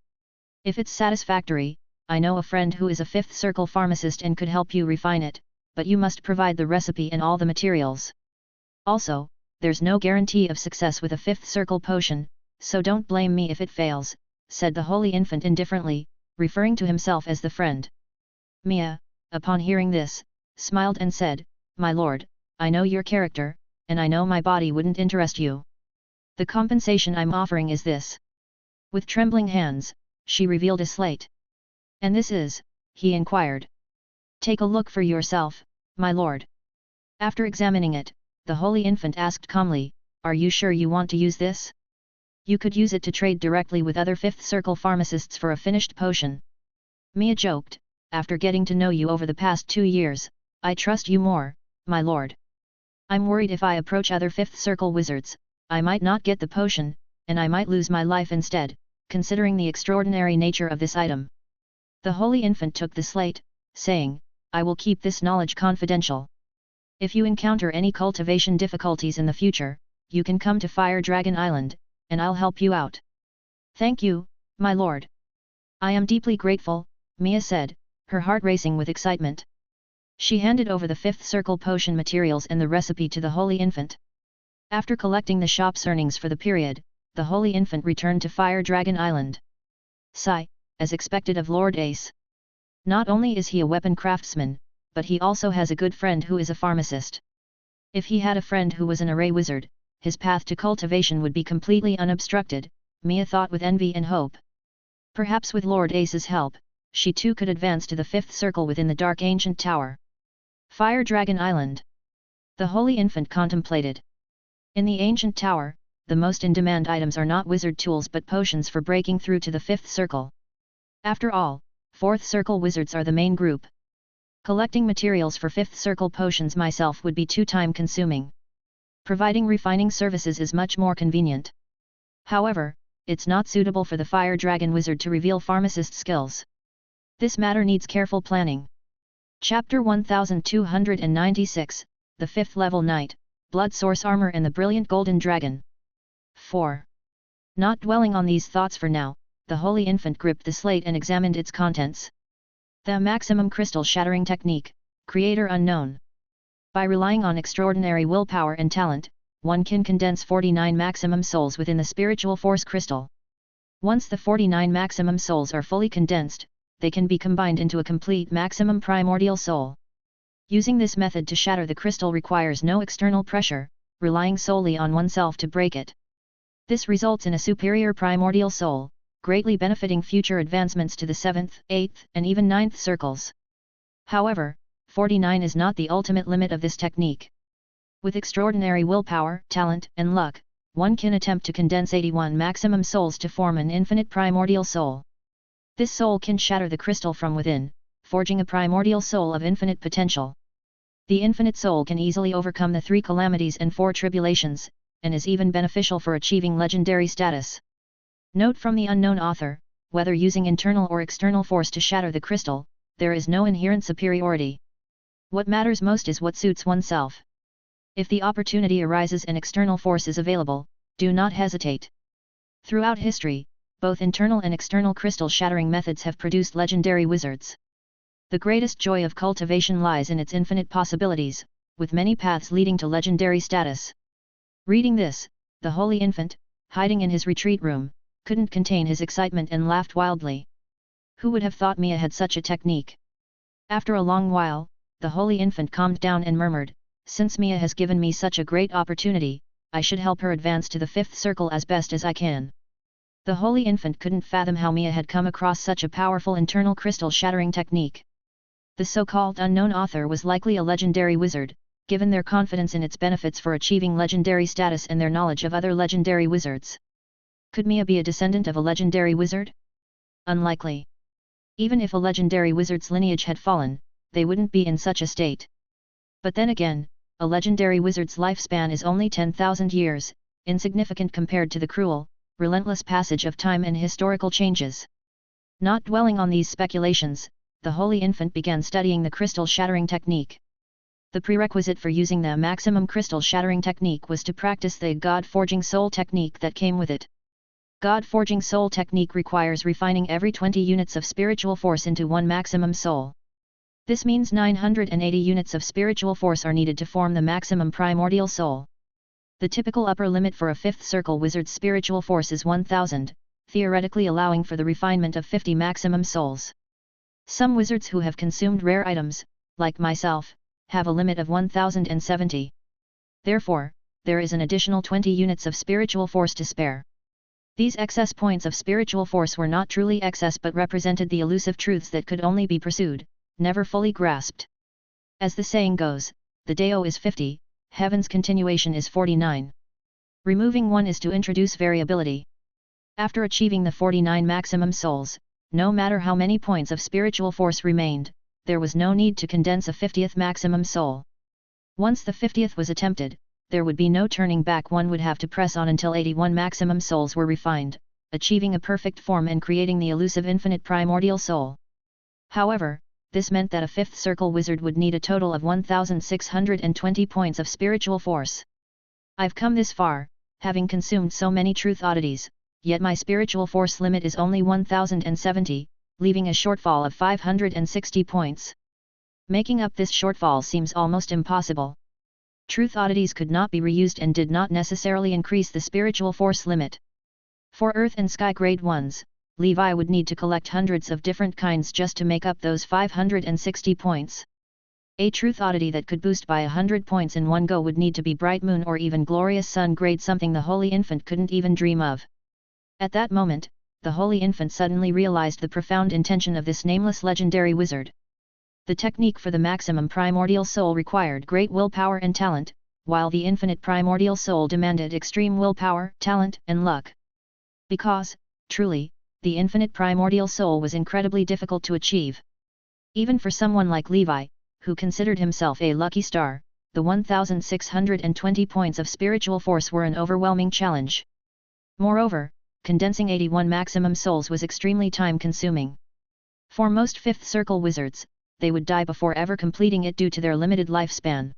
If it's satisfactory, I know a friend who is a 5th circle pharmacist and could help you refine it, but you must provide the recipe and all the materials. Also, there's no guarantee of success with a 5th circle potion, so don't blame me if it fails," said the Holy Infant indifferently, referring to himself as the friend. Mia, upon hearing this, smiled and said, "My lord, I know your character, and I know my body wouldn't interest you. The compensation I'm offering is this." With trembling hands, she revealed a slate. "And this is?" he inquired. "Take a look for yourself, my lord." After examining it, the Holy Infant asked calmly, "Are you sure you want to use this? You could use it to trade directly with other 5th circle pharmacists for a finished potion." Mia joked, "After getting to know you over the past 2 years, I trust you more, my lord. I'm worried if I approach other 5th circle wizards, I might not get the potion, and I might lose my life instead, considering the extraordinary nature of this item." The Holy Infant took the slate, saying, "I will keep this knowledge confidential. If you encounter any cultivation difficulties in the future, you can come to Fire Dragon Island, and I'll help you out." "Thank you, my lord. I am deeply grateful," Mia said, her heart racing with excitement. She handed over the 5th circle potion materials and the recipe to the Holy Infant. After collecting the shop's earnings for the period, the Holy Infant returned to Fire Dragon Island. Sigh, as expected of Lord Ace. Not only is he a weapon craftsman, but he also has a good friend who is a pharmacist. If he had a friend who was an array wizard, his path to cultivation would be completely unobstructed, Mia thought with envy and hope. Perhaps with Lord Ace's help, she too could advance to the 5th circle within the Dark Ancient Tower. Fire Dragon Island. The Holy Infant contemplated. In the Ancient Tower, the most in-demand items are not wizard tools but potions for breaking through to the 5th circle. After all, 4th circle wizards are the main group. Collecting materials for 5th circle potions myself would be too time-consuming. Providing refining services is much more convenient. However, it's not suitable for the Fire Dragon Wizard to reveal pharmacist skills. This matter needs careful planning. Chapter 1296, The 5th Level Knight, Blood Source Armor and the Brilliant Golden Dragon. 4. Not dwelling on these thoughts for now, the Holy Infant gripped the slate and examined its contents. The Maximum Crystal Shattering Technique, Creator Unknown. By relying on extraordinary willpower and talent, one can condense 49 maximum souls within the spiritual force crystal. Once the 49 maximum souls are fully condensed, they can be combined into a complete maximum primordial soul. Using this method to shatter the crystal requires no external pressure, relying solely on oneself to break it. This results in a superior primordial soul, greatly benefiting future advancements to the 7th, 8th, and even 9th circles. However, 49 is not the ultimate limit of this technique. With extraordinary willpower, talent, and luck, one can attempt to condense 81 maximum souls to form an infinite primordial soul. This soul can shatter the crystal from within, forging a primordial soul of infinite potential. The infinite soul can easily overcome the 3 calamities and 4 tribulations, and is even beneficial for achieving legendary status. Note from the unknown author, whether using internal or external force to shatter the crystal, there is no inherent superiority. What matters most is what suits oneself. If the opportunity arises and external force is available, do not hesitate. Throughout history, both internal and external crystal shattering methods have produced legendary wizards. The greatest joy of cultivation lies in its infinite possibilities, with many paths leading to legendary status. Reading this, the Holy Infant, hiding in his retreat room, couldn't contain his excitement and laughed wildly. Who would have thought Mia had such a technique? After a long while, the Holy Infant calmed down and murmured, "Since Mia has given me such a great opportunity, I should help her advance to the 5th circle as best as I can." The Holy Infant couldn't fathom how Mia had come across such a powerful internal crystal shattering technique. The so-called unknown author was likely a legendary wizard, given their confidence in its benefits for achieving legendary status and their knowledge of other legendary wizards. Could Mia be a descendant of a legendary wizard? Unlikely. Even if a legendary wizard's lineage had fallen, they wouldn't be in such a state. But then again, a legendary wizard's lifespan is only 10,000 years, insignificant compared to the cruel, relentless passage of time and historical changes. Not dwelling on these speculations, the Holy Infant began studying the crystal shattering technique. The prerequisite for using the maximum crystal shattering technique was to practice the God-forging soul technique that came with it. God-forging soul technique requires refining every 20 units of spiritual force into one maximum soul. This means 980 units of spiritual force are needed to form the maximum primordial soul. The typical upper limit for a 5th circle wizard's spiritual force is 1000, theoretically allowing for the refinement of 50 maximum souls. Some wizards who have consumed rare items, like myself, have a limit of 1070. Therefore, there is an additional 20 units of spiritual force to spare. These excess points of spiritual force were not truly excess but represented the elusive truths that could only be pursued, never fully grasped. As the saying goes, the Deo is 50, heaven's continuation is 49. Removing one is to introduce variability. After achieving the 49 maximum souls, no matter how many points of spiritual force remained, there was no need to condense a 50th maximum soul. Once the 50th was attempted, there would be no turning back. One would have to press on until 81 maximum souls were refined, achieving a perfect form and creating the elusive infinite primordial soul. However, this meant that a 5th circle wizard would need a total of 1620 points of spiritual force. I've come this far, having consumed so many truth oddities, yet my spiritual force limit is only 1070, leaving a shortfall of 560 points. Making up this shortfall seems almost impossible. Truth oddities could not be reused and did not necessarily increase the spiritual force limit. For Earth and Sky Grade 1s, Levi would need to collect hundreds of different kinds just to make up those 560 points. A truth oddity that could boost by 100 points in one go would need to be Bright Moon or even Glorious Sun grade, something the Holy Infant couldn't even dream of. At that moment, the Holy Infant suddenly realized the profound intention of this nameless legendary wizard. The technique for the maximum primordial soul required great willpower and talent, while the infinite primordial soul demanded extreme willpower, talent, and luck. Because, truly, the infinite primordial soul was incredibly difficult to achieve. Even for someone like Levi, who considered himself a lucky star, the 1,620 points of spiritual force were an overwhelming challenge. Moreover, condensing 81 maximum souls was extremely time-consuming. For most fifth circle wizards, they would die before ever completing it due to their limited lifespan.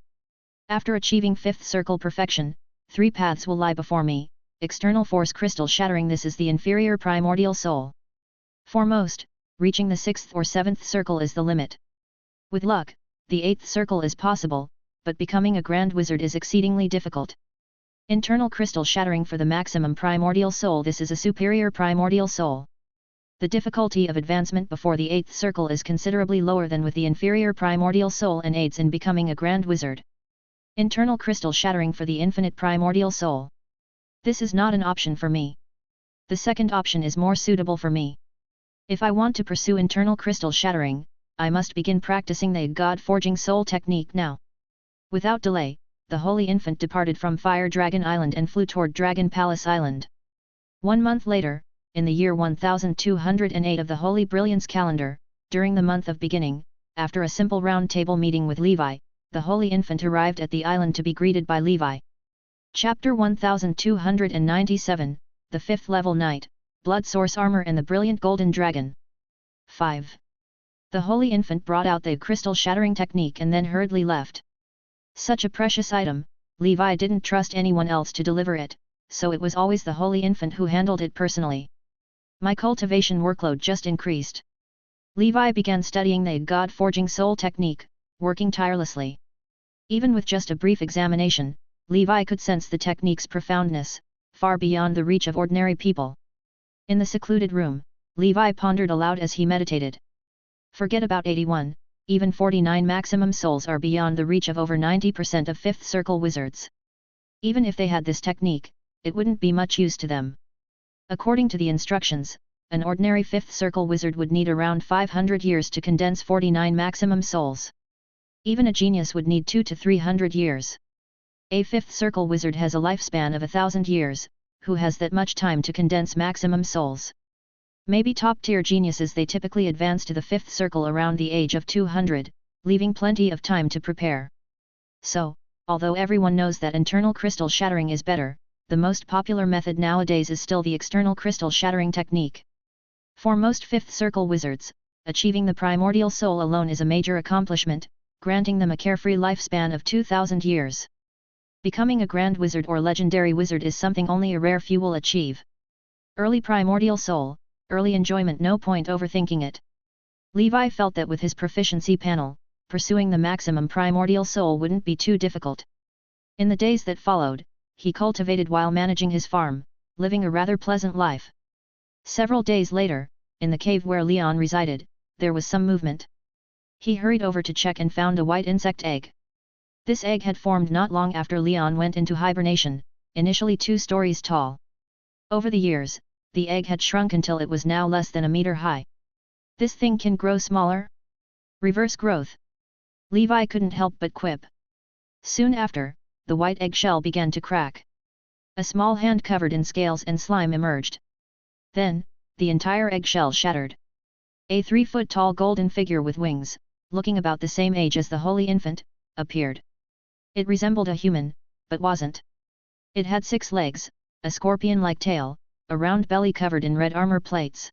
After achieving fifth circle perfection, 3 paths will lie before me: external force crystal shattering. This is the inferior primordial soul. For most, reaching the 6th or 7th circle is the limit. With luck, the 8th circle is possible, but becoming a grand wizard is exceedingly difficult. Internal crystal shattering for the maximum primordial soul. This is a superior primordial soul. The difficulty of advancement before the 8th circle is considerably lower than with the inferior primordial soul and aids in becoming a grand wizard. Internal crystal shattering for the infinite primordial soul. This is not an option for me. The second option is more suitable for me. If I want to pursue internal crystal shattering, I must begin practicing the God-forging soul technique now. Without delay, the Holy Infant departed from Fire Dragon Island and flew toward Dragon Palace Island. 1 month later, in the year 1208 of the Holy Brilliance calendar, during the month of beginning, after a simple round table meeting with Levi, the Holy Infant arrived at the island to be greeted by Levi. Chapter 1297, The 5th Level Knight, Blood Source Armor and the Brilliant Golden Dragon. 5. The Holy Infant brought out the crystal shattering technique and then hurriedly left. Such a precious item, Levi didn't trust anyone else to deliver it, so it was always the Holy Infant who handled it personally. My cultivation workload just increased. Levi began studying the God-forging soul technique, working tirelessly. Even with just a brief examination, Levi could sense the technique's profoundness, far beyond the reach of ordinary people. In the secluded room, Levi pondered aloud as he meditated. Forget about 81, even 49 maximum souls are beyond the reach of over 90% of 5th circle wizards. Even if they had this technique, it wouldn't be much use to them. According to the instructions, an ordinary 5th circle wizard would need around 500 years to condense 49 maximum souls. Even a genius would need 200 to 300 years. A 5th circle wizard has a lifespan of 1,000 years, who has that much time to condense maximum souls. Maybe top-tier geniuses, they typically advance to the 5th circle around the age of 200, leaving plenty of time to prepare. So, although everyone knows that internal crystal shattering is better, the most popular method nowadays is still the external crystal shattering technique. For most 5th circle wizards, achieving the primordial soul alone is a major accomplishment, granting them a carefree lifespan of 2,000 years. Becoming a grand wizard or legendary wizard is something only a rare few will achieve. Early primordial soul, early enjoyment, no point overthinking it. Levi felt that with his proficiency panel, pursuing the maximum primordial soul wouldn't be too difficult. In the days that followed, he cultivated while managing his farm, living a rather pleasant life. Several days later, in the cave where Leon resided, there was some movement. He hurried over to check and found a white insect egg. This egg had formed not long after Leon went into hibernation, initially 2 stories tall. Over the years, the egg had shrunk until it was now less than a meter high. This thing can grow smaller? Reverse growth. Levi couldn't help but quip. Soon after, the white eggshell began to crack. A small hand covered in scales and slime emerged. Then, the entire eggshell shattered. A 3-foot-tall golden figure with wings, looking about the same age as the Holy Infant, appeared. It resembled a human, but wasn't. It had 6 legs, a scorpion-like tail, a round belly covered in red armor plates.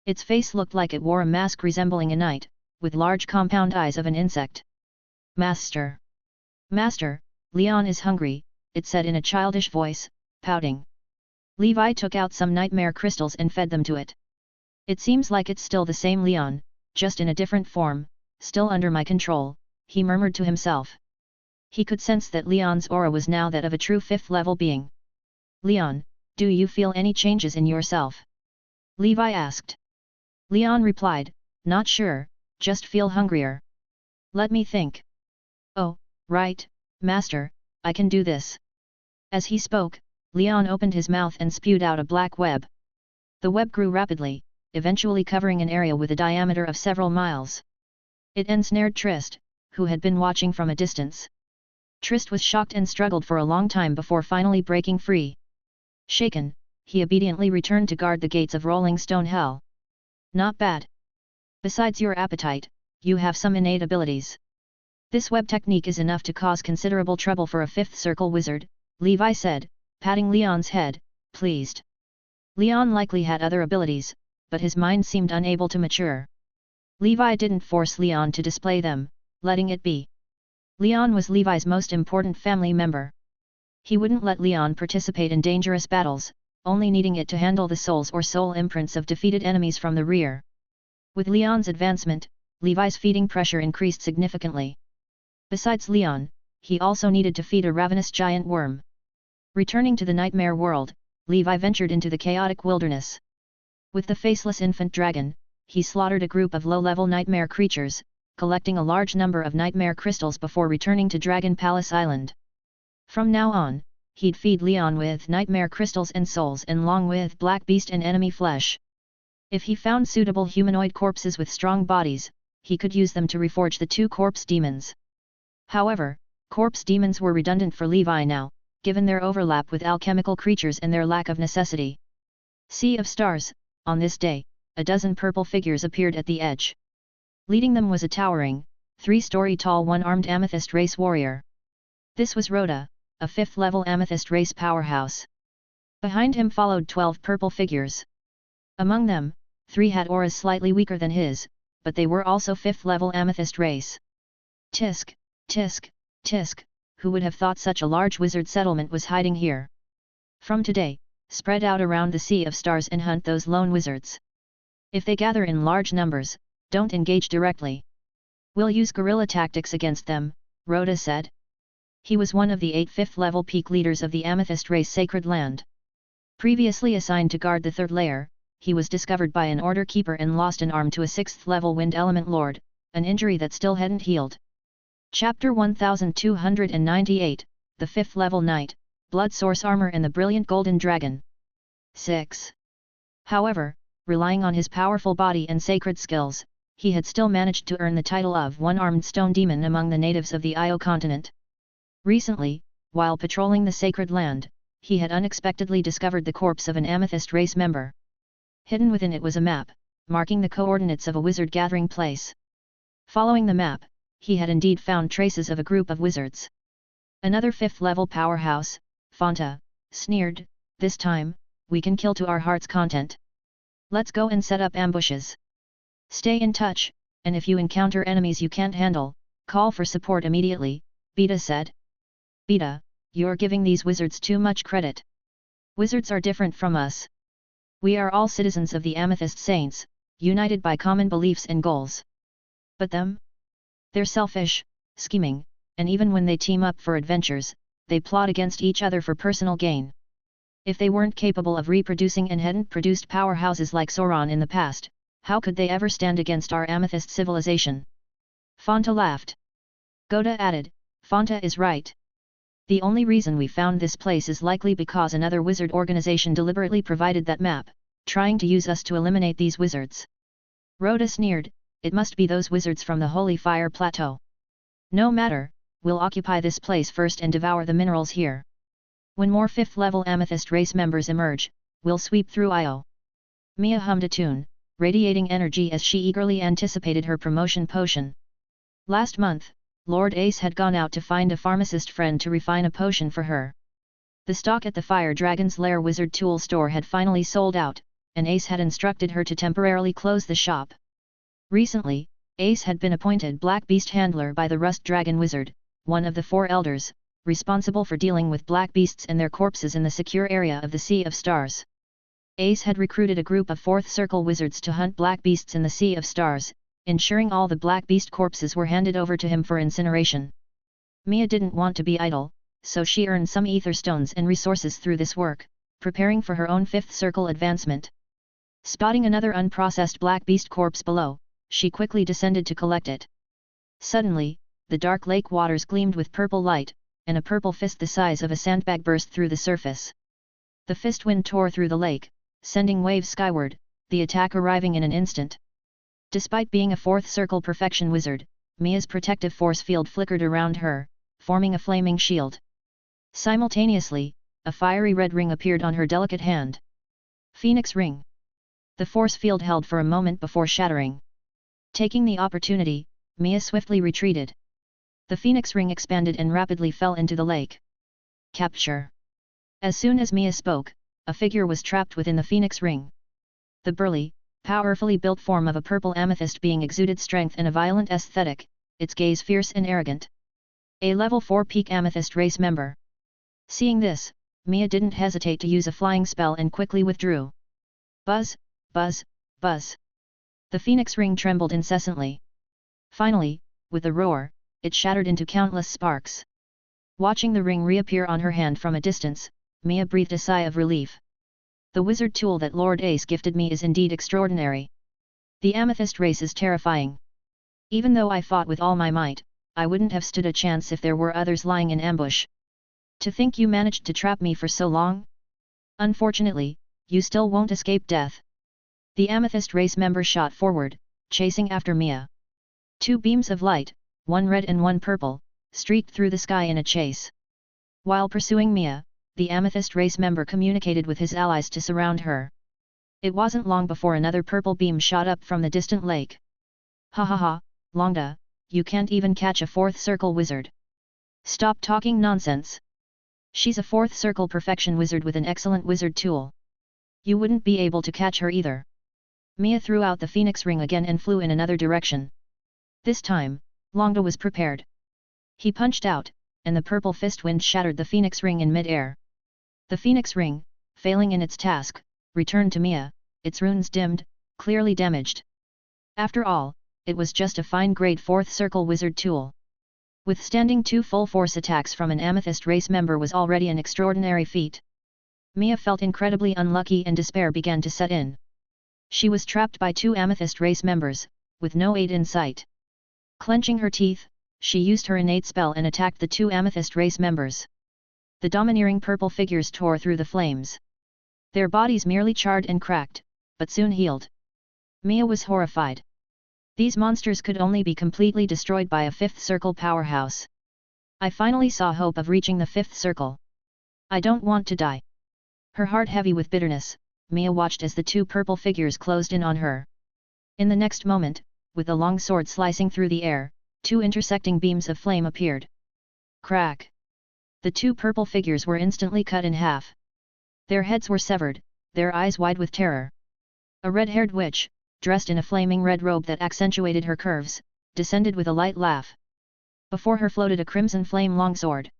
Its face looked like it wore a mask resembling a knight, with large compound eyes of an insect. Master! Master, Leon is hungry, it said in a childish voice, pouting. Levi took out some nightmare crystals and fed them to it. It seems like it's still the same Leon, just in a different form, still under my control, he murmured to himself. He could sense that Leon's aura was now that of a true 5th level being. Leon, do you feel any changes in yourself? Levi asked. Leon replied, not sure, just feel hungrier. Let me think. Oh, right, Master, I can do this. As he spoke, Leon opened his mouth and spewed out a black web. The web grew rapidly, eventually covering an area with a diameter of several miles. It ensnared Trist, who had been watching from a distance. Trist was shocked and struggled for a long time before finally breaking free. Shaken, he obediently returned to guard the gates of Rolling Stone Hell. Not bad. Besides your appetite, you have some innate abilities. This web technique is enough to cause considerable trouble for a fifth circle wizard, Levi said, patting Leon's head, pleased. Leon likely had other abilities, but his mind seemed unable to mature. Levi didn't force Leon to display them, letting it be. Leon was Levi's most important family member. He wouldn't let Leon participate in dangerous battles, only needing it to handle the souls or soul imprints of defeated enemies from the rear. With Leon's advancement, Levi's feeding pressure increased significantly. Besides Leon, he also needed to feed a ravenous giant worm. Returning to the nightmare world, Levi ventured into the chaotic wilderness. With the faceless infant dragon, he slaughtered a group of low-level nightmare creatures, collecting a large number of nightmare crystals before returning to Dragon Palace Island. From now on, he'd feed Leon with nightmare crystals and souls along with black beast and enemy flesh. If he found suitable humanoid corpses with strong bodies, he could use them to reforge the two corpse demons. However, corpse demons were redundant for Levi now, given their overlap with alchemical creatures and their lack of necessity. Sea of Stars, on this day, a dozen purple figures appeared at the edge. Leading them was a towering, 3-story tall one-armed amethyst race warrior. This was Rhoda, a 5th-level amethyst race powerhouse. Behind him followed 12 purple figures. Among them, 3 had auras slightly weaker than his, but they were also 5th-level amethyst race. Tisk, tisk, tisk, who would have thought such a large wizard settlement was hiding here? From today, spread out around the Sea of Stars and hunt those lone wizards. If they gather in large numbers, don't engage directly. We'll use guerrilla tactics against them, Rhoda said. He was one of the 8 5th-level peak leaders of the Amethyst Race Sacred Land. Previously assigned to guard the 3rd layer, he was discovered by an Order Keeper and lost an arm to a 6th-level Wind Element Lord, an injury that still hadn't healed. Chapter 1298, The 5th-level Knight, Blood Source Armor and the Brilliant Golden Dragon. 6. However, relying on his powerful body and sacred skills, he had still managed to earn the title of One-Armed Stone Demon among the natives of the Io continent. Recently, while patrolling the Sacred Land, he had unexpectedly discovered the corpse of an Amethyst Race member. Hidden within it was a map, marking the coordinates of a wizard gathering place. Following the map, he had indeed found traces of a group of wizards. Another 5th-level powerhouse, Fanta, sneered, this time, we can kill to our heart's content. Let's go and set up ambushes. Stay in touch, and if you encounter enemies you can't handle, call for support immediately, Beta said. Beta, you're giving these wizards too much credit. Wizards are different from us. We are all citizens of the Amethyst Saints, united by common beliefs and goals. But them? They're selfish, scheming, and even when they team up for adventures, they plot against each other for personal gain. If they weren't capable of reproducing and hadn't produced powerhouses like Sauron in the past, how could they ever stand against our Amethyst civilization? Fanta laughed. Goda added, Fanta is right. The only reason we found this place is likely because another wizard organization deliberately provided that map, trying to use us to eliminate these wizards. Rhoda sneered, it must be those wizards from the Holy Fire Plateau. No matter, we'll occupy this place first and devour the minerals here. When more 5th-level Amethyst Race members emerge, we'll sweep through Io. Mia hummed a tune, radiating energy as she eagerly anticipated her promotion potion. Last month, Lord Ace had gone out to find a pharmacist friend to refine a potion for her. The stock at the Fire Dragon's Lair Wizard Tool Store had finally sold out, and Ace had instructed her to temporarily close the shop. Recently, Ace had been appointed Black Beast Handler by the Rust Dragon Wizard, one of the 4 elders, responsible for dealing with black beasts and their corpses in the secure area of the Sea of Stars. Ace had recruited a group of 4th Circle wizards to hunt black beasts in the Sea of Stars, ensuring all the black beast corpses were handed over to him for incineration. Mia didn't want to be idle, so she earned some ether stones and resources through this work, preparing for her own 5th Circle advancement. Spotting another unprocessed black beast corpse below, she quickly descended to collect it. Suddenly, the dark lake waters gleamed with purple light, and a purple fist the size of a sandbag burst through the surface. The fist wind tore through the lake, sending waves skyward, the attack arriving in an instant. Despite being a 4th Circle perfection wizard, Mia's protective force field flickered around her, forming a flaming shield. Simultaneously, a fiery red ring appeared on her delicate hand. Phoenix ring. The force field held for a moment before shattering. Taking the opportunity, Mia swiftly retreated. The phoenix ring expanded and rapidly fell into the lake. Capture. As soon as Mia spoke, a figure was trapped within the phoenix ring. The burly, powerfully built form of a purple amethyst being exuded strength and a violent aesthetic, its gaze fierce and arrogant. A level 4 peak amethyst race member. Seeing this, Mia didn't hesitate to use a flying spell and quickly withdrew. Buzz, buzz, buzz. The phoenix ring trembled incessantly. Finally, with a roar, it shattered into countless sparks. Watching the ring reappear on her hand from a distance, Mia breathed a sigh of relief. The wizard tool that Lord Ace gifted me is indeed extraordinary. The amethyst race is terrifying. Even though I fought with all my might, I wouldn't have stood a chance if there were others lying in ambush. To think you managed to trap me for so long? Unfortunately, you still won't escape death. The amethyst race member shot forward, chasing after Mia. Two beams of light, one red and one purple, streaked through the sky in a chase. While pursuing Mia, the amethyst race member communicated with his allies to surround her. It wasn't long before another purple beam shot up from the distant lake. Ha ha ha, Longda, you can't even catch a fourth circle wizard. Stop talking nonsense. She's a fourth circle perfection wizard with an excellent wizard tool. You wouldn't be able to catch her either. Mia threw out the phoenix ring again and flew in another direction. This time, Longda was prepared. He punched out, and the purple fist wind shattered the phoenix ring in mid-air. The phoenix ring, failing in its task, returned to Mia, its runes dimmed, clearly damaged. After all, it was just a fine-grade fourth circle wizard tool. Withstanding two full-force attacks from an amethyst race member was already an extraordinary feat. Mia felt incredibly unlucky and despair began to set in. She was trapped by two amethyst race members, with no aid in sight. Clenching her teeth, she used her innate spell and attacked the two amethyst race members. The domineering purple figures tore through the flames. Their bodies merely charred and cracked, but soon healed. Mia was horrified. These monsters could only be completely destroyed by a fifth circle powerhouse. I finally saw hope of reaching the fifth circle. I don't want to die. Her heart heavy with bitterness, Mia watched as the two purple figures closed in on her. In the next moment, with a long sword slicing through the air, two intersecting beams of flame appeared. Crack! The two purple figures were instantly cut in half. Their heads were severed, their eyes wide with terror. A red-haired witch, dressed in a flaming red robe that accentuated her curves, descended with a light laugh. Before her floated a crimson flame longsword.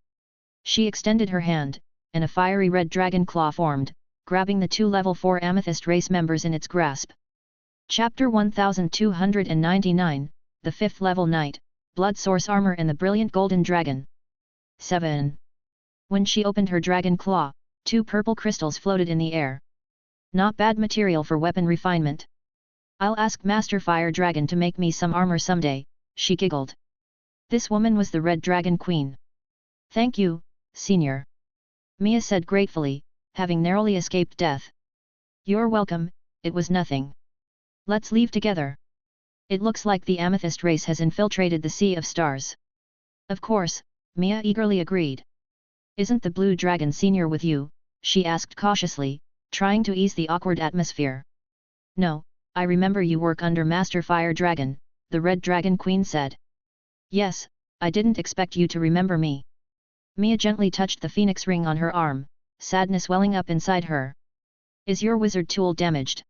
She extended her hand, and a fiery red dragon claw formed, grabbing the two level 4 amethyst race members in its grasp. Chapter 1299, The Fifth Level Knight, Blood Source Armor and the Brilliant Golden Dragon. 7. When she opened her dragon claw, two purple crystals floated in the air. Not bad material for weapon refinement. I'll ask Master Fire Dragon to make me some armor someday, she giggled. This woman was the Red Dragon Queen. Thank you, Senior. Mia said gratefully, having narrowly escaped death. You're welcome, it was nothing. Let's leave together. It looks like the amethyst race has infiltrated the Sea of Stars. Of course, Mia eagerly agreed. Isn't the Blue Dragon Senior with you? She asked cautiously, trying to ease the awkward atmosphere. No, I remember you work under Master Fire Dragon, the Red Dragon Queen said. Yes, I didn't expect you to remember me. Mia gently touched the phoenix ring on her arm, sadness welling up inside her. Is your wizard tool damaged?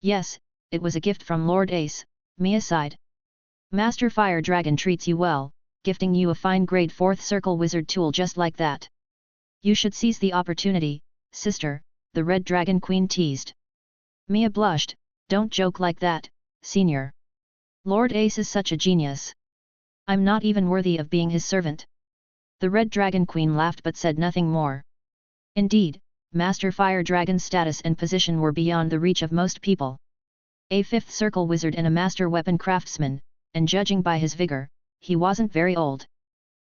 Yes, it was a gift from Lord Ace, Mia sighed. Master Fire Dragon treats you well, gifting you a fine grade 4th circle wizard tool just like that. You should seize the opportunity, sister, the Red Dragon Queen teased. Mia blushed. Don't joke like that, Senior. Lord Ace is such a genius. I'm not even worthy of being his servant. The Red Dragon Queen laughed but said nothing more. Indeed, Master Fire Dragon's status and position were beyond the reach of most people. A 5th circle wizard and a master weapon craftsman, and judging by his vigor, he wasn't very old.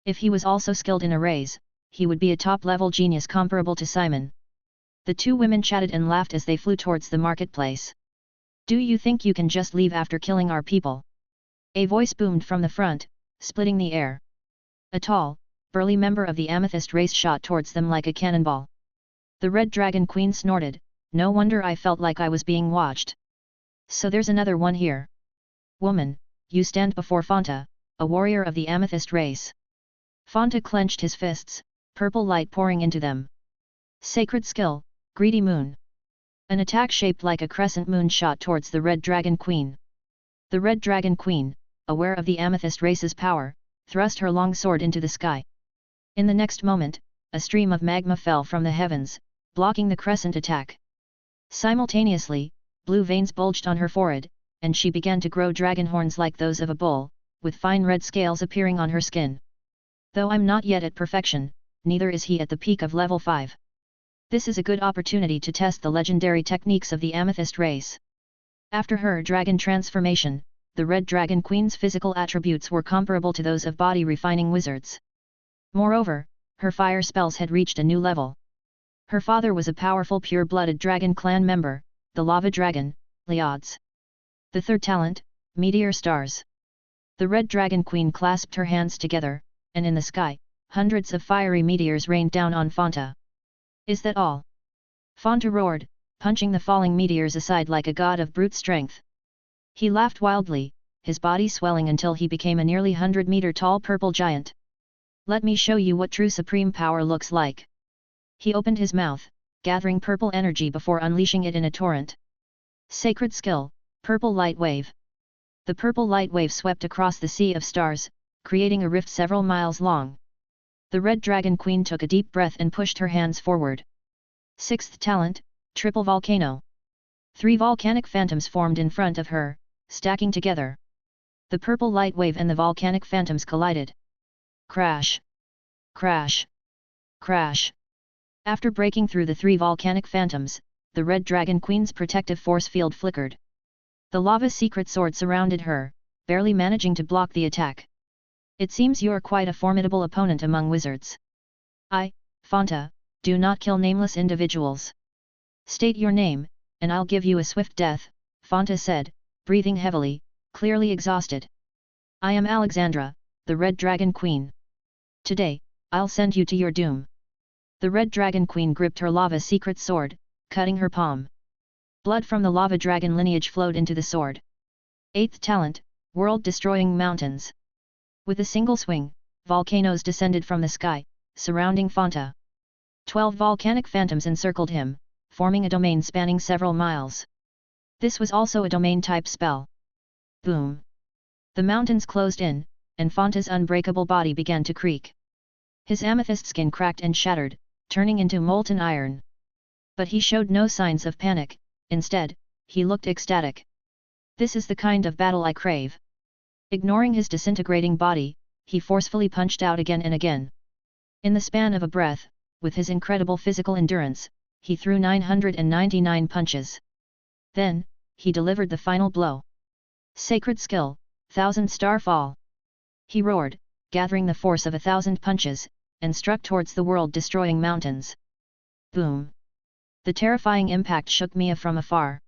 If he was also skilled in arrays, he would be a top-level genius comparable to Simon. The two women chatted and laughed as they flew towards the marketplace. Do you think you can just leave after killing our people? A voice boomed from the front, splitting the air. A tall, burly member of the amethyst race shot towards them like a cannonball. The Red Dragon Queen snorted, "No wonder I felt like I was being watched. So there's another one here. Woman, you stand before Fanta, a warrior of the amethyst race." Fanta clenched his fists, purple light pouring into them. Sacred skill, Greedy Moon. An attack shaped like a crescent moon shot towards the Red Dragon Queen. The Red Dragon Queen, aware of the amethyst race's power, thrust her long sword into the sky. In the next moment, a stream of magma fell from the heavens, blocking the crescent attack. Simultaneously, blue veins bulged on her forehead, and she began to grow dragon horns like those of a bull, with fine red scales appearing on her skin. Though I'm not yet at perfection, neither is he at the peak of level 5. This is a good opportunity to test the legendary techniques of the amethyst race. After her dragon transformation, the Red Dragon Queen's physical attributes were comparable to those of body refining wizards. Moreover, her fire spells had reached a new level. Her father was a powerful pure-blooded dragon clan member, the Lava Dragon, Leods. The third talent, Meteor Stars. The Red Dragon Queen clasped her hands together, and in the sky, hundreds of fiery meteors rained down on Fanta. "Is that all?" Fanta roared, punching the falling meteors aside like a god of brute strength. He laughed wildly, his body swelling until he became a nearly 100-meter tall purple giant. "Let me show you what true supreme power looks like." He opened his mouth, gathering purple energy before unleashing it in a torrent. Sacred skill, Purple Light Wave. The purple light wave swept across the sea of stars, creating a rift several miles long. The Red Dragon Queen took a deep breath and pushed her hands forward. Sixth talent, Triple Volcano. 3 volcanic phantoms formed in front of her, stacking together. The purple light wave and the volcanic phantoms collided. Crash! Crash! Crash! After breaking through the 3 volcanic phantoms, the Red Dragon Queen's protective force field flickered. The lava secret sword surrounded her, barely managing to block the attack. "It seems you're quite a formidable opponent among wizards. Fanta, do not kill nameless individuals. State your name, and I'll give you a swift death," Fanta said, breathing heavily, clearly exhausted. "I am Alexandra, the Red Dragon Queen. Today, I'll send you to your doom." The Red Dragon Queen gripped her lava secret sword, cutting her palm. Blood from the lava dragon lineage flowed into the sword. Eighth talent, World-Destroying Mountains. With a single swing, volcanoes descended from the sky, surrounding Fanta. 12 volcanic phantoms encircled him, forming a domain spanning several miles. This was also a domain-type spell. Boom! The mountains closed in, and Fanta's unbreakable body began to creak. His amethyst skin cracked and shattered, turning into molten iron. But he showed no signs of panic, instead, he looked ecstatic. "This is the kind of battle I crave." Ignoring his disintegrating body, he forcefully punched out again and again. In the span of a breath, with his incredible physical endurance, he threw 999 punches. Then, he delivered the final blow. Sacred skill, 1000 Star Fall. He roared, gathering the force of 1000 punches, and struck towards the world-destroying mountains. Boom! The terrifying impact shook Mia from afar.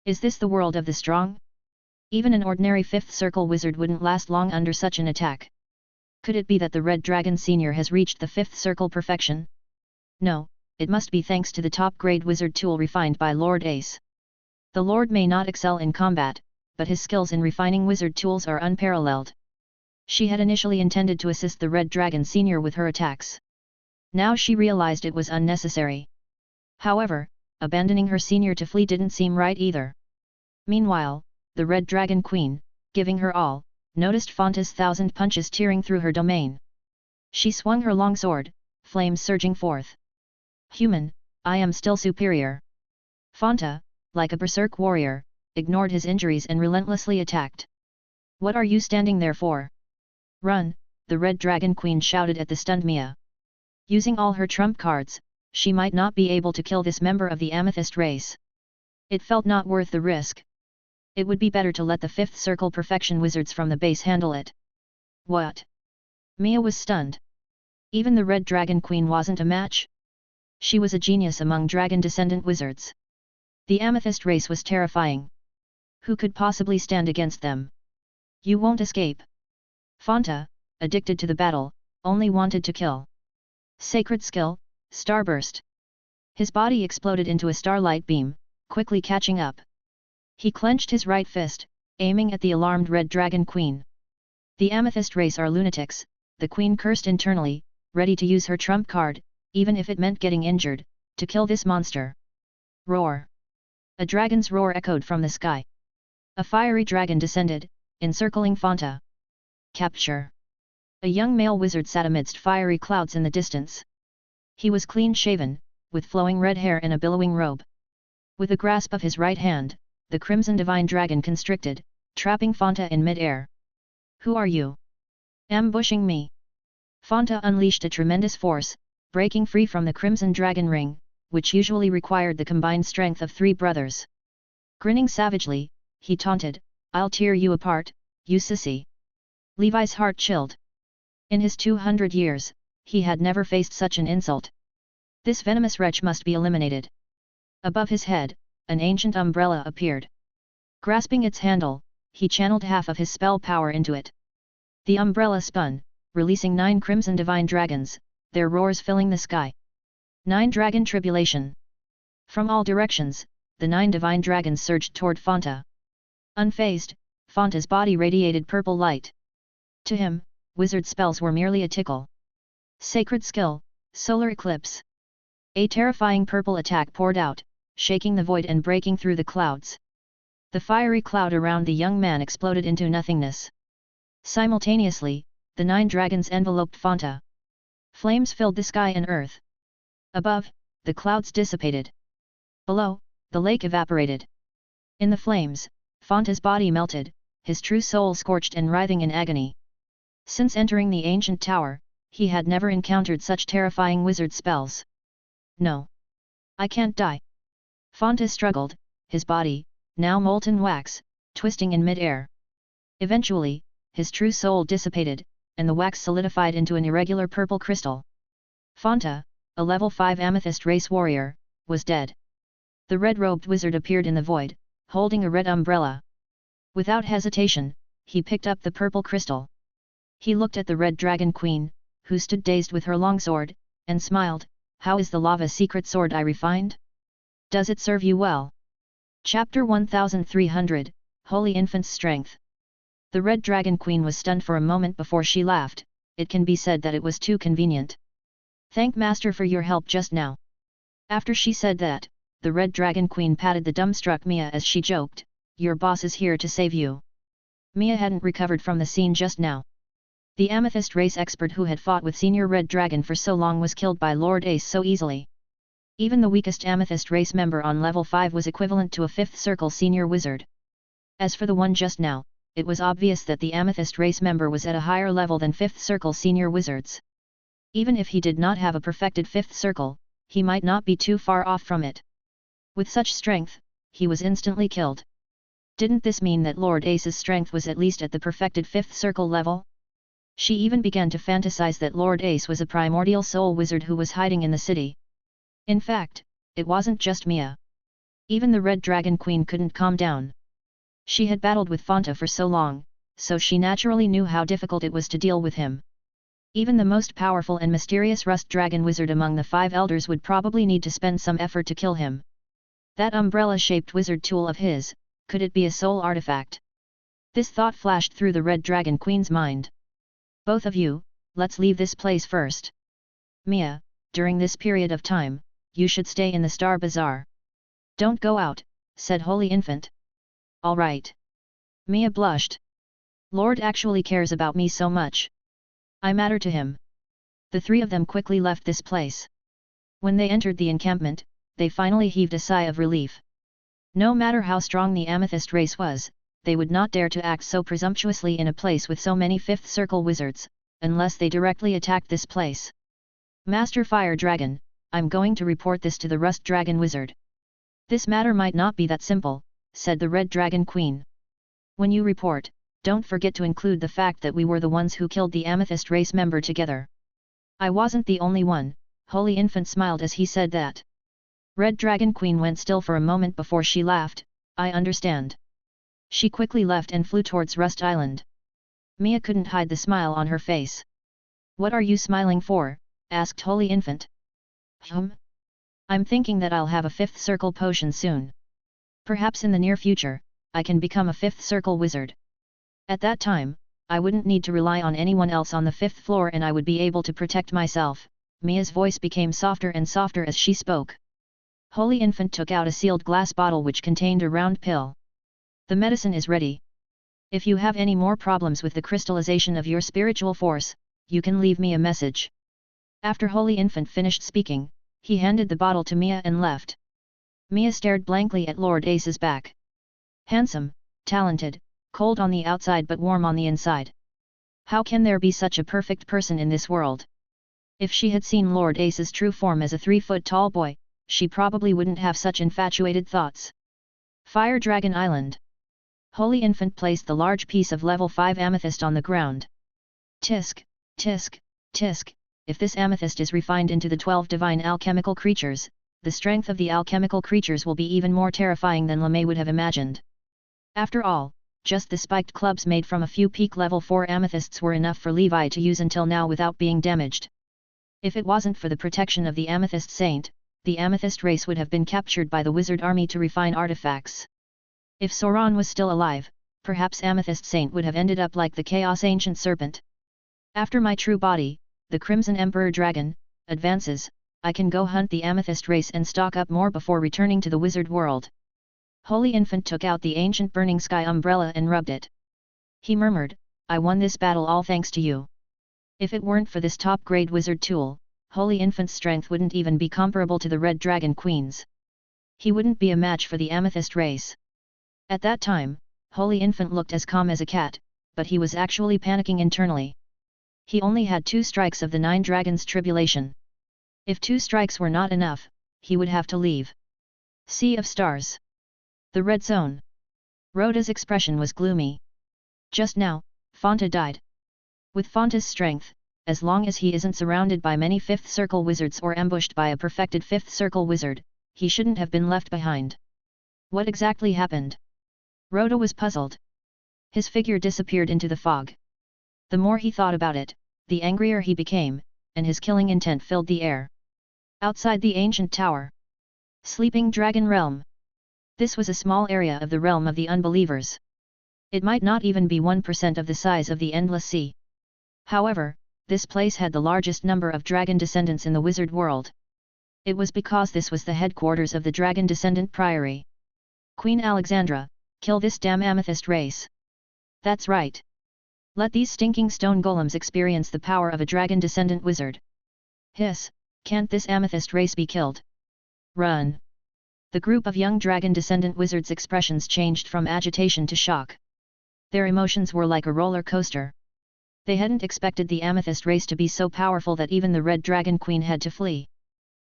Is this the world of the strong? Even an ordinary 5th circle wizard wouldn't last long under such an attack. Could it be that the Red Dragon Senior has reached the 5th circle perfection? No, it must be thanks to the top-grade wizard tool refined by Lord Ace. The Lord may not excel in combat, but his skills in refining wizard tools are unparalleled. She had initially intended to assist the Red Dragon Senior with her attacks. Now she realized it was unnecessary. However, abandoning her senior to flee didn't seem right either. Meanwhile, the Red Dragon Queen, giving her all, noticed Fanta's 1000 punches tearing through her domain. She swung her long sword, flames surging forth. "Human, I am still superior." Fanta, like a berserk warrior, ignored his injuries and relentlessly attacked. "What are you standing there for? Run!" the Red Dragon Queen shouted at the stunned Mia. Using all her trump cards, she might not be able to kill this member of the Amethyst race. It felt not worth the risk. It would be better to let the 5th circle perfection wizards from the base handle it. What? Mia was stunned. Even the Red Dragon Queen wasn't a match? She was a genius among dragon descendant wizards. The Amethyst race was terrifying. Who could possibly stand against them? "You won't escape." Fanta, addicted to the battle, only wanted to kill. Sacred skill, starburst. His body exploded into a starlight beam, quickly catching up. He clenched his right fist, aiming at the alarmed Red Dragon Queen. The Amethyst race are lunatics, the Queen cursed internally, ready to use her trump card, even if it meant getting injured, to kill this monster. Roar! A dragon's roar echoed from the sky. A fiery dragon descended, encircling Fanta. Capture! A young male wizard sat amidst fiery clouds in the distance. He was clean-shaven, with flowing red hair and a billowing robe. With a grasp of his right hand, the crimson divine dragon constricted, trapping Fanta in mid-air. Who are you? Ambushing me? Fanta unleashed a tremendous force, breaking free from the crimson dragon ring, which usually required the combined strength of 3 brothers. Grinning savagely, he taunted, "I'll tear you apart, you sissy." Levi's heart chilled. In his 200 years, he had never faced such an insult. This venomous wretch must be eliminated. Above his head, an ancient umbrella appeared. Grasping its handle, he channeled half of his spell power into it. The umbrella spun, releasing 9 crimson divine dragons, their roars filling the sky. 9 dragon tribulation. From all directions, the 9 divine dragons surged toward Fanta. Unfazed, Fanta's body radiated purple light. To him, wizard spells were merely a tickle. Sacred skill, solar eclipse. A terrifying purple attack poured out, shaking the void and breaking through the clouds. The fiery cloud around the young man exploded into nothingness. Simultaneously, the 9 dragons enveloped Fanta. Flames filled the sky and earth. Above, the clouds dissipated. Below, the lake evaporated. In the flames, Fanta's body melted, his true soul scorched and writhing in agony. Since entering the ancient tower, he had never encountered such terrifying wizard spells. No. I can't die. Fanta struggled, his body, now molten wax, twisting in mid-air. Eventually, his true soul dissipated, and the wax solidified into an irregular purple crystal. Fanta, a level 5 amethyst race warrior, was dead. The red-robed wizard appeared in the void, holding a red umbrella. Without hesitation, he picked up the purple crystal. He looked at the Red Dragon Queen, who stood dazed with her longsword, and smiled, "How is the lava secret sword I refined? Does it serve you well?" Chapter 1300, Holy Infant's Strength. The Red Dragon Queen was stunned for a moment before she laughed. It can be said that it was too convenient. "Thank Master for your help just now." After she said that, the Red Dragon Queen patted the dumbstruck Mia as she joked, "Your boss is here to save you." Mia hadn't recovered from the scene just now. The Amethyst race expert who had fought with Senior Red Dragon for so long was killed by Lord Ace so easily. Even the weakest Amethyst race member on level 5 was equivalent to a 5th Circle Senior Wizard. As for the one just now, it was obvious that the Amethyst race member was at a higher level than 5th Circle Senior Wizards. Even if he did not have a perfected 5th Circle, he might not be too far off from it. With such strength, he was instantly killed. Didn't this mean that Lord Ace's strength was at least at the perfected 5th Circle level? She even began to fantasize that Lord Ace was a primordial soul wizard who was hiding in the city. In fact, it wasn't just Mia. Even the Red Dragon Queen couldn't calm down. She had battled with Fanta for so long, so she naturally knew how difficult it was to deal with him. Even the most powerful and mysterious Rust Dragon wizard among the 5 elders would probably need to spend some effort to kill him. That umbrella-shaped wizard tool of his, could it be a soul artifact? This thought flashed through the Red Dragon Queen's mind. "Both of you, let's leave this place first. Mia, during this period of time, you should stay in the Star Bazaar. Don't go out," said Holy Infant. "All right." Mia blushed. "Lord actually cares about me so much. I matter to him." The 3 of them quickly left this place. When they entered the encampment, they finally heaved a sigh of relief. No matter how strong the Amethyst race was, they would not dare to act so presumptuously in a place with so many 5th Circle wizards, unless they directly attacked this place. "Master Fire Dragon, I'm going to report this to the Rust Dragon Wizard." "This matter might not be that simple," said the Red Dragon Queen. "When you report, don't forget to include the fact that we were the ones who killed the Amethyst race member together." "I wasn't the only one," Holy Infant smiled as he said that. Red Dragon Queen went still for a moment before she laughed, "I understand." She quickly left and flew towards Rust Island. Mia couldn't hide the smile on her face. What are you smiling for? Asked Holy Infant. I'm thinking that I'll have a 5th circle potion soon. Perhaps in the near future, I can become a 5th circle wizard. At that time, I wouldn't need to rely on anyone else on the 5th floor and I would be able to protect myself. Mia's voice became softer and softer as she spoke. Holy Infant took out a sealed glass bottle which contained a round pill. The medicine is ready. If you have any more problems with the crystallization of your spiritual force, you can leave me a message. After Holy Infant finished speaking, he handed the bottle to Mia and left. Mia stared blankly at Lord Ace's back. Handsome, talented, cold on the outside but warm on the inside. How can there be such a perfect person in this world? If she had seen Lord Ace's true form as a 3-foot-tall boy, she probably wouldn't have such infatuated thoughts. Fire Dragon Island. Holy Infant placed the large piece of level 5 amethyst on the ground. Tisk, tisk, tisk, if this amethyst is refined into the 12 divine alchemical creatures, the strength of the alchemical creatures will be even more terrifying than LeMay would have imagined. After all, just the spiked clubs made from a few peak level 4 amethysts were enough for Levi to use until now without being damaged. If it wasn't for the protection of the Amethyst Saint, the Amethyst race would have been captured by the wizard army to refine artifacts. If Sauron was still alive, perhaps Amethyst Saint would have ended up like the Chaos Ancient Serpent. After my true body, the Crimson Emperor Dragon, advances, I can go hunt the Amethyst race and stock up more before returning to the wizard world. Holy Infant took out the ancient Burning Sky umbrella and rubbed it. He murmured, I won this battle all thanks to you. If it weren't for this top-grade wizard tool, Holy Infant's strength wouldn't even be comparable to the Red Dragon Queen's. He wouldn't be a match for the Amethyst race. At that time, Holy Infant looked as calm as a cat, but he was actually panicking internally. He only had 2 strikes of the 9 dragons' tribulation. If 2 strikes were not enough, he would have to leave. Sea of Stars. The Red Zone. Rhoda's expression was gloomy. Just now, Fonta died. With Fonta's strength, as long as he isn't surrounded by many 5th Circle wizards or ambushed by a perfected 5th Circle wizard, he shouldn't have been left behind. What exactly happened? Rhoda was puzzled. His figure disappeared into the fog. The more he thought about it, the angrier he became, and his killing intent filled the air. Outside the ancient tower. Sleeping Dragon Realm. This was a small area of the realm of the unbelievers. It might not even be 1% of the size of the Endless Sea. However, this place had the largest number of dragon descendants in the wizard world. It was because this was the headquarters of the dragon descendant priory. Queen Alexandra, kill this damn amethyst race. That's right. Let these stinking stone golems experience the power of a dragon descendant wizard. Hiss, can't this amethyst race be killed? Run. The group of young dragon descendant wizards' expressions changed from agitation to shock. Their emotions were like a roller coaster. They hadn't expected the amethyst race to be so powerful that even the Red Dragon Queen had to flee.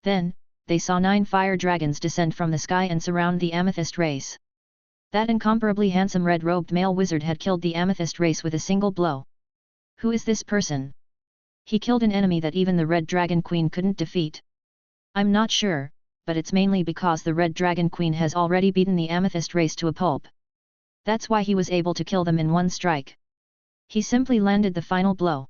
Then, they saw 9 fire dragons descend from the sky and surround the amethyst race. That incomparably handsome red-robed male wizard had killed the amethyst race with a single blow. Who is this person? He killed an enemy that even the Red Dragon Queen couldn't defeat. I'm not sure, but it's mainly because the Red Dragon Queen has already beaten the amethyst race to a pulp. That's why he was able to kill them in one strike. He simply landed the final blow.